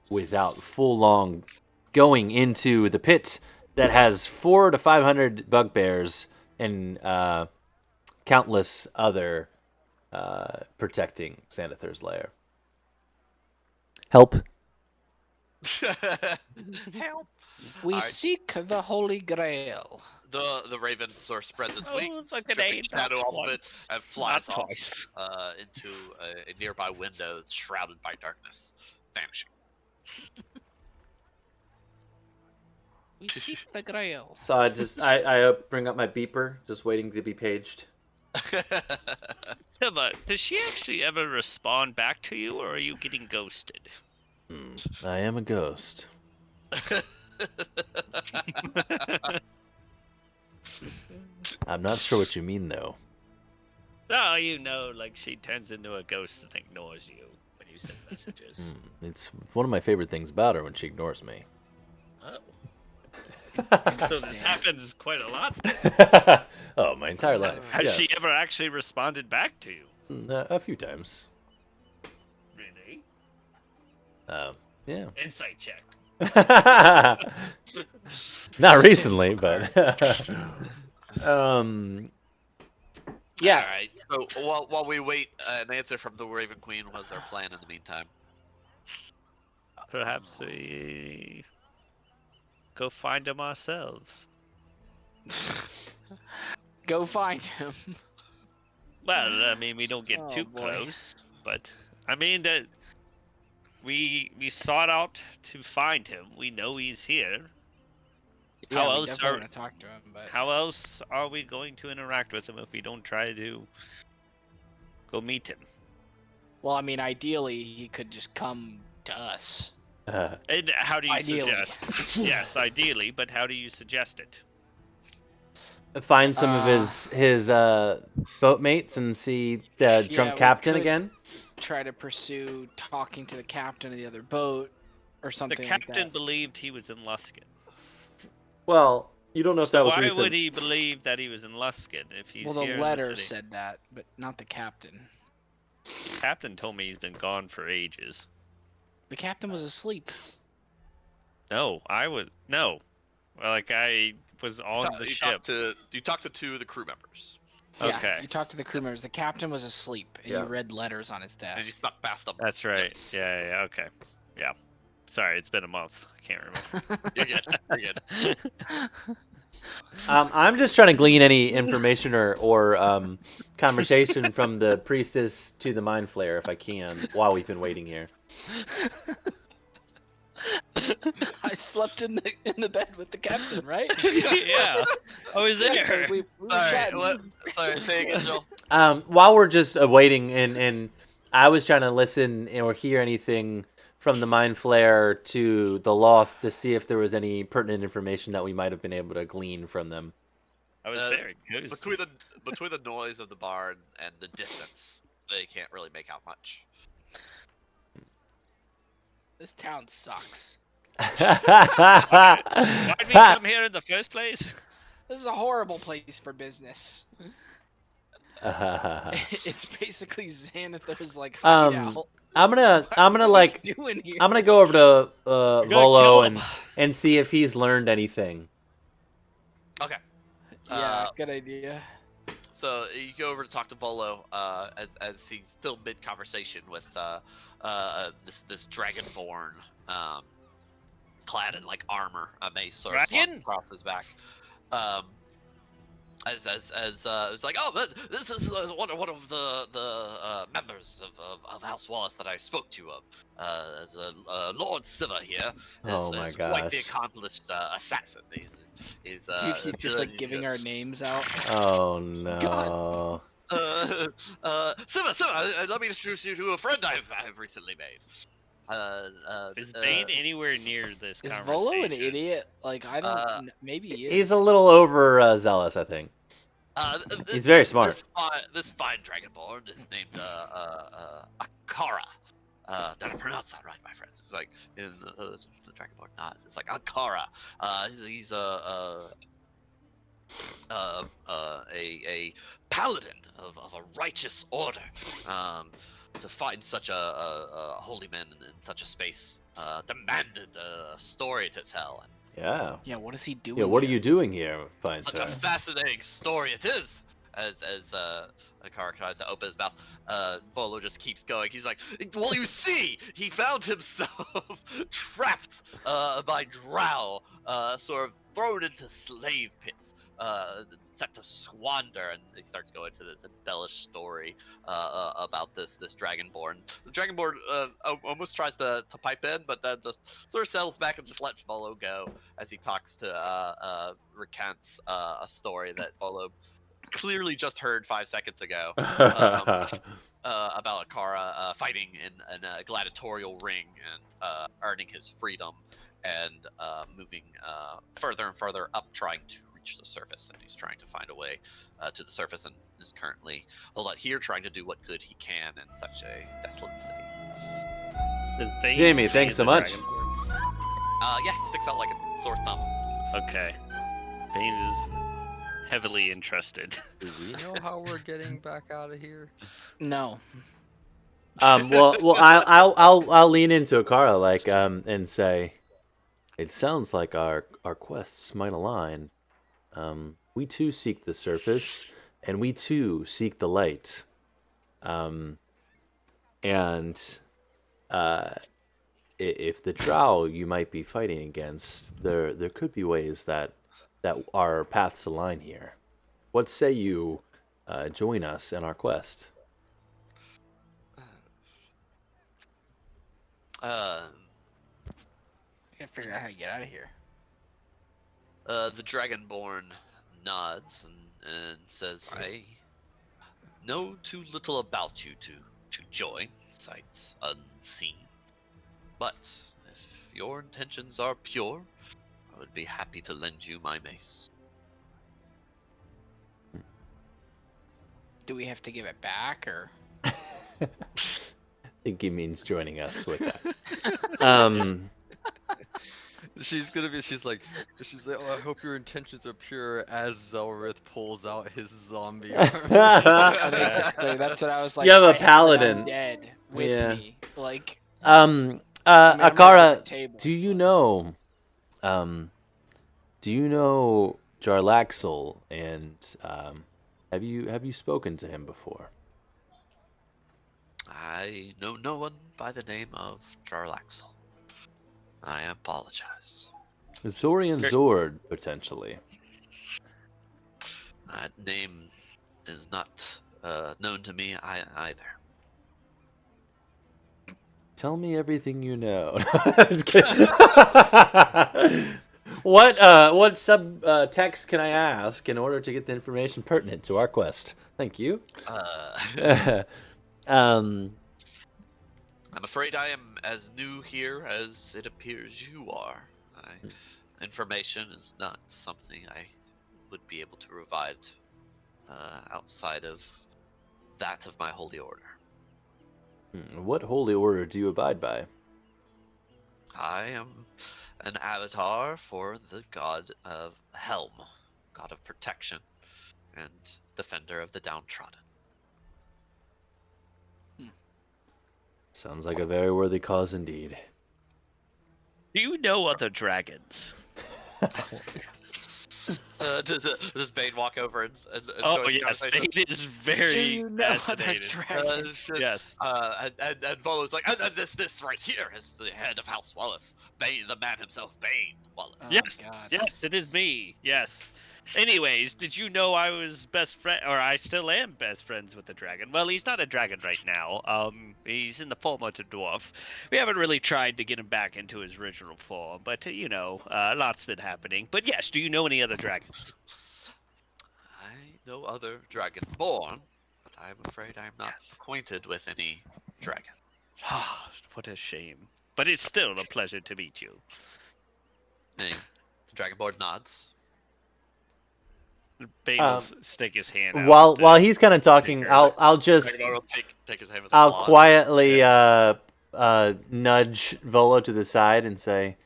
without full long going into the pit that has 400 to 500 bugbears and countless other protecting Xanathar's lair. Help. Help. We seek the Holy Grail. The Raven sort of spreads its wings, look at stripping Abe, shadow not off of it, once, and flies not off twice. into a nearby window that's shrouded by darkness, vanishing. We seek the Grail. So I bring up my beeper, just waiting to be paged. Hilma, does she actually ever respond back to you, or are you getting ghosted? I am a ghost. I'm not sure what you mean, though. Oh, like she turns into a ghost and ignores you when you send messages. It's one of my favorite things about her when she ignores me. Oh. So this happens quite a lot. Oh, my entire life. Has yes. she ever actually responded back to you? A few times. Really? Yeah. Insight check. Not recently, but yeah. All right. So while we wait an answer from the Raven Queen, what's our plan in the meantime? Perhaps we go find him ourselves. Go find him. Well, I mean, we don't get too close, but I mean that we sought out to find him. We know he's here. Yeah, How we else definitely want to talk to him, but How else are we going to interact with him if we don't try to go meet him? well, I mean, ideally he could just come to us. And how do you Ideally. suggest? Yes, ideally, but how do you suggest it? Find some of his boatmates and see the drunk captain again. Try to pursue talking to the captain of the other boat or something. The captain like that. believed he was in Luskin. Well, you don't know if that was Why recent. would he believe that he was in Luskin if he's Well, here the in letter the city? said that, but not the captain. The captain told me he's been gone for ages. The captain was asleep. No, I was no. Like I was on the ship. You talked to two of the crew members. Yeah, Okay. you talked to the crew members. The captain was asleep, and you read letters on his desk. And you snuck past them. That's right. Yeah, okay. Yeah. Sorry, it's been a month. I can't remember. You're good. I'm just trying to glean any information or conversation from the priestess to the mind flayer if I can while we've been waiting here. I slept in the bed with the captain, right? Yeah, I was there. We were Sorry, chatting. sorry, say again, Joel. While we're just waiting, and I was trying to listen or hear anything from the mind flayer to the Loth to see if there was any pertinent information that we might have been able to glean from them. I was there. Between the noise of the bar and the distance, they can't really make out much. This town sucks. Why'd we come here in the first place? This is a horrible place for business. It's basically Xanathar's like hideout. I'm gonna What are like we doing here? I'm gonna go over to gotta Volo kill him. and see if he's learned anything. Okay. Yeah, good idea. So you go over to talk to Volo as he's still mid conversation with this dragonborn, clad in like armor, a mace sort of slung across his back. As it's like, oh, this is one of the members of House Wallace that I spoke to as Lord Siva here. Oh my is quite the gosh. accomplished assassin. He's Dude, he's just like giving our names out. Oh no. Siva, let me introduce you to a friend I've recently made. Is Bane anywhere near this Is conversation? Volo an idiot? Like, I don't. Maybe he is. He's a little over zealous, I think. He's very smart. This fine dragonborn is named Akara. Did I pronounce that right, my friends? It's like in the dragonborn nods. It's like Akara. He's a paladin of a righteous order. To find such a holy man in such a space demanded a story to tell. Yeah. Yeah, what is he doing? Yeah, what are here? you doing here, fine Such sir? a fascinating story it is. As Akara tries to open his mouth, Volo just keeps going. He's like, well, you see, he found himself trapped by drow, sort of thrown into slave pits, set to squander, and he starts going to this embellished story about this dragonborn. The dragonborn almost tries to pipe in, but then just sort of settles back and just lets Volo go as he talks to recants a story that Volo clearly just heard 5 seconds ago about Akara fighting in a gladiatorial ring and earning his freedom and moving further and further up, trying to reach the surface. And he's trying to find a way to the surface, and is currently here trying to do what good he can in such a desolate city. Jamie, thanks so much. Yeah, he sticks out like a sore thumb. Okay. Bane is heavily interested. Do we know how we're getting back out of here? No. Well, I'll lean into Akara and say, it sounds like our quests might align. We too seek the surface, and we too seek the light. And if the drow you might be fighting against, there could be ways that our paths align here. What say you join us in our quest? I gotta figure out how to get out of here. The dragonborn nods and says, I know too little about you to join, sight unseen. But if your intentions are pure, I would be happy to lend you my mace. Do we have to give it back, or? I think he means joining us with that. She's like, oh, I hope your intentions are pure, as Zelrith pulls out his zombie arm. Basically, that's what I was like. You have a I paladin. Dead with me, like. Akara, do you know Jarlaxle, and have you spoken to him before? I know no one by the name of Jarlaxle. I apologize. Zorian Zord, potentially. That name is not known to me either. Tell me everything you know. I'm just kidding. What text can I ask in order to get the information pertinent to our quest? Thank you. I'm afraid I am as new here as it appears you are. Information is not something I would be able to provide outside of that of my holy order. What holy order do you abide by? I am an avatar for the god of Helm, god of protection, and defender of the downtrodden. Sounds like a very worthy cause indeed. Do you know other dragons? Does Bane walk over and Oh join the yes, conversation? Bane is very Do you know other fascinated. dragons? Yes. And Volo's like, and this right here is the head of House Wallace, Bane, the man himself, Bane Wallace. Oh, Yes, God. yes, it is me. Yes. Anyways, did you know I was best friend, or I still am best friends with the dragon? Well, he's not a dragon right now. He's in the form of a dwarf. We haven't really tried to get him back into his original form, but a lot's been happening. But yes, do you know any other dragons? I know other dragonborn, but I'm afraid I'm not Yes. acquainted with any dragon. Ah, what a shame. But it's still a pleasure to meet you. And the dragonborn nods. Bane will stick his hand out. While he's kind of talking, I'll just Dragonborn will take his hand with I'll a claw. quietly nudge Volo to the side and say,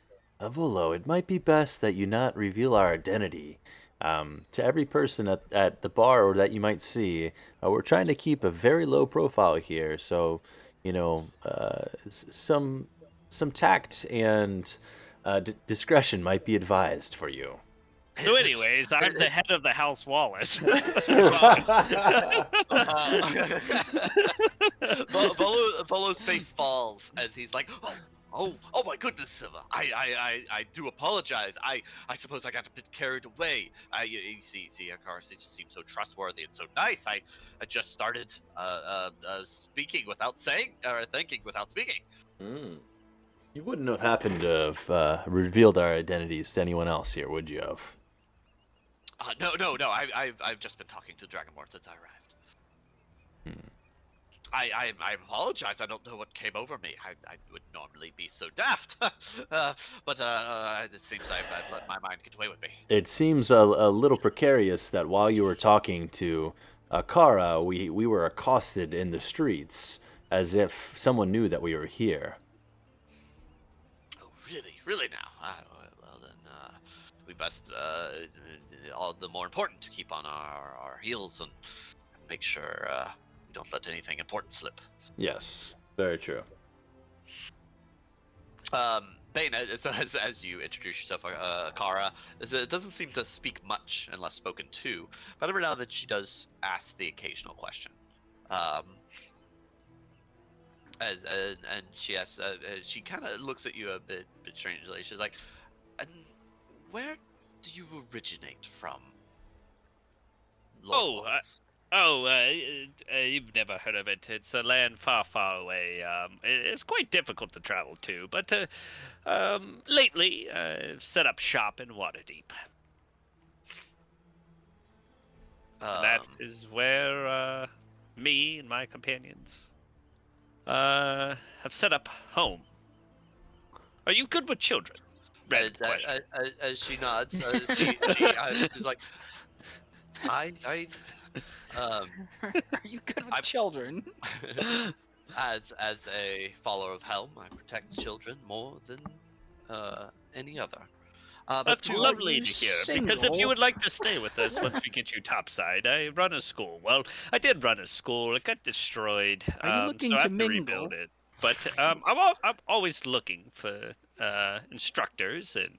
Volo, it might be best that you not reveal our identity. To every person at the bar or that you might see, we're trying to keep a very low profile here. So, some tact and discretion might be advised for you. So anyways, I'm the head of the House Wallace. Volo's face falls as he's like, oh my goodness, Silva. I do apologize. I suppose I got a bit carried away. You see, Akara just seems so trustworthy and so nice. I just started speaking without saying or thinking without speaking. You wouldn't have happened to have revealed our identities to anyone else here, would you have? No. I've just been talking to Dragonborn since I arrived. I apologize. I don't know what came over me. I would normally be so daft, but it seems I've let my mind get away with me. It seems a little precarious that while you were talking to Akara, we were accosted in the streets as if someone knew that we were here. Oh, really now? Well then, we best all the more important to keep on our heels and make sure we don't let anything important slip. Yes, very true. Bane, as you introduce yourself, Akara, it doesn't seem to speak much unless spoken to, but every now and then she does ask the occasional question. And she asks, she kind of looks at you a bit strangely. She's like, "And where do you originate from?" You've never heard of it. It's a land far, far away. It's quite difficult to travel to, but lately I've set up shop in Waterdeep. That is where me and my companions have set up home. Are you good with children? As she nods, she's like, Are you good with children? As a follower of Helm, I protect children more than any other. That's lovely to hear. Single? Because if you would like to stay with us once we get you topside, I run a school. Well, I did run a school. It got destroyed. Are you looking so I to have mingle? to rebuild it. But I'm always looking for instructors and.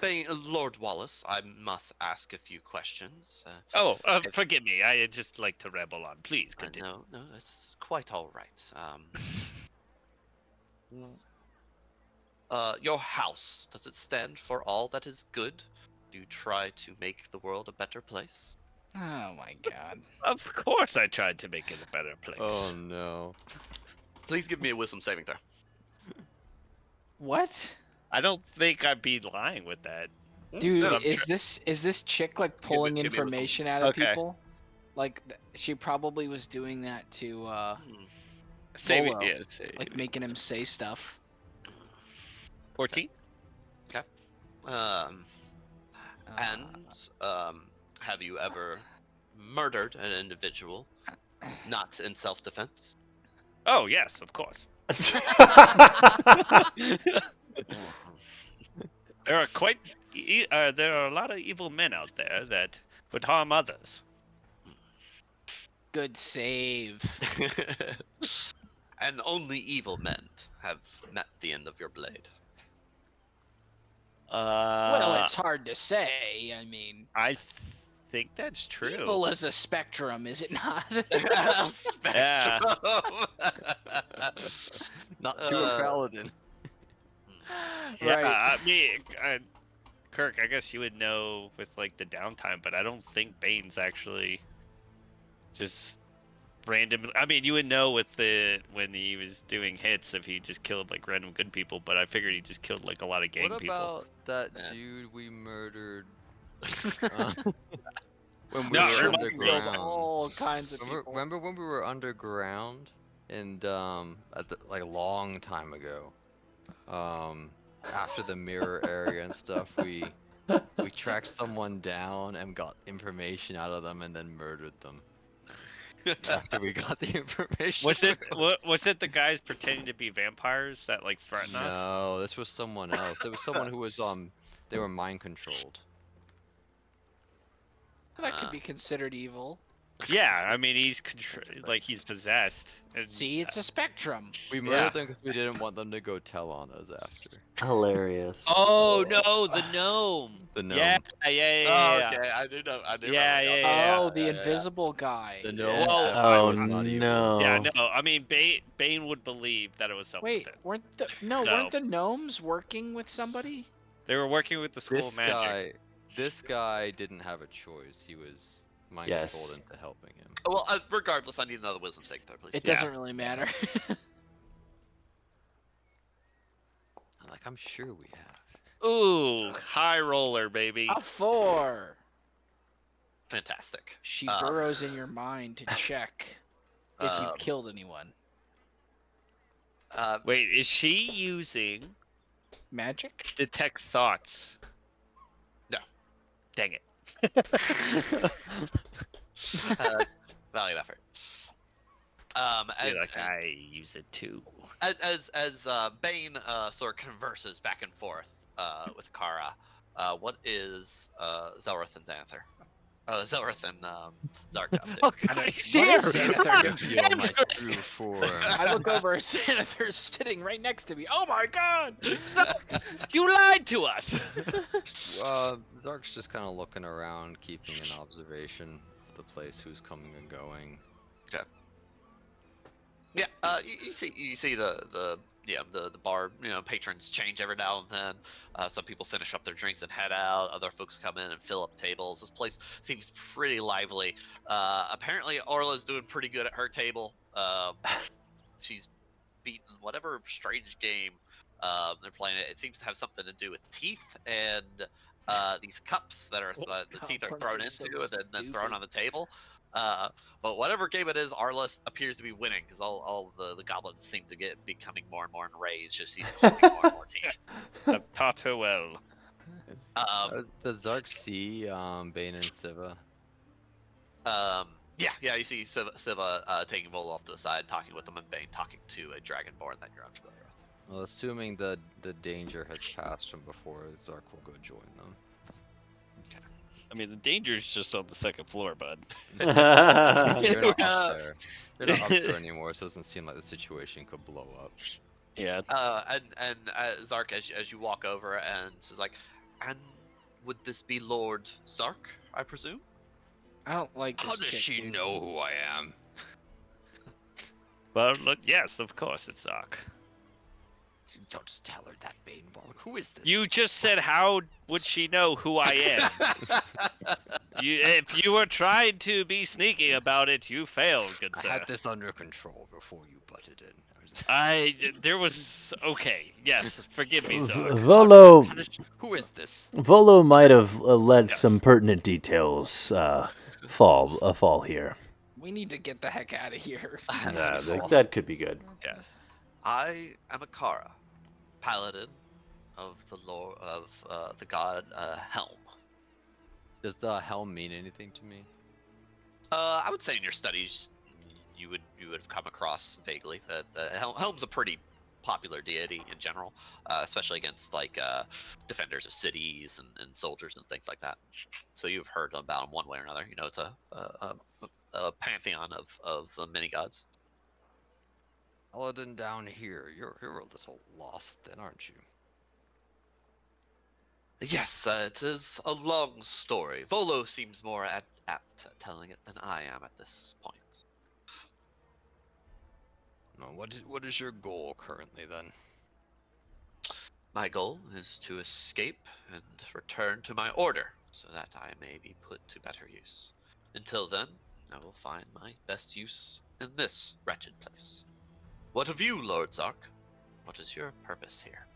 Being Lord Wallace, I must ask a few questions. Forgive me. I just like to ramble on. Please continue. No, it's quite all right. Your house, does it stand for all that is good? Do you try to make the world a better place? Oh my god. Of course I tried to make it a better place. Oh no. Please give me a wisdom saving throw. What? I don't think I'd be lying with that. Dude, is this chick like pulling give me information out of people? Like she probably was doing that to Volo, like making him say stuff. 14. Okay. Have you ever murdered an individual, not in self-defense? Oh yes, of course. there are there are a lot of evil men out there that would harm others. Good save. And only evil men have met the end of your blade. Well, it's hard to say. I mean, I think that's true. evil is a spectrum, is it not? Spectrum. Not to a paladin. Yeah, Right. I mean, Kirk, I guess you would know with like the downtime, but I don't think Bane's actually just random. I mean, you would know with when he was doing hits if he just killed like random good people, but I figured he just killed like a lot of gang What people. about that Yeah. dude we murdered when we No, were sure, underground? All kinds of people. Remember when we were underground and at the, like a long time ago, after the mirror area and stuff, we tracked someone down and got information out of them and then murdered them after we got the information. Was it the guys pretending to be vampires that like threatened us? No, this was someone else. It was someone who was they were mind controlled. That could be considered evil. Yeah, I mean he's he's possessed. And, See, it's a spectrum. We murdered them because we didn't want them to go tell on us after. Hilarious. Oh no, the gnome. The gnome. Yeah. Okay, I do know. Yeah. Oh, the invisible guy. The Yeah. gnome. Well, definitely Oh was not evil. no. Yeah, no, I mean Bane would believe that it was something. Wait, weren't the gnomes working with somebody? They were working with the school of magic. This guy didn't have a choice. He was mind controlled into helping him. Well, regardless, I need another wisdom save there, please. It doesn't really matter. I'm sure we have. Ooh, high roller, baby. A 4. Fantastic. She burrows in your mind to check if you've killed anyone. Wait, is she using Magic? detect thoughts? No. Dang it. Valiant effort. I use it too. As Bane sort of converses back and forth with Kara, what is Zelrith and Xanathar? Zelrith and Zark up to? Oh, God, I see Xanathar. Reveal my true form. I look over, Xanathar's sitting right next to me. Oh my God! You lied to us. Zark's just kind of looking around, keeping an observation of the place, who's coming and going. Okay. Yeah, you see the bar, patrons change every now and then. Some people finish up their drinks and head out. Other folks come in and fill up tables. This place seems pretty lively. Apparently Orla's doing pretty good at her table. She's beaten whatever strange game they're playing. It seems to have something to do with teeth and these cups that are the teeth are thrown into and then thrown on the table. But whatever game it is, Arla appears to be winning because all the goblins seem to get becoming more and more enraged as she's collecting more and more teeth. I've taught her well. Does Zark see Bane and Siva? Yeah, you see Siva taking Volo off to the side, talking with them, and Bane talking to a dragonborn that you're unfamiliar with. Well, assuming the danger has passed from before, Zark will go join them. I mean, the danger's just on the second floor, bud. You're not up there. You're not up there anymore, so it doesn't seem like the situation could blow up. Yeah. And Zark, as you walk over, and she's like, and would this be Lord Zark, I presume? I don't like this. How does she know who I am? Well, look, yes, of course it's Zark. Don't just tell her that, Baneborn. Who is this? You just said, how would she know who I am? If you were trying to be sneaky about it, you failed, good sir. I had this under control before you butted in. There was, okay, yes, forgive me, Zark. Volo, Who is this? Volo might have let some pertinent details fall here. We need to get the heck out of here. That could be good. Yes. I am a Kara, paladin of the lord of the god Helm. Does the helm mean anything to me? I would say in your studies, you would have come across vaguely that Helm's a pretty popular deity in general, especially against like defenders of cities and soldiers and things like that. So you've heard about him one way or another. You know, it's a pantheon of many gods. Paladin down here, you're a little lost then, aren't you? Yes, it is a long story. Volo seems more apt at telling it than I am at this point. What is your goal currently then? My goal is to escape and return to my order, so that I may be put to better use. Until then, I will find my best use in this wretched place. What of you, Lord Zark? What is your purpose here?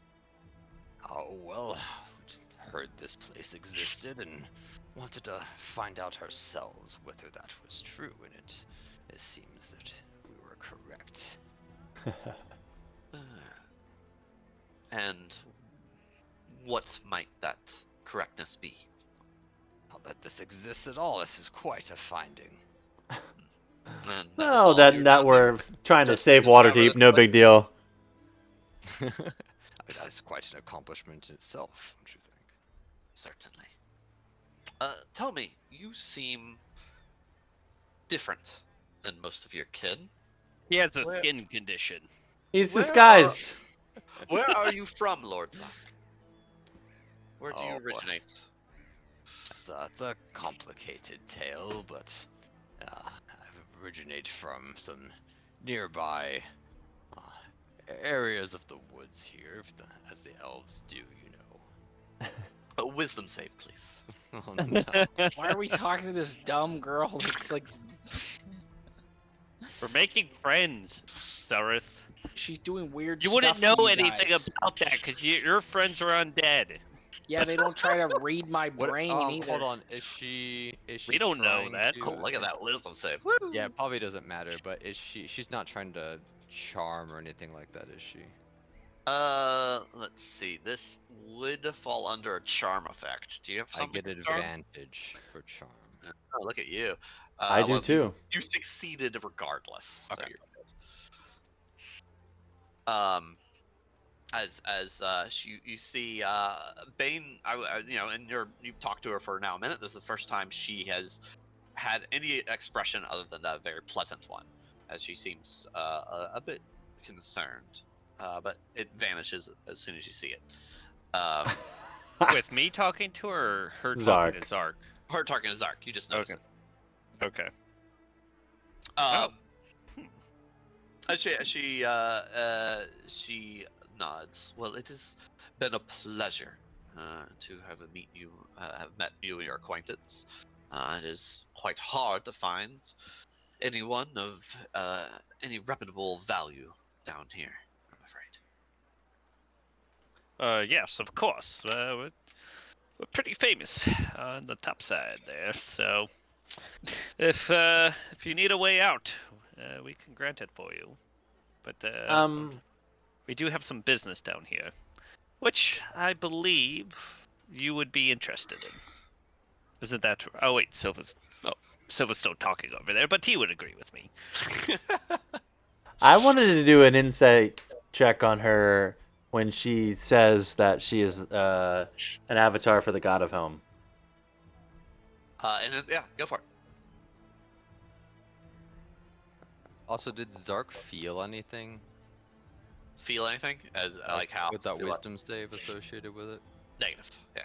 Oh, well, we just heard this place existed and wanted to find out ourselves whether that was true, and it seems that we were correct. And what might that correctness be? Not that this exists at all, this is quite a finding. And No, that we're trying to save Waterdeep, no big deal. I mean, that's quite an accomplishment in itself, don't you think? Certainly. Tell me, you seem different than most of your kin. He has a skin condition. He's disguised. Where are you from, Lord Zark? Where do you originate? That's a complicated tale, but I originate from some nearby areas of the woods here, as the elves do, you know. A wisdom save, please. Oh, no. Why are we talking to this dumb girl that's like... We're making friends, Zareth. She's doing weird You stuff wouldn't to know you anything guys. about that because your friends are undead. Yeah, they don't try to read my brain either. Hold on, is she We don't know trying that. to- Oh, look at that wisdom save. Woo! Yeah, it probably doesn't matter, but she's not trying to charm or anything like that, is she? Let's see. This would fall under a charm effect. Do you have I something? get for charm? advantage for charm. Oh, look at you. I do too. You succeeded regardless. Okay. So you're good. As you see, Bane, you know, and you've talked to her for now a minute. This is the first time she has had any expression other than a very pleasant one, as she seems a bit concerned. But it vanishes as soon as you see it. With me talking to her, or her Zark. talking to Zark? Her talking to Zark. You just notice it. Okay. She nods. Well, it has been a pleasure to have met you and your acquaintance. It is quite hard to find anyone of any reputable value down here, I'm afraid. Yes, of course. We're pretty famous on the top side there, so if you need a way out, we can grant it for you. But we do have some business down here, which I believe you would be interested in. Isn't that true? Oh wait, Silva's still talking over there, but he would agree with me. I wanted to do an insight check on her when she says that she is an avatar for the god of home. Yeah, go for it. Also, did Zark feel anything? Feel anything? As like how? With that feel what? wisdom save associated with it? Negative. Yeah.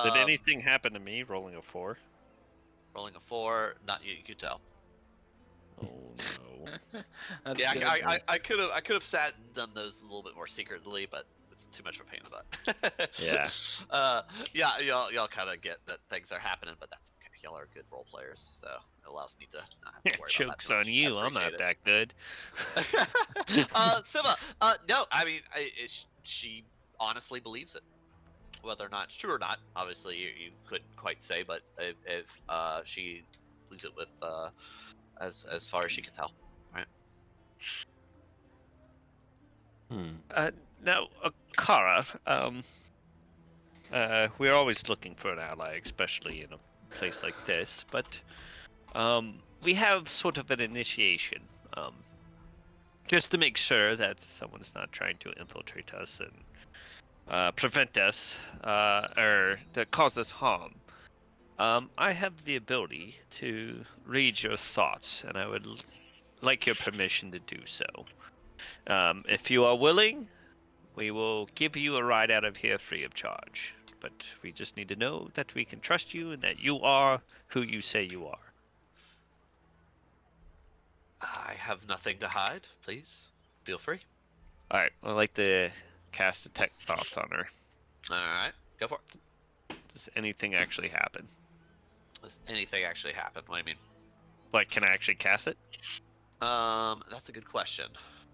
Did anything happen to me rolling a 4? Rolling a 4, not you could tell. Oh no. That's Yeah, good. I could have sat and done those a little bit more secretly, but it's too much of a pain in the butt. Yeah. Yeah, y'all kind of get that things are happening, but that's okay. Y'all are good role players, so it allows me to not have to worry about that Joke's too on much. you. I I'm not appreciate that good. it. Siva, no, I mean, she honestly believes it. Whether or not it's true or not, obviously you couldn't quite say, but if she believes it with as far as she can tell, right? Now, Kara, we're always looking for an ally, especially in a place like this, but we have sort of an initiation just to make sure that someone's not trying to infiltrate us and prevent us or to cause us harm. I have the ability to read your thoughts, and I would like your permission to do so. If you are willing, we will give you a ride out of here free of charge. But we just need to know that we can trust you and that you are who you say you are. I have nothing to hide. Please, feel free. Alright, I'd like to cast Detect Thoughts on her. Alright, go for it. Does anything actually happen? Does anything actually happen? What do you mean? Like, can I actually cast it? That's a good question.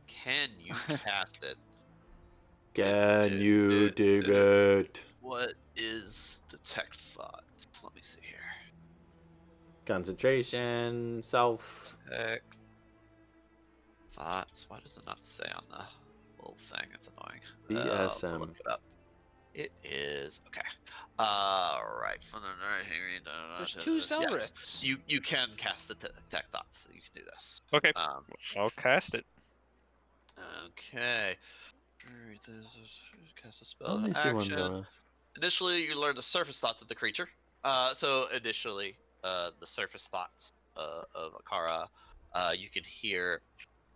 Can you cast it? Can you dig it? What is Detect Thoughts? Let me see here. Concentration, self. Detect Thoughts. Why does it not say on the little thing? It's annoying. BSM. Look it up. It is okay. Right. From the There's 2 Zelriths. Yes, you can cast the Detect Thoughts. You can do this. Okay, I'll cast it. Okay. Cast a spell. Only see one Action. Zora. Initially, you learn the surface thoughts of the creature. So initially, the surface thoughts of Akara, you can hear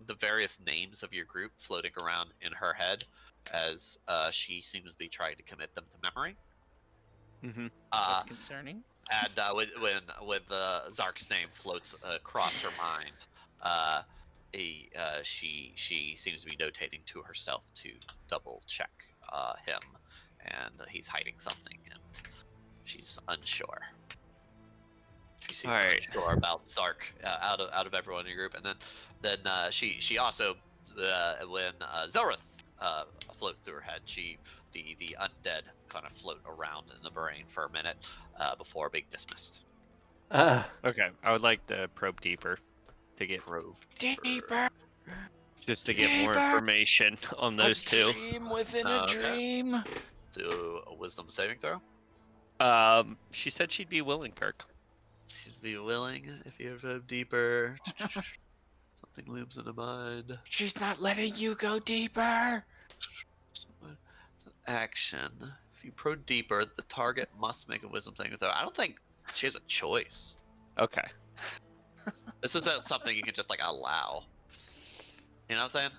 the various names of your group floating around in her head as she seems to be trying to commit them to memory. Mm-hmm. That's concerning. And when Zark's name floats across her mind, she seems to be notating to herself to double check him, and he's hiding something, and she's unsure. She seems unsure about Zark out of everyone in your group, and then she also when Zelrith floats through her head, the undead kind of float around in the brain for a minute before being dismissed. Okay, I would like to probe deeper to get Deeper. Just to get more information on those two. Dream within a dream. Do a wisdom saving throw. She said she'd be willing, Kirk. She'd be willing if you probe deeper. Something looms in the mind. She's not letting you go deeper. Action. If you probe deeper, the target must make a wisdom saving throw. I don't think she has a choice. Okay. This isn't something you can just like allow. You know what I'm saying?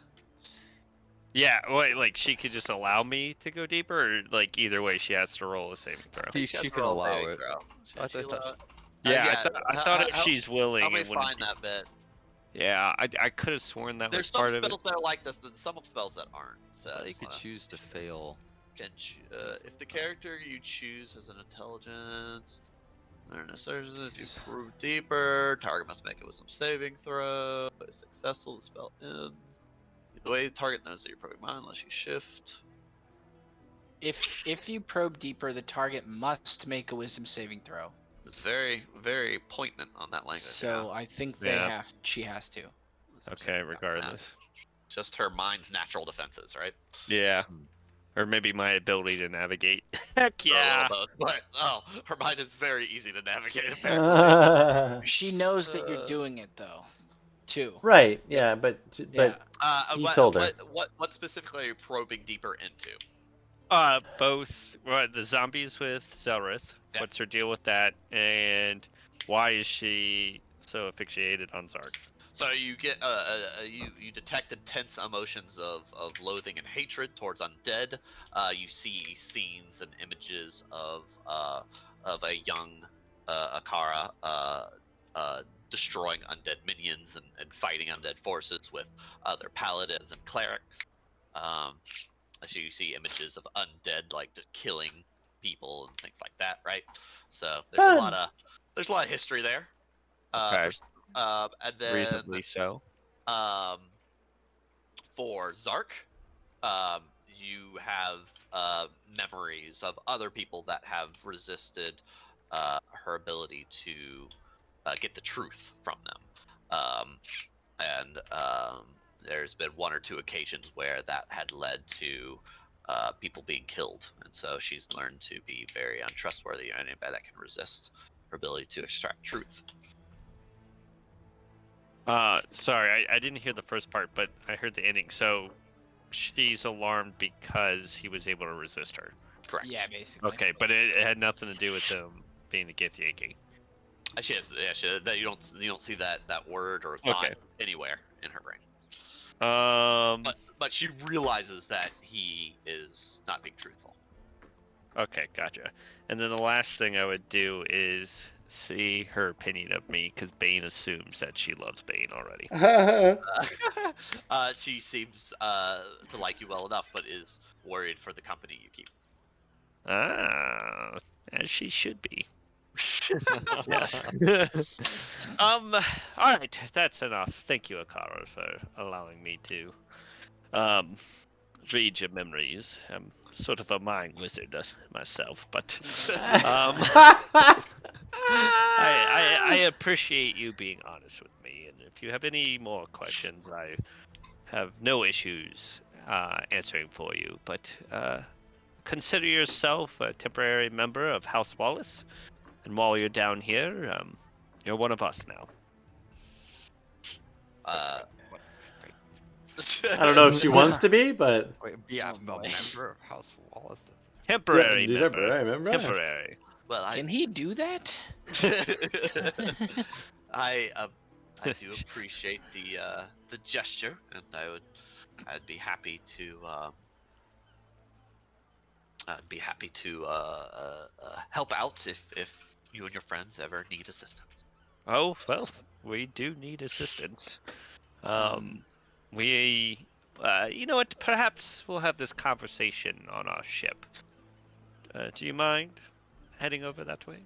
Yeah, wait, like she could just allow me to go deeper, or like either way she has to roll a saving throw. She can allow it. I thought I thought if she's willing, help me it wouldn't find be... that bit. Yeah, I could have sworn that There's was some part of it. spells that are like this, and some spells that aren't. So you could choose to fail. If the character you choose has an intelligence, learn a surgeon. If you prove deeper, target must make a wisdom saving throw. If successful, the spell ends. The way the target knows that you're probing mine unless you shift. If you probe deeper, the target must make a wisdom saving throw. It's very, very poignant on that language. So I think she has to. Okay, regardless. Just her mind's natural defenses, right? Yeah. Or maybe my ability to navigate. Heck yeah! Or a little both, but her mind is very easy to navigate, apparently. She knows that you're doing it, though, too. Right, yeah, but he told her. What specifically are you probing deeper into? Both the zombies with Zelrith. Yeah. What's her deal with that? And why is she so asphyxiated on Zark? So you get you detect intense emotions of loathing and hatred towards undead. You see scenes and images of a young Akara destroying undead minions and fighting undead forces with other paladins and clerics. So you see images of undead like killing people and things like that, right? So there's a lot of history there. Okay. And then reasonably so. For Zark, you have memories of other people that have resisted her ability to get the truth from them, and there's been one or two occasions where that had led to people being killed, and so she's learned to be very untrustworthy. Anybody that can resist her ability to extract truth. Sorry, I didn't hear the first part, but I heard the ending. So she's alarmed because he was able to resist her. Correct. Yeah, basically. Okay, but it had nothing to do with him being a Githyanki. She has, that you don't see that word or thought anywhere in her brain. But she realizes that he is not being truthful. Okay, gotcha. And then the last thing I would do is see her opinion of me, because Bane assumes that she loves Bane already. She seems to like you well enough, but is worried for the company you keep. Ah, as she should be. Yes. All right, that's enough. Thank you, Akara, for allowing me to read your memories. I'm sort of a mind wizard myself, but I appreciate you being honest with me. And if you have any more questions, I have no issues answering for you. But consider yourself a temporary member of House Wallace, and while you're down here, you're one of us now. I don't know if she wants to be, but Wait, yeah, I'm a member of House Wallace. That's Temporary member. Temporary. Temporary. Well, Can he do that? I do appreciate the gesture, and I'd be happy to help out if you and your friends ever need assistance. Oh, well, we do need assistance. We, you know what? Perhaps we'll have this conversation on our ship. Do you mind heading over that way?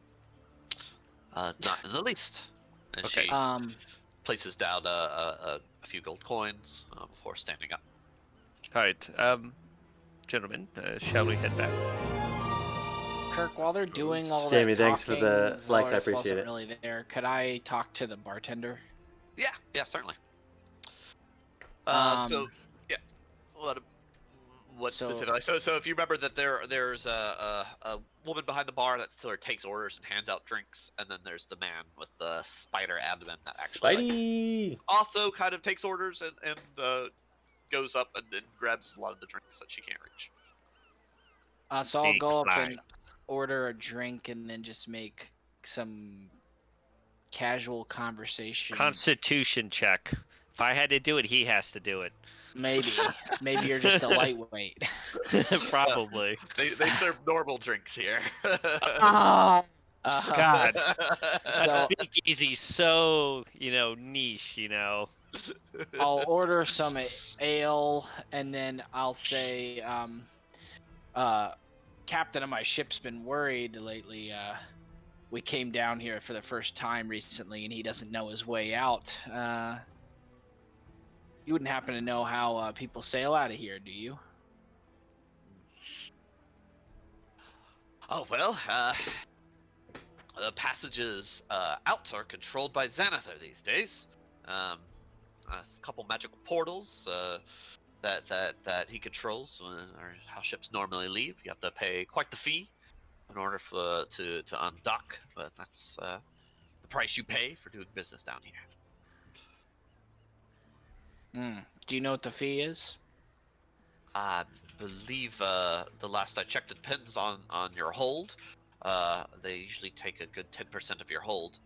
Not in the least. And Okay. she places down a few gold coins before standing up. All right, gentlemen, shall we head back? Kirk, while they're doing all that Jamie, thanks for the talking, likes. I Zelrith appreciate wasn't it. really there. Could I talk to the bartender? Yeah, certainly. What specifically? So if you remember that there's a woman behind the bar that sort of takes orders and hands out drinks, and then there's the man with the spider abdomen that actually also kind of takes orders and goes up and then grabs a lot of the drinks that she can't reach. So I'll go up and order a drink and then just make some casual conversation. Constitution check. If I had to do it, he has to do it. Maybe you're just a lightweight. Probably. They serve normal drinks here. God, that speakeasy's so niche. I'll order some ale and then I'll say, captain of my ship's been worried lately. We came down here for the first time recently, and he doesn't know his way out. You wouldn't happen to know how people sail out of here, do you? Oh, well, the passages out are controlled by Xanathar these days. A couple magical portals that he controls, or how ships normally leave. You have to pay quite the fee in order to undock, but that's the price you pay for doing business down here. Do you know what the fee is? I believe the last I checked, it depends on your hold. They usually take a good 10% of your hold.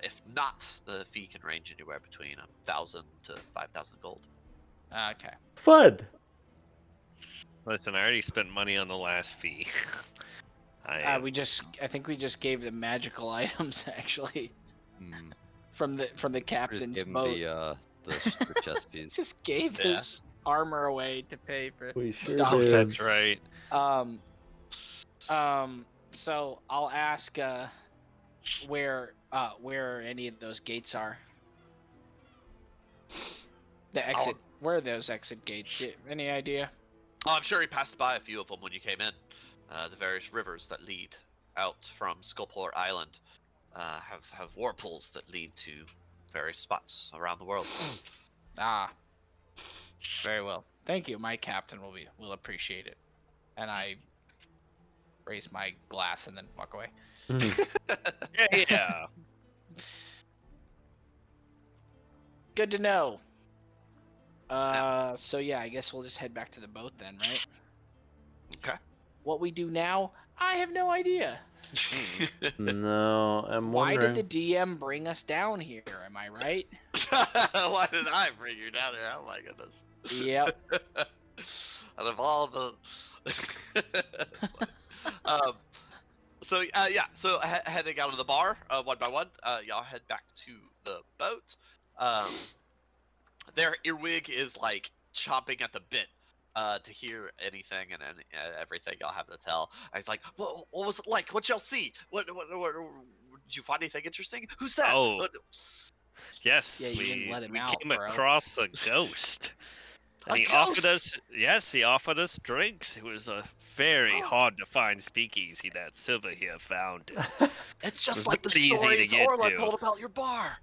If not, the fee can range anywhere between 1,000 to 5,000 gold. Okay. Fun. Listen, I already spent money on the last fee. I think we just gave them magical items actually. From the captain's boat. The chest piece. Just gave his armor away to pay for. We sure did. That's right. So I'll ask where any of those gates are. The exit. Where are those exit gates? Any idea? Oh, I'm sure he passed by a few of them when you came in. The various rivers that lead out from Skullport Island have whirlpools that lead to various spots around the world. Very well. Thank you. My captain will appreciate it. And I raise my glass and then walk away. Yeah. Good to know. So yeah, I guess we'll just head back to the boat then, right? Okay. What we do now, I have no idea. No, I'm Why wondering. did the DM bring us down here? Am I right? Why did I bring you down here? Oh my goodness. Yep. Out of all the. um. So yeah. So heading out of the bar, one by one, y'all head back to the boat. Their earwig is like chomping at the bit. To hear anything and everything y'all have to tell. I was like, what was it like? What y'all see? What did you find anything interesting? Who's that? Oh, yes, Yeah, you didn't let him we out, came bro. across a ghost. And A he offered ghost? us, yes, he offered us drinks. It was a very hard to find speakeasy that Silver here found. It's It just was like the not easy to stories get Orla to. told about your bar.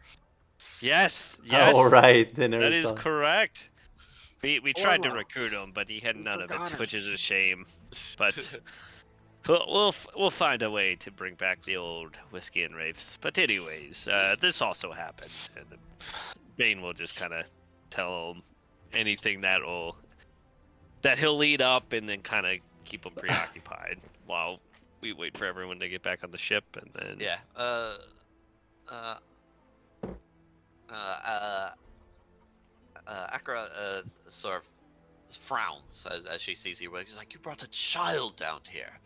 Yes, yes, Oh, right. They never that is saw. correct. We tried to Orla. recruit him, but he had We none of it, forgot him. which is a shame. But we'll find a way to bring back the old whiskey and wraiths. But anyways, this also happened, and Bane will just kind of tell him anything that he'll lead up, and then kind of keep him preoccupied while we wait for everyone to get back on the ship, and then Yeah. Akra sort of frowns as she sees you. She's like, "You brought a child down here.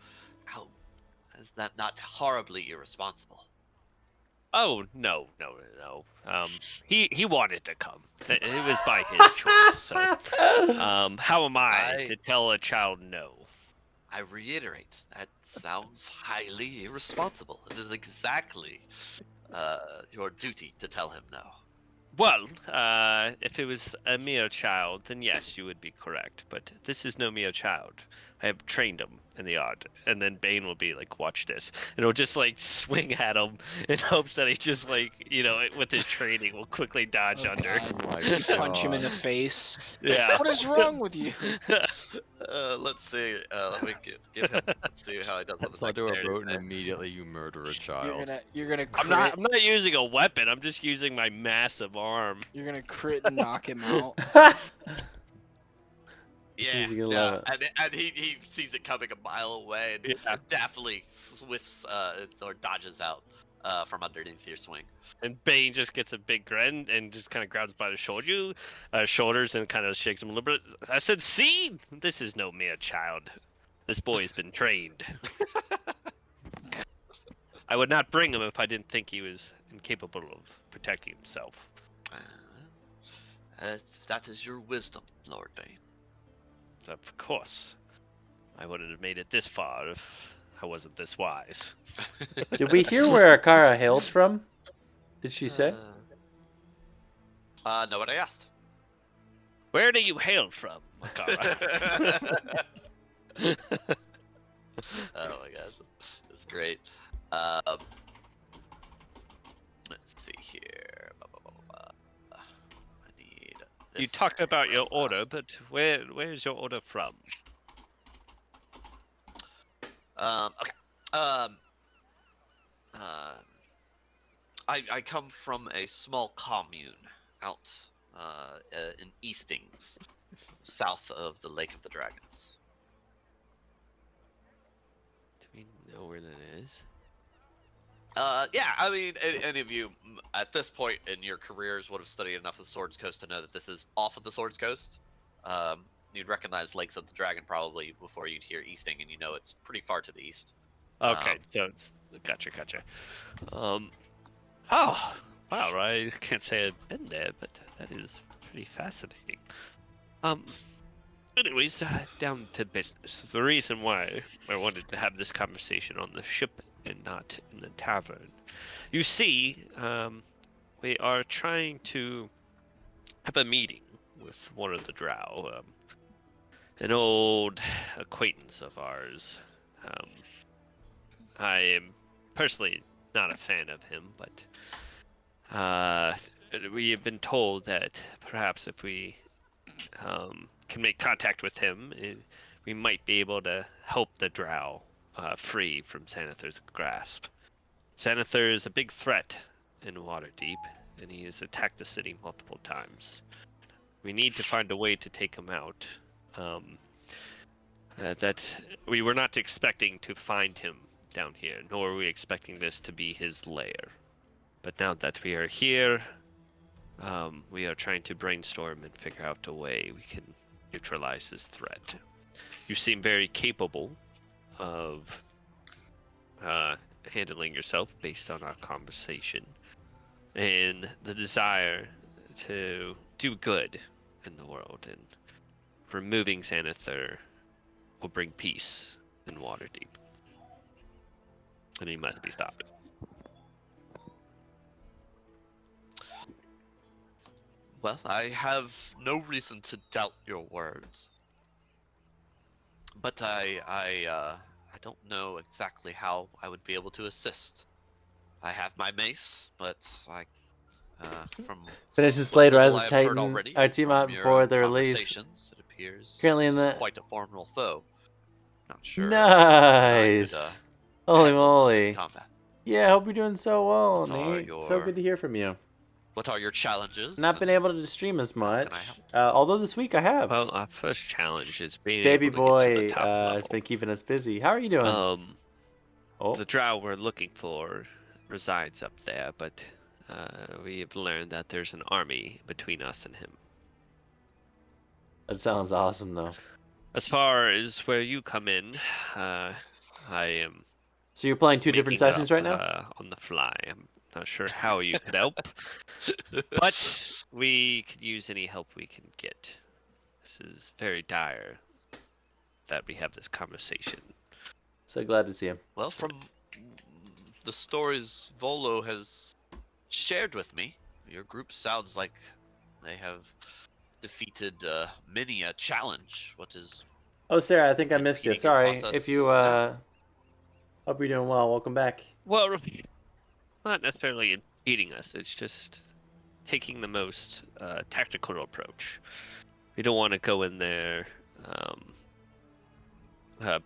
How is that not horribly irresponsible?" Oh no. He wanted to come. It was by his choice. So how am I to tell a child no? I reiterate, that sounds highly irresponsible. It is exactly your duty to tell him no. Well, if it was a mere child, then yes, you would be correct. But this is no mere child. I have trained him in the art. And then Bane will be like, watch this. And he'll just like swing at him in hopes that he just like, with his training will quickly dodge under. You punch him in the face. Yeah. What is wrong with you? Let's see. Let me give him. Let's see how he does on the So I do a dexterity boat and save. immediately you murder a child. You're gonna crit. I'm not using a weapon. I'm just using my massive arm. You're gonna crit and knock him out. Yeah, She's gonna yeah. love it. And he sees it coming a mile away and Yeah. definitely swifts or dodges out from underneath your swing. And Bane just gets a big grin and just kind of grabs by the shoulders and kind of shakes him a little bit. I said, see, this is no mere child. This boy has been trained. I would not bring him if I didn't think he was incapable of protecting himself. That is your wisdom, Lord Bane. Of course. I wouldn't have made it this far if I wasn't this wise. Did we hear where Akara hails from? Did she say? Nobody asked. Where do you hail from, Makara? Oh my gosh, that's great. Let's see here. I need. You this talked here about real your fast. order, but where's your order from? Okay. I come from a small commune out in Eastings, south of the Lake of the Dragons. Do we know where that is? Yeah, I mean, any of you at this point in your careers would have studied enough of the Swords Coast to know that this is off of the Swords Coast. You'd recognize Lakes of the Dragon probably before you'd hear Easting, and you know it's pretty far to the east. Okay, so it's gotcha. Oh, wow, I can't say I've been there, but that is pretty fascinating. Anyways, down to business. The reason why I wanted to have this conversation on the ship and not in the tavern. You see, we are trying to have a meeting with one of the drow, an old acquaintance of ours. I am personally not a fan of him, but we have been told that perhaps if we can make contact with him, we might be able to help the drow free from Sanither's grasp. Sanither is a big threat in Waterdeep, and he has attacked the city multiple times. We need to find a way to take him out. That we were not expecting to find him down here, nor were we expecting this to be his lair. But now that we are here, we are trying to brainstorm and figure out a way we can neutralize this threat. You seem very capable of handling yourself based on our conversation and the desire to do good in the world, and removing Xanathar will bring peace in Waterdeep. And he must be stopped. Well, I have no reason to doubt your words, but I don't know exactly how I would be able to assist. I have my mace, but from Finish the what Slade little Rise of I have heard Titan already our team from out your before own the release. conversations, it appears Currently in this is the quite a formidable foe. Not sure. Nice. Holy handle them in moly. combat. Yeah, I hope you're doing so well, What are Nate. So your- good to hear from you. What are your challenges? Not been and able to stream as how can much. I help? Although this week I have. Well, our first challenge is being Baby able to get to boy the top level. has been keeping us busy. How are you doing? Oh, The drow we're looking for resides up there, but we have learned that there's an army between us and him. that sounds awesome, though. As far as where you come in, I am. So you're playing two different making it sessions up, right now? on the fly. I'm not sure how you could help, but we could use any help we can get. This is very dire that we have this conversation. So glad to see him. Well, from the stories Volo has shared with me, your group sounds like they have defeated many a challenge. What is... Oh, Sarah, I think I missed you. Repeating your Sorry. process If you, now. hope you're doing well. Welcome back. Well, not necessarily impeding us. It's just taking the most tactical approach. We don't want to go in there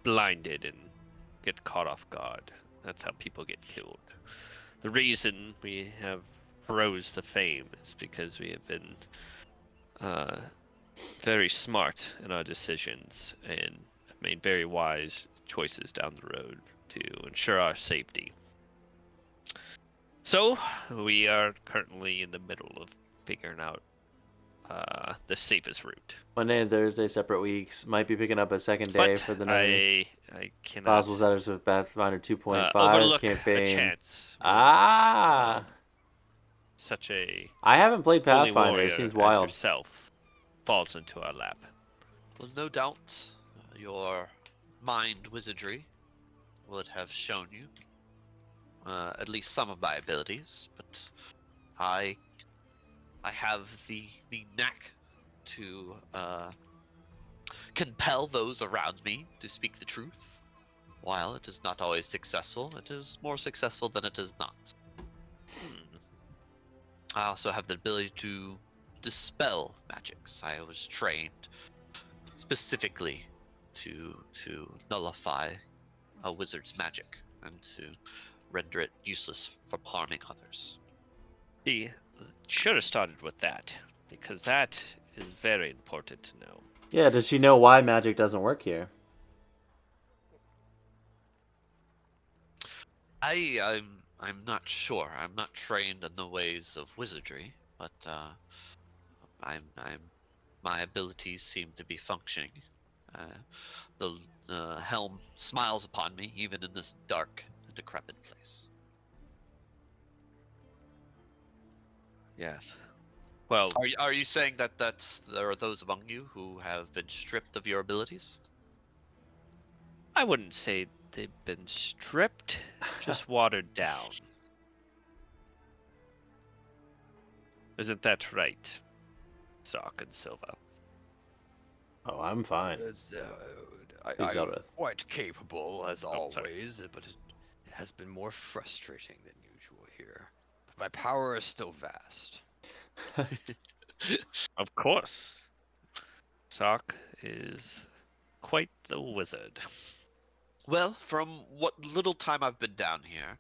blinded and get caught off guard. That's how people get killed. The reason we have rose to fame is because we have been very smart in our decisions and made very wise choices down the road to ensure our safety. So, we are currently in the middle of figuring out the safest route. Monday and Thursday, separate weeks. Might be picking up a second day But for the night. I cannot Possible setters with Pathfinder 2.5 overlook campaign. a chance. Such a I haven't played holy Pathfinder. warrior It seems as wild. yourself falls into our lap. Well, no doubt your mind wizardry would have shown you at least some of my abilities, but I have the knack to compel those around me to speak the truth. While it is not always successful, it is more successful than it is not. I also have the ability to dispel magics. I was trained specifically to nullify a wizard's magic and to render it useless from harming others. He should have started with that, because that is very important to know. Yeah, does she know why magic doesn't work here? I'm not sure. I'm not trained in the ways of wizardry, but my abilities seem to be functioning. The helm smiles upon me even in this dark, decrepit place. Yes. Well, Are you saying that there are those among you who have been stripped of your abilities? I wouldn't say they've been stripped, just watered down. Isn't that right, Sock and Silva? Oh, I'm fine. I'm Zelrith. quite capable as Oh, sorry. always, but it has been more frustrating than usual here. But my power is still vast. Of course. Sock is quite the wizard. Well, from what little time I've been down here,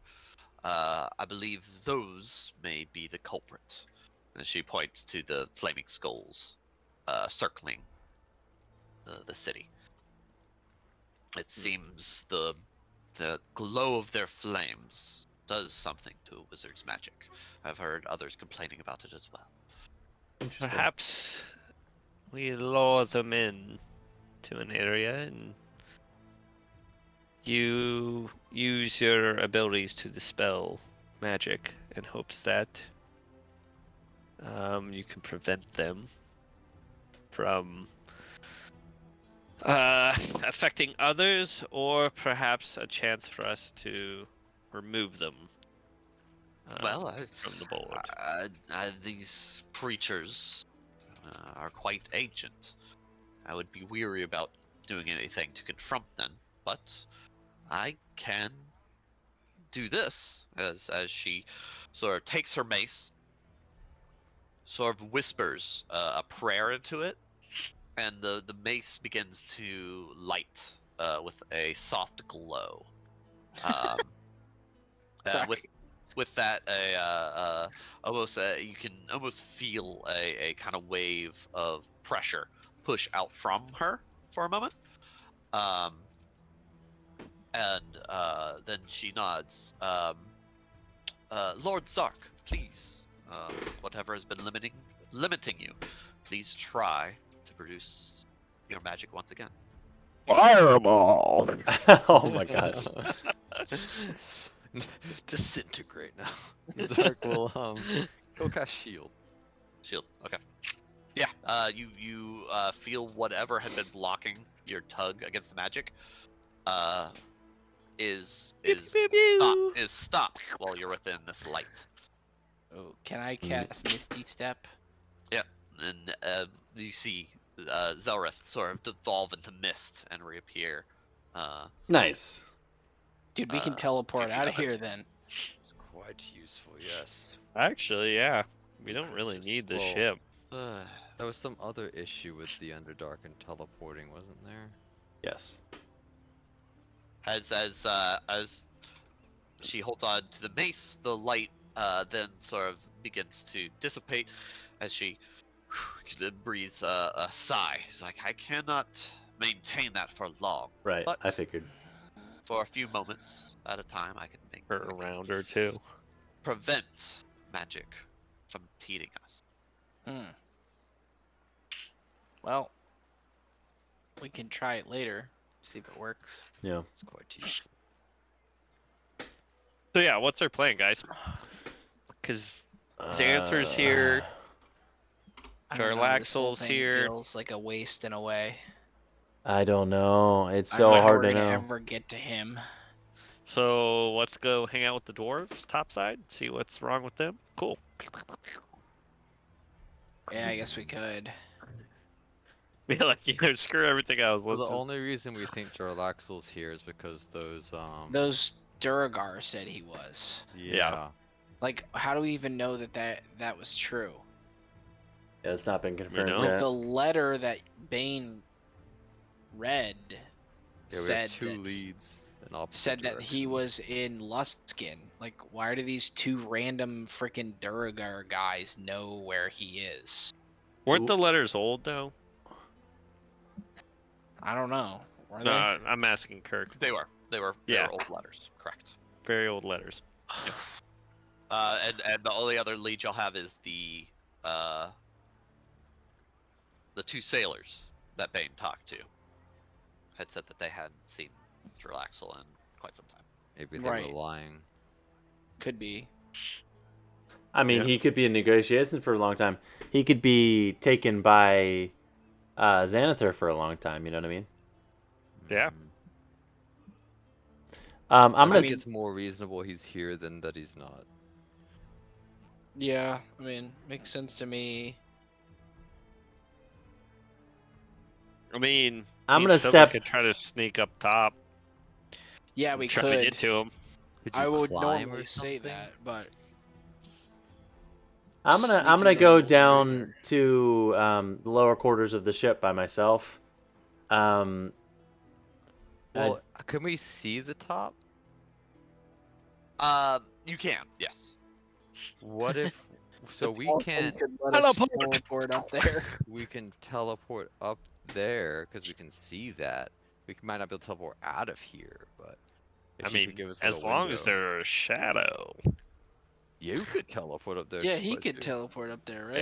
I believe those may be the culprit. And she points to the flaming skulls circling the city. It seems the glow of their flames does something to a wizard's magic. I've heard others complaining about it as well. Interesting. Perhaps we lure them in to an area and you use your abilities to dispel magic in hopes that you can prevent them from affecting others, or perhaps a chance for us to remove them from the board. These creatures are quite ancient. I would be weary about doing anything to confront them, but I can do this as she sort of takes her mace, sort of whispers a prayer into it, and the mace begins to light with a soft glow. With that, almost you can almost feel a kind of wave of pressure push out from her for a moment, and then she nods. Lord Zark, please, whatever has been limiting you, please try to produce your magic once again. Fireball! Oh my gosh. Disintegrate now. Zark will go cast shield. Shield. Okay. Yeah. You feel whatever had been blocking your tug against the magic, is stopped while you're within this light. Oh, can I cast Misty Step? Yeah. And you see Zelrith sort of devolve into mist and reappear. Nice. Dude, we can teleport out of here then. It's quite useful, yes. Actually, yeah. We don't really need the ship. There was some other issue with the Underdark and teleporting, wasn't there? Yes. As she holds on to the mace, the light then sort of begins to dissipate as she breathes a sigh. She's like, I cannot maintain that for long. Right. But I figured. for a few moments at a time, I can make For a round or two. prevent magic from impeding us. Well, we can try it later. See if it works. Yeah. It's quite useful. So yeah, what's our plan, guys? Because Xanther's here. Jarlaxle's here. Feels like a waste in a way. I don't know. It's so hard to know. Ever get to him. So let's go hang out with the dwarves topside. See what's wrong with them. Cool. Yeah, I guess we could. Be like, screw everything else. Well, the only reason we think Jarlaxle's here is because those Duragar said he was. Yeah. Like, how do we even know that was true? Yeah, it's not been confirmed know? yet. The letter that Bane read said two leads in opposite said that directions. he was in Luskin. Like, why do these two random freaking Duragar guys know where he is? Weren't the letters old though? I don't know. Were No, they? I'm asking Kirk. They were old letters, correct. Very old letters. And the only other lead you'll have is the two sailors that Bane talked to had said that they hadn't seen Jarlaxle in quite some time. Maybe they were lying. Could be. I mean, he could be in negotiations for a long time. He could be taken by Xanathar for a long time. You know what I mean? Yeah. I think it's more reasonable he's here than that he's not. Yeah, I mean, makes sense to me. I mean, I'm gonna step. Could try to sneak up top. Yeah, we try could. to get to him. I would normally say that, but I'm gonna go down to the lower quarters of the ship by myself. Well, can we see the top? You can, yes. What if? So we Also, can't. could let us Teleport. teleport up there. We can teleport up there because we can see that. We might not be able to teleport out of here, but if I you could mean, give us a as little long window, as they're a shadow. you could teleport up there. Yeah, just he like could you. teleport up there, right?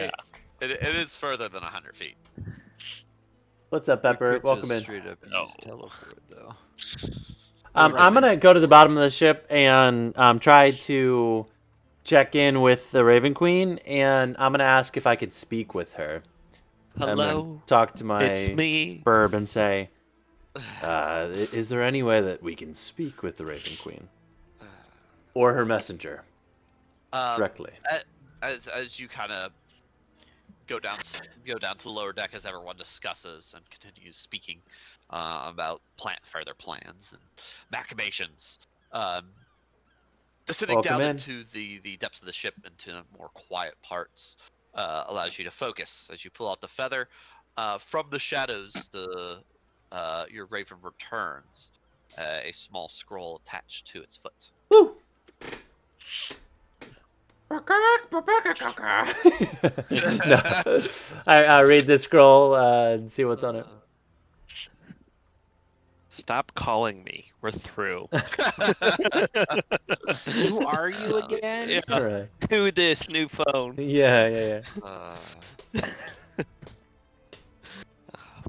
Yeah. It is further than 100 feet. What's up, We Pepper? could Welcome just in. straight up use Oh. teleport though. I'm gonna go to the bottom of the ship and try to check in with the Raven Queen, and I'm gonna ask if I could speak with her. I'm gonna Hello. talk to It's my me. burb and say, is there any way that we can speak with the Raven Queen or her messenger directly? As you kind of go down to the lower deck, as everyone discusses and continues speaking about further plans and machinations. Descending Welcome down in. into the depths of the ship, into more quiet parts, allows you to focus. As you pull out the feather from the shadows, your raven returns, a small scroll attached to its foot. Woo! No. I read the scroll and see what's on it. Stop calling me. We're through. Who are you again? Yeah. All right. Do this new phone. Yeah.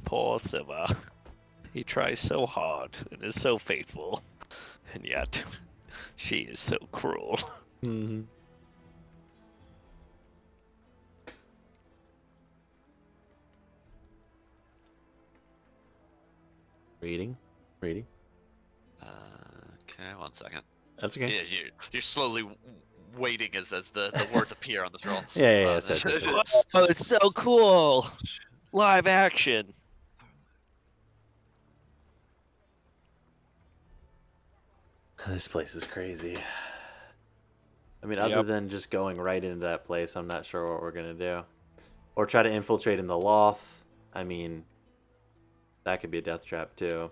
Poor Siva. He tries so hard and is so faithful, and yet she is so cruel. Mm-hmm. Reading. Okay, 1 second. That's okay. Yeah, you're slowly waiting as the words appear on the scroll. Yeah. Oh, it's so cool! Live action. This place is crazy. I mean, other than just going right into that place, I'm not sure what we're gonna do. Or try to infiltrate in the loft. I mean, that could be a death trap too.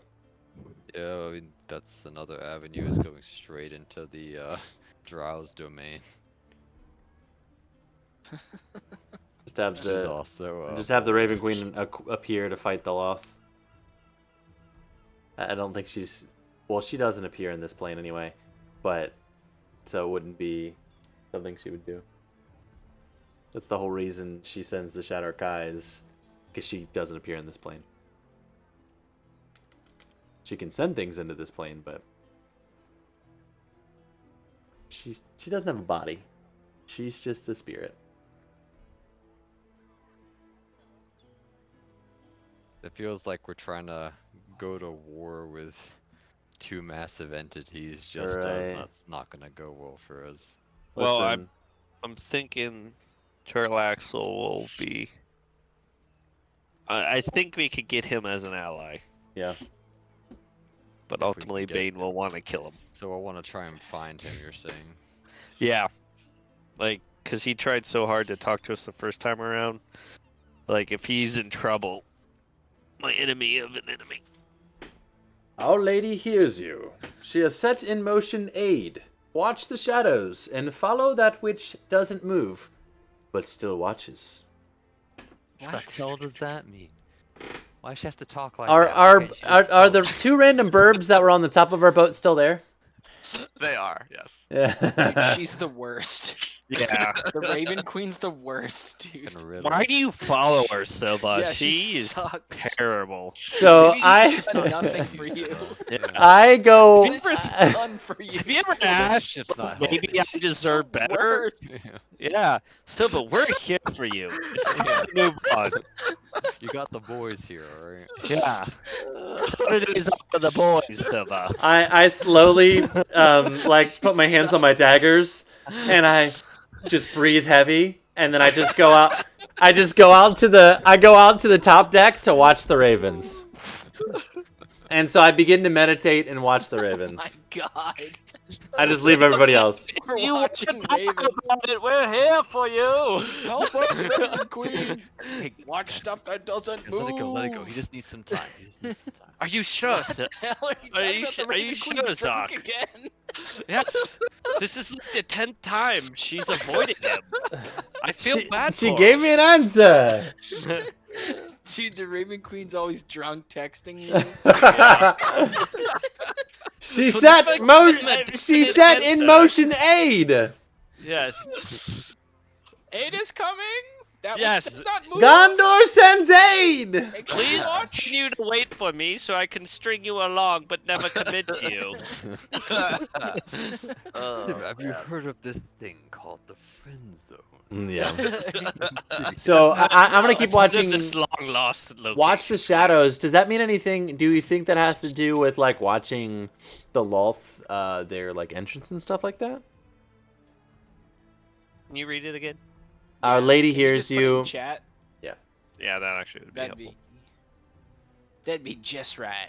Yeah, I mean, that's another avenue, is going straight into the Drow's domain. Just have Which is also, have the Raven Queen appear to fight the loft. I don't think she's. Well, she doesn't appear in this plane anyway, but so it wouldn't be something she would do. That's the whole reason she sends the Shadow Kai, is because she doesn't appear in this plane. She can send things into this plane, but she doesn't have a body. She's just a spirit. It feels like we're trying to go to war with two massive entities. Just Right. That's not gonna go well for us. Well, Listen, I'm thinking Turlaxle will be. I think we could get him as an ally, yeah. but If we ultimately can get- Bane will want to kill him. So I want to try and find him, you're saying? Yeah, like, cause he tried so hard to talk to us the first time around. Like, if he's in trouble, my enemy of an enemy. Our Lady hears you. She has set in motion aid. Watch the shadows and follow that which doesn't move, but still watches. What the hell does that mean? Why does she have to talk like Are that? are the two random burbs that were on the top of our boat still there? They are, yes. Dude, Yeah. she's the worst. Yeah. The Raven Queen's the worst, dude. Why do you follow her so much? Yeah, she she is sucks. terrible. So Maybe she's done nothing for you. I go. What has she done for you? Have you ever asked? It's not Maybe helpful. I deserve better. Worst. Yeah. Still, but we're here for you. It's time to move on. You got the boys here, alright? Yeah. Holidays up for the boys, Silva. I slowly like put my hands on my daggers and I just breathe heavy, and then I just go out. I go out to the top deck to watch the ravens. And so I begin to meditate and watch the Oh my ravens. god. I just leave everybody else. We're You want watching to talk Ravens. about it? We're here for you. Help us, Raven Queen. Hey, watch stuff that doesn't Just move. let it go. He just needs some time. Are you sure, What the hell are you Are talking you about? su- The are you Raven sure, Queen's drunk Zoc? again. Yes. This is like the 10th time she's avoided him. I feel bad She for gave her. me an answer. Dude, the Raven Queen's always drunk texting you. She So set never mo- give him a She definite set in answer. motion aid. Yes. Aid is coming. That Yes. which does not move. Gondor sends aid. Make sure Please you watch. continue to wait for me so I can string you along but never commit to you. Have you heard of this thing called the friend zone? Yeah. So I'm gonna keep I've heard of watching. this long lost location. Watch the shadows. Does that mean anything? Do you think that has to do with like watching the Lolth, their like entrance and stuff like that? Can you read it again? Our lady Can you hears just put it in you. chat? Yeah, that actually would be That'd helpful. that'd be just right.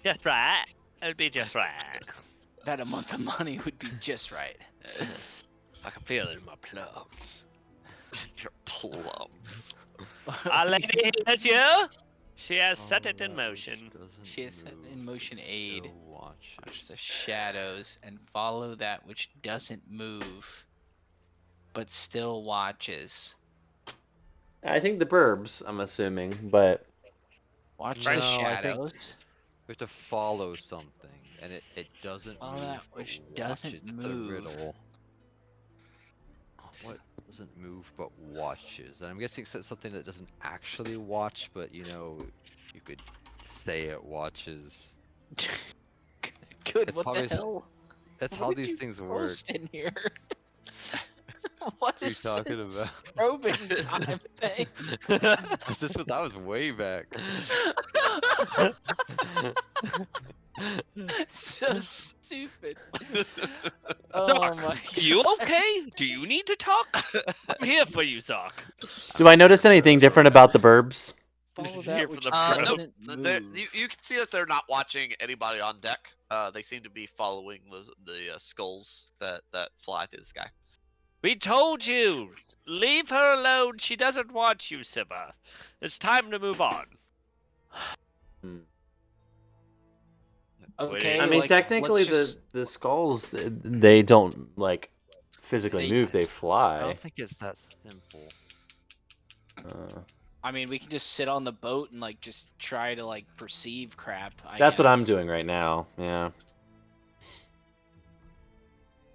Just right. It'd be just right. That a month of money would be just right. I can feel it in my plums. Your plums. Our lady hears you. She has set it in motion. She has set in motion aid. Watch the shadows and follow that which doesn't move, but still watches. I think the Burbs. I'm assuming, but Watch No, the I think- shadows. We have to follow something, and it doesn't Follow move. that but which doesn't watches. move. It's a riddle. What doesn't move but watches? And I'm guessing it's something that doesn't actually watch, but you know, you could say it watches. Good. It's What probably the hell? That's What how did these you things work. post in here? What What are you is talking this about? probing time thing? That was way back. So stupid. Oh my. You okay? Do you need to talk? I'm here for you, Zoc. do I notice anything different about the Burbs? Follow Here that for which the doesn't They're- move. you can see that they're not watching anybody on deck. They seem to be following the skulls that fly through the sky. We told you! Leave her alone. She doesn't want you, Siva. It's time to move on. Okay. I mean, like, technically, let's just- the skulls they don't like physically move; they I fly. don't think it's that simple. I mean, we can just sit on the boat and like just try to like perceive crap. That's what I'm guess. doing right now. Yeah.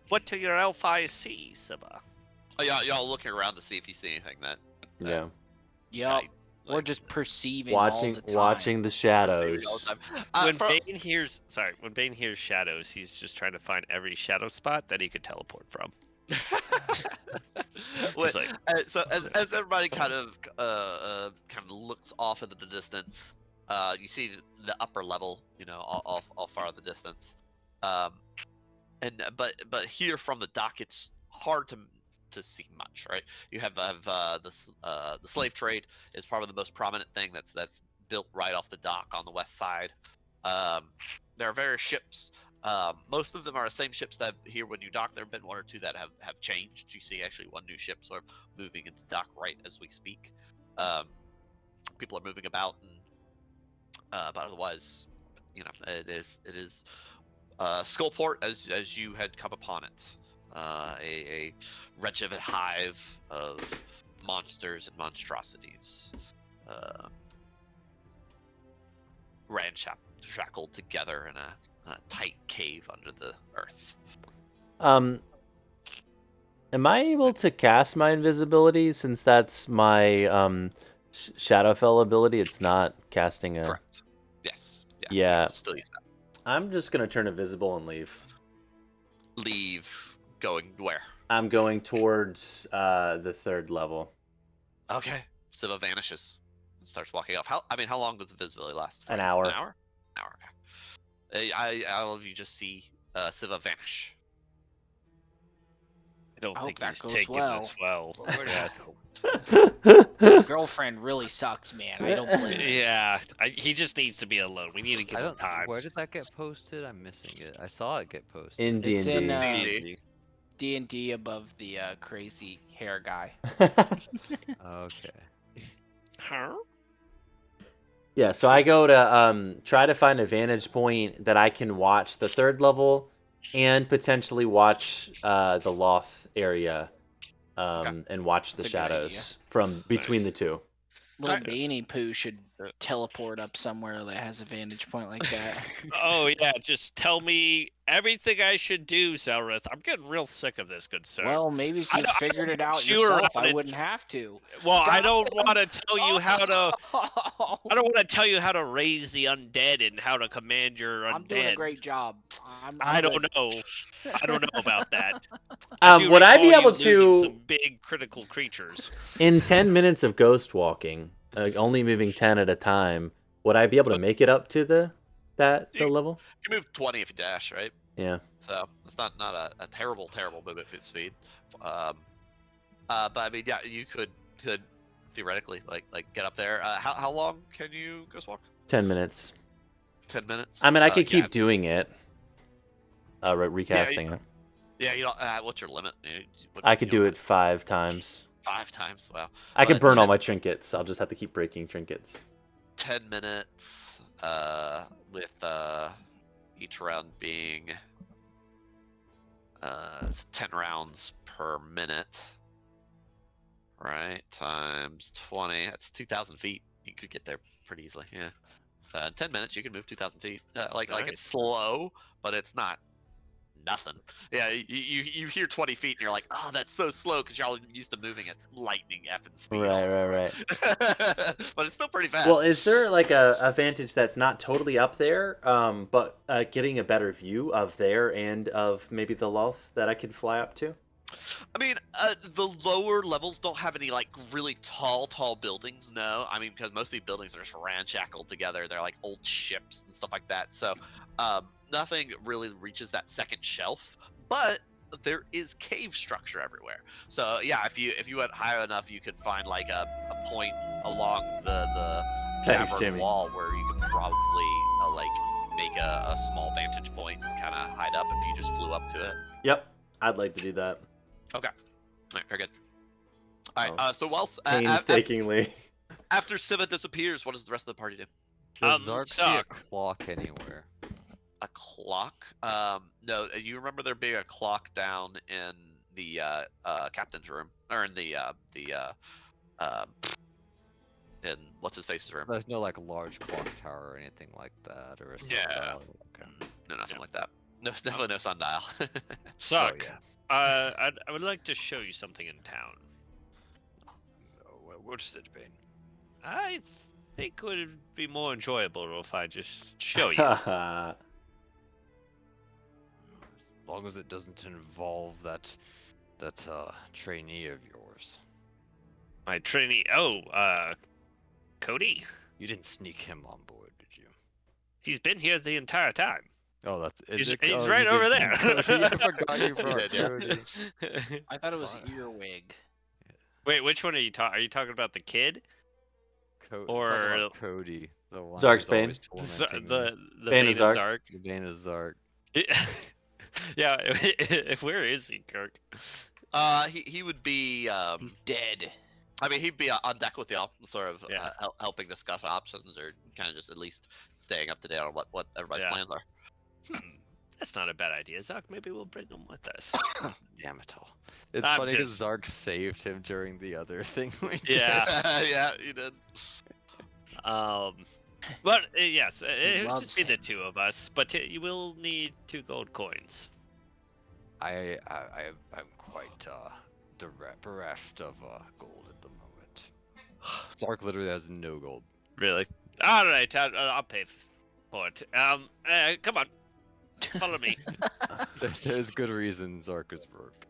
What do your elf eyes see, Siva? Oh, y'all looking around to see if you see anything that. Yeah. Yup. We're like- just perceiving all the time. Watching the shadows. When from- Bane hears shadows, he's just trying to find every shadow spot that he could teleport from. Wait, like- so as everybody kind of looks off into the distance, you see the upper level, you know, all far in the distance, but here from the dock, it's hard to see much, right? You have the slave trade is probably the most prominent thing that's built right off the dock on the west side. There are various ships. Most of them are the same ships that here when you dock. There have been one or two that have changed. You see actually one new ship sort of moving into dock right as we speak. People are moving about, and but otherwise, you know, it is Skullport as you had come upon it. A wretched hive of monsters and monstrosities, shackled together in a tight cave under the earth. Am I able to cast my invisibility since that's my Shadowfell ability? It's not casting a. Correct. Yes. Yeah. Still use that. I'm just gonna turn invisible and leave. Leave. Going where? I'm going towards the third level. Okay. Siva vanishes and starts walking off. How long does invisibility last? An hour. An hour? An hour. Okay. All of you just see Siva vanish. I don't I think hope he's that goes taking well. this well. Yes. His girlfriend really sucks, man. I don't blame him. Yeah, he just needs to be alone. We need to give I him don't. time. Where did that get posted? I'm missing it. I saw it get posted. In D&D. It's in D&D. D&D above the crazy hair guy. Okay. Huh? Yeah, so I go to try to find a vantage point that I can watch the third level and potentially watch the loft area, and watch the That's a good shadows from between the two. Little Nice. Beanie Poo should teleport up somewhere that has a vantage point like that. Oh yeah, just tell me everything I should do, Zelrith. I'm getting real sick of this, good sir. Well, maybe if I you don't- figured it out you yourself, around I and- wouldn't have to. Well, I Got don't him. want to tell you how to. Oh! I don't want to tell you how to raise the undead and how to command your undead. I'm doing a great job. I I'm don't good. know. I don't know about that. do Would I be recall you able losing to, some big critical creatures? in 10 minutes of ghost walking, only moving 10 at a time, would I be able to make it up to the level? You move 20 if you dash, right? Yeah. So it's not a terrible movement speed. But I mean, yeah, you could theoretically like get up there. How long can you ghost walk? 10 minutes. 10 minutes. I mean, I could keep doing it. Recasting it. Yeah, you don't. What's your limit? I could do it 5 times. 5 times. Wow. I could burn all my trinkets. I'll just have to keep breaking trinkets. 10 minutes. With each round being 10 rounds per minute. Right, times 20. That's 2,000 feet. You could get there pretty easily. Yeah. So in 10 minutes, you can move 2,000 feet. Like it's slow, but it's not nothing. Yeah, you hear 20 feet and you're like, oh, that's so slow because you're all used to moving at lightning effing speed. Right. But it's still pretty fast. Well, is there like a vantage that's not totally up there, but getting a better view of there and of maybe the loft that I could fly up to? I mean, the lower levels don't have any like really tall buildings. No, I mean because most of the buildings are just ramshackled together. They're like old ships and stuff like that. So nothing really reaches that second shelf. But there is cave structure everywhere. So yeah, if you went high enough, you could find like a point along the cavern wall where you could probably like make a small vantage point and kind of hide up if you just flew up to it. Yep, I'd like to do that. Okay. All right, very good. All right, so whilst painstakingly after Siva disappears, what does the rest of the party do? Does Zark see a clock anywhere? A clock? No. You remember there being a clock down in the captain's room, or in the in what's his face's room? There's no like large clock tower or anything like that, or a sundial. Okay. No, nothing like that. No, definitely no sundial. Suck. Oh, yeah. I would like to show you something in town. What is it, Bane? I think it would be more enjoyable if I just show you. As long as it doesn't involve that trainee of yours. My trainee. Oh, Cody. You didn't sneak him on board, did you? He's been here the entire time. Oh, that's he's right over there. I forgot you brought Cody. I thought it was earwig. Wait, which one are you talking? Are you talking about the kid? Or Cody, the one Zark's Bane. The Bane of Zark. The Bane of Zark. Yeah. Where is he, Kirk? He would be. He's dead. I mean, he'd be on deck with y'all, sort of helping discuss options, or kind of just at least staying up to date on what everybody's plans are. That's not a bad idea, Zark. Maybe we'll bring him with us. Damn it all. It's funny because Zark saved him during the other thing we did. Yeah, he did. But yes, it would just be the two of us. But you will need 2 gold coins. I'm quite bereft of gold at the moment. Zark literally has no gold. Really? All right, I'll pay for it. Come on, follow me. There's good reason Zark is broke.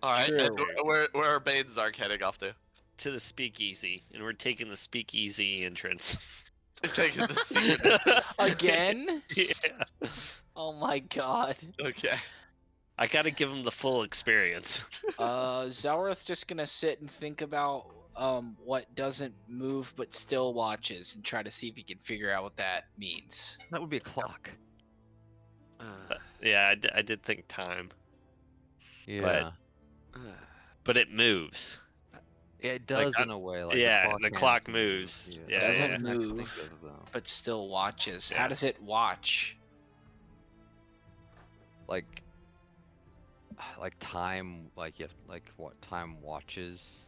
All right, and where are Bane and Zark heading off to? To the speakeasy, and we're taking the speakeasy entrance. Taking the secret Again? Yeah. Oh my god. Okay. I gotta give him the full experience. Zelrith's just gonna sit and think about what doesn't move but still watches and try to see if he can figure out what that means. That would be a clock. Yeah, I did think time. Yeah. But it moves. Yeah, it does in a way. Like the clock moves. Yeah, It doesn't move, but still watches. Yeah. How does it watch? like time, like you have, like what time watches?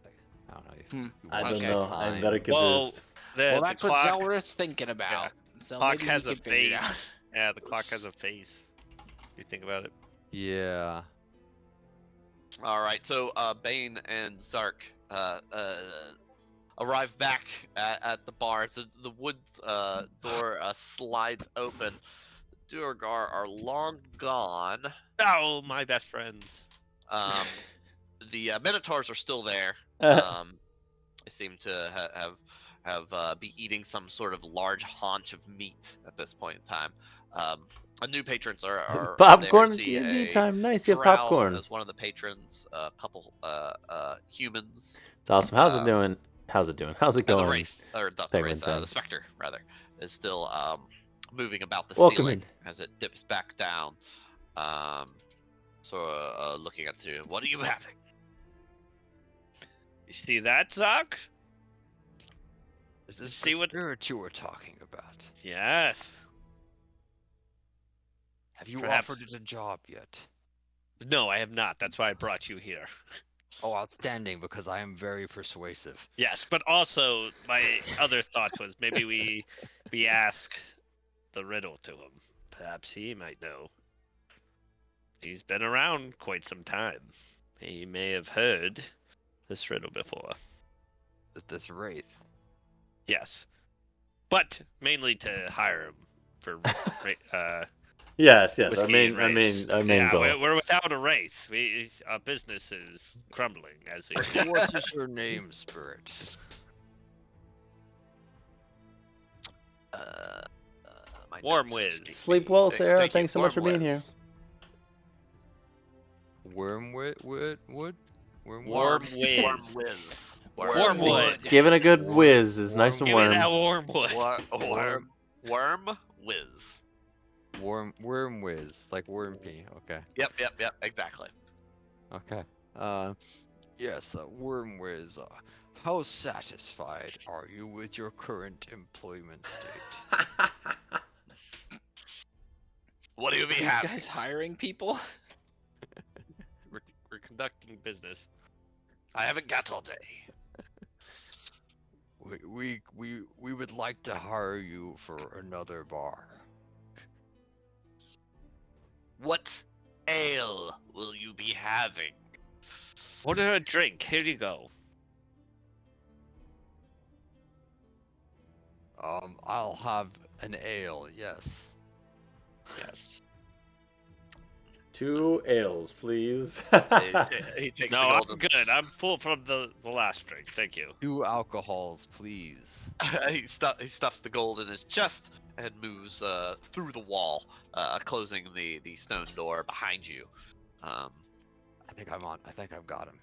Like, I don't know. You I watch don't Okay. know. time. I'm very confused. Well, The that's what clock, Zelrith's thinking about. So clock maybe he has a can figure it face. out. Yeah, the clock has a face. You think about it. Yeah. All right, so Bane and Zark arrive back at the bar. So the wood door slides open. The Duergar are long gone. Oh, my best friends. The Minotaurs are still there. They seem to be eating some sort of large haunch of meat at this point in time. New patrons are Popcorn there. at See D&D a time. Nice, you have drow popcorn. as one of the patrons. A couple humans. It's awesome. How's it doing? How's it doing? How's it And the going? wraith, or not the wraith, the specter rather, is still moving about the ceiling as it dips back down. Looking at you. What are you having? You see that, Zoc? Is this See the what- spirit you were talking about? Yes. Have you Perhaps. offered it a job yet? No, I have not. That's why I brought you here. Oh, outstanding, because I am very persuasive. Yes, but also my other thought was maybe we ask the riddle to him. Perhaps he might know. He's been around quite some time. He may have heard this riddle before. This wraith. Yes, but mainly to hire him for Yes. Our whiskey main and race. goal. We're without a wraith. Our business is crumbling as we speak. What is your name, spirit? My Warm notes whiz. escape Sleep me. well, Thank Sarah. you. Thanks so much for Warm being here. whiz. Wormwood? Warm Warm whiz. whiz. Wormwood. Giving a good whiz is nice and Give me warm. that wormwood. Worm whiz. Worm whiz, like worm pea. Okay. Yep, exactly. Okay. Yes, worm whiz. How satisfied are you with your current employment state? What do you be Are you having? guys hiring people? We're conducting business. I haven't got all day. We would like to hire you for another bar. What ale will you be having? Order a drink. Here you go. I'll have an ale, yes. Yes. 2 ales, please. He takes No, the I'm golden. good. I'm full from the last drink. Thank you. 2 alcohols, please. He stuffs the gold in his chest and moves through the wall, closing the stone door behind you. I think I've got him.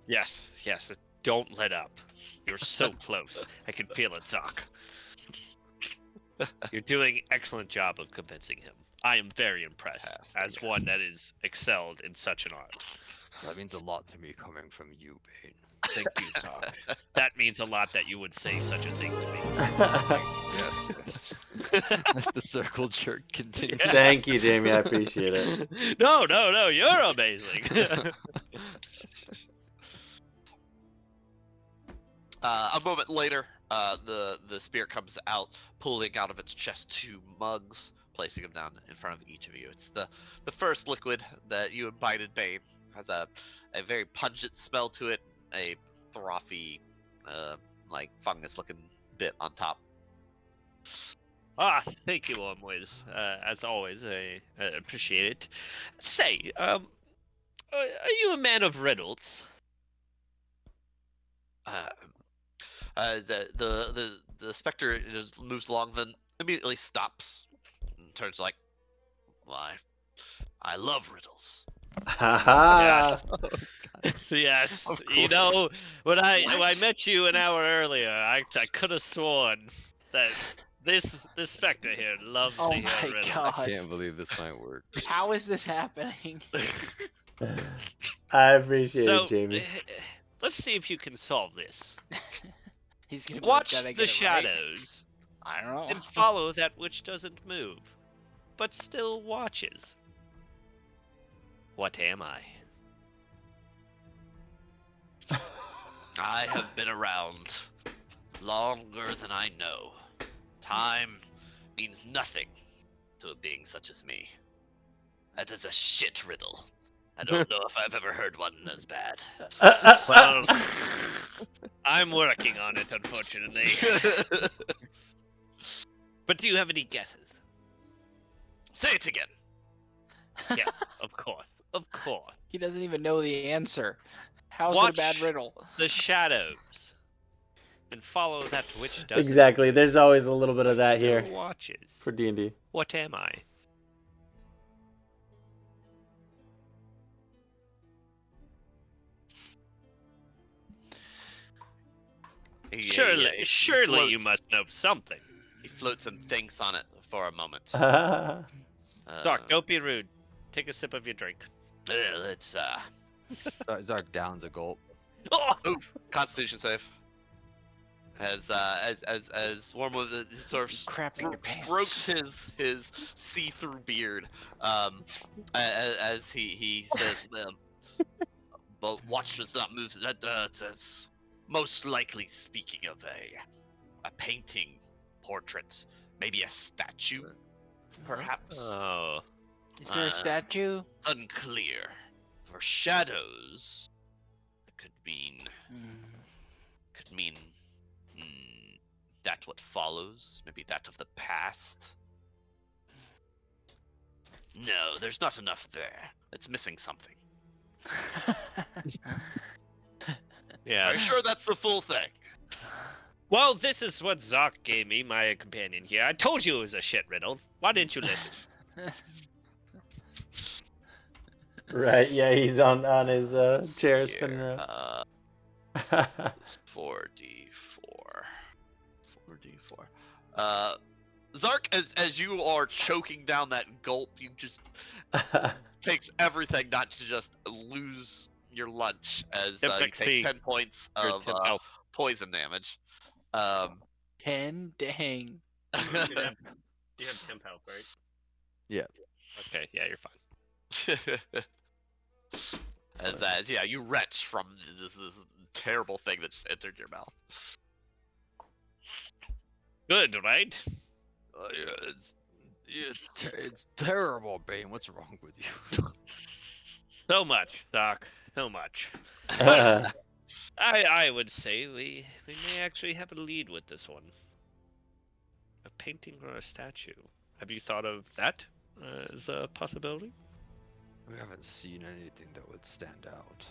Yes. Don't let up. You're so close. I can feel it, Zoc. You're doing excellent job of convincing him. I am very impressed as one that is excelled in such an art. That means a lot to me coming from you, Bane. Thank you, Zoc. That means a lot that you would say such a thing to me. Yes. As the circle jerk continues. Yeah. Thank you, Jamie. I appreciate it. No, you're amazing. A moment later, the spirit comes out, pulling out of its chest 2 mugs, placing them down in front of each of you. It's the first liquid that you imbibed, Bane. Has a very pungent smell to it, a frothy, like fungus-looking bit on top. Thank you, Wormwiz. As always, I appreciate it. Say, are you a man of riddles? The specter just moves along, then immediately stops and turns like, "Why, I love riddles." Haha. Yes. You know, when I met you an hour earlier, I could have sworn that this specter here loves Oh to hear my riddles. god. I can't believe this might work. How is this happening? I appreciate So, it, Jamie. let's see if you can solve this. He's gonna be Watch like, "Did I the get it right?" shadows I don't know. and follow that which doesn't move. but still watches. What am I? I have been around longer than I know. Time means nothing to a being such as me. That is a shit riddle. I don't know if I've ever heard one as bad. Well, I'm working on it, unfortunately. But do you have any guesses? Say it again. Yeah, of course. Of course. He doesn't even know the answer. How's it Watch a bad riddle? the shadows and follow that which does Exactly. There's always a little bit of that Still here watches. for D&D. What am I? Surely you must know something. He floats and thinks on it for a moment. Zark, don't be rude. Take a sip of your drink. Let's Zark downs a gulp. Ooh, Constitution save. As Wormwood sort of strokes his see-through beard, as he says, but watch does not move. That's most likely speaking of a painting, portrait, maybe a statue, perhaps. Oh. Is there a statue? It's unclear. For shadows, it could mean that what follows, maybe that of the past. No, there's not enough there. It's missing something. Yeah. Are you sure that's the full thing? Well, this is what Zark gave me, my companion here. I told you it was a shit riddle. Why didn't you listen? Right, yeah, he's on his chair spinning around. 4d4. Zark, as you are choking down that gulp, you just takes everything not to just lose your lunch, as you take 10 points of poison damage. 10? Dang. You have 10 health, right? Yeah. Okay, yeah, you're fine. As you retch from this terrible thing that just entered your mouth. Good, right? Yeah, it's terrible, Bane. What's wrong with you? So much, Doc. So much. I would say we may actually have a lead with this one. A painting or a statue. Have you thought of that as a possibility? We haven't seen anything that would stand out.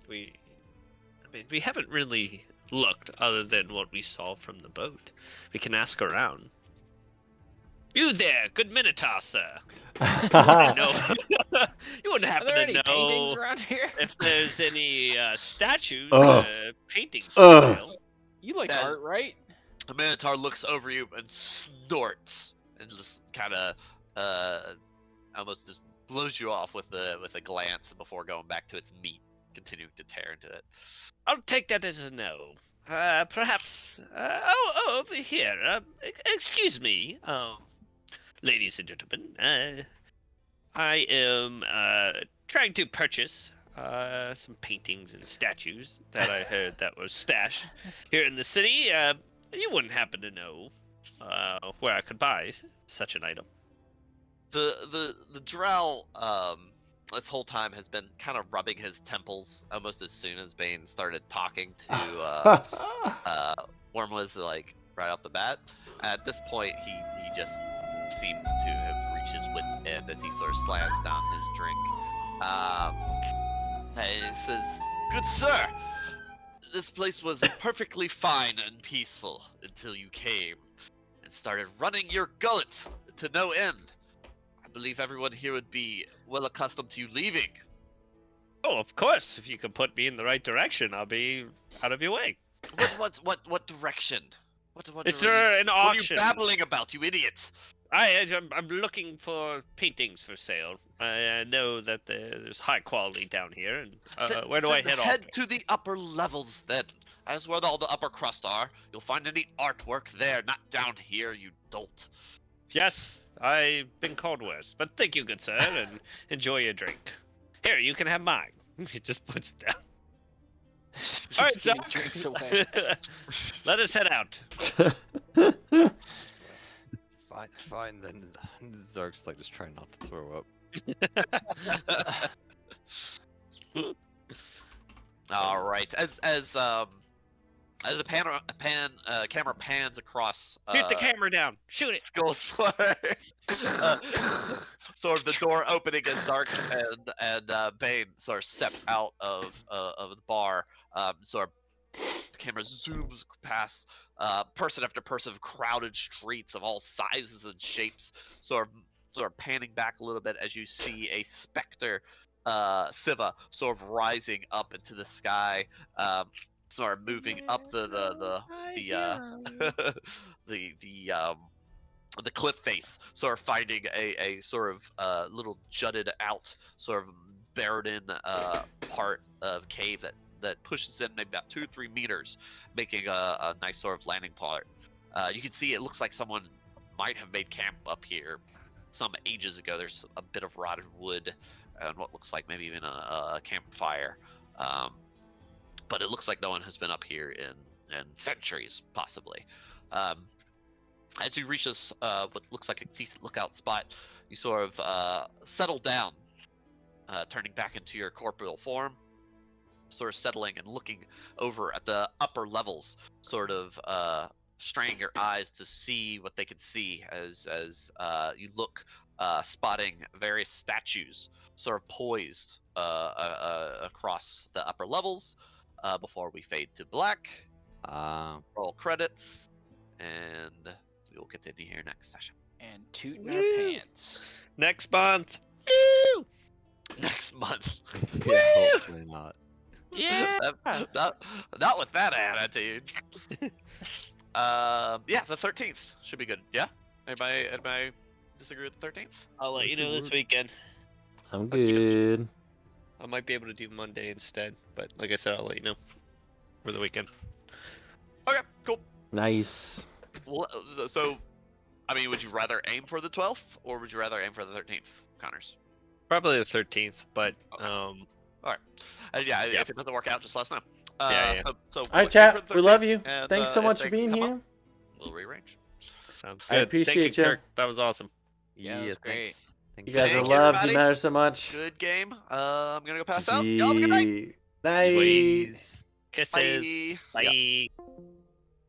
We haven't really looked other than what we saw from the boat. We can ask around. You there, good Minotaur, sir. You wouldn't happen to know paintings around here? if there's any statues, paintings for sale. You like art, right? The Minotaur looks over you and snorts and just kind of almost just blows you off with a glance before going back to its meat, continuing to tear into it. I'll take that as a no. Perhaps. Over here. Excuse me. Ladies and gentlemen. I am trying to purchase some paintings and statues that I heard that were stashed here in the city. You wouldn't happen to know where I could buy such an item. The drow this whole time has been kind of rubbing his temples almost as soon as Bane started talking to Wormwood, like right off the bat. At this point, he just seems to have reached his wit's end as he sort of slams down his drink. And he says, "Good sir, this place was perfectly fine and peaceful until you came and started running your gullets to no end. I believe everyone here would be well accustomed to you leaving." Oh, of course. If you could put me in the right direction, I'll be out of your way. What direction? Is there an auction? What are you babbling about, you idiots? I'm looking for paintings for sale. I know that there's high quality down here. And where do I head off? Head to the upper levels then. That's where all the upper crust are. You'll find any artwork there, not down here, you dolt. Yes, I've been called worse, but thank you, good sir, and enjoy your drink. Here, you can have mine. He just puts it down. All right, Just giving Zach. drinks away. Let us head out. Fine then. Zark's like just trying not to throw up. All right. As the camera pans across Shoot the camera down. Shoot it. Skullport, sort of the door opening as Zark and Bane sort of step out of the bar. Sort of the camera zooms past person after person of crowded streets of all sizes and shapes, sort of panning back a little bit as you see a specter, Siva, sort of rising up into the sky, sort of moving up the the cliff face, sort of finding a sort of little jutted out, sort of buried in part of cave that pushes in maybe about 2-3 meters, making a nice sort of landing part. You can see it looks like someone might have made camp up here some ages ago. There's a bit of rotted wood and what looks like maybe even a campfire. But it looks like no one has been up here in centuries, possibly. As you reach this, what looks like a decent lookout spot, you sort of settle down, turning back into your corporeal form, sort of settling and looking over at the upper levels, sort of straining your eyes to see what they can see as you look, spotting various statues sort of poised across the upper levels. Before we fade to black, roll credits, and we will continue here next session. And tooting our pants. Next month. Woo! Next month. Yeah, hopefully not. Yeah. Not with that attitude. Yeah, the 13th should be good. Yeah. Anybody disagree with the 13th? I'll let you know this weekend. I'm good. I might be able to do Monday instead, but like I said, I'll let you know for the weekend. Okay, cool. Nice. Well, so, I mean, would you rather aim for the 12th or would you rather aim for the 13th, Connors? Probably the 13th, but All right. Yeah, if it doesn't work out, just let us know. Yeah. So All right, chat. We love you. Thanks so much for being here. We'll rearrange. Sounds good. I appreciate Thank you, you. Kirk. That was awesome. Yeah, that was great. Thanks. You guys are Thank loved. everybody. You matter so much. Good game. I'm gonna go pass out. Y'all have a good night. Night. Please. Kisses. Bye. Bye.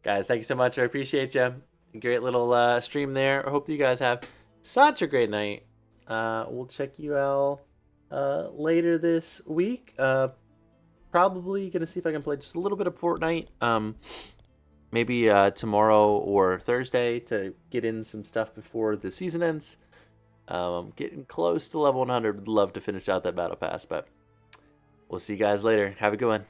Guys, thank you so much. I appreciate you. Great little stream there. I hope you guys have such a great night. We'll check you out later this week. Probably gonna see if I can play just a little bit of Fortnite. Maybe tomorrow or Thursday to get in some stuff before the season ends. I'm getting close to level 100. Would love to finish out that battle pass, but we'll see you guys later. Have a good one.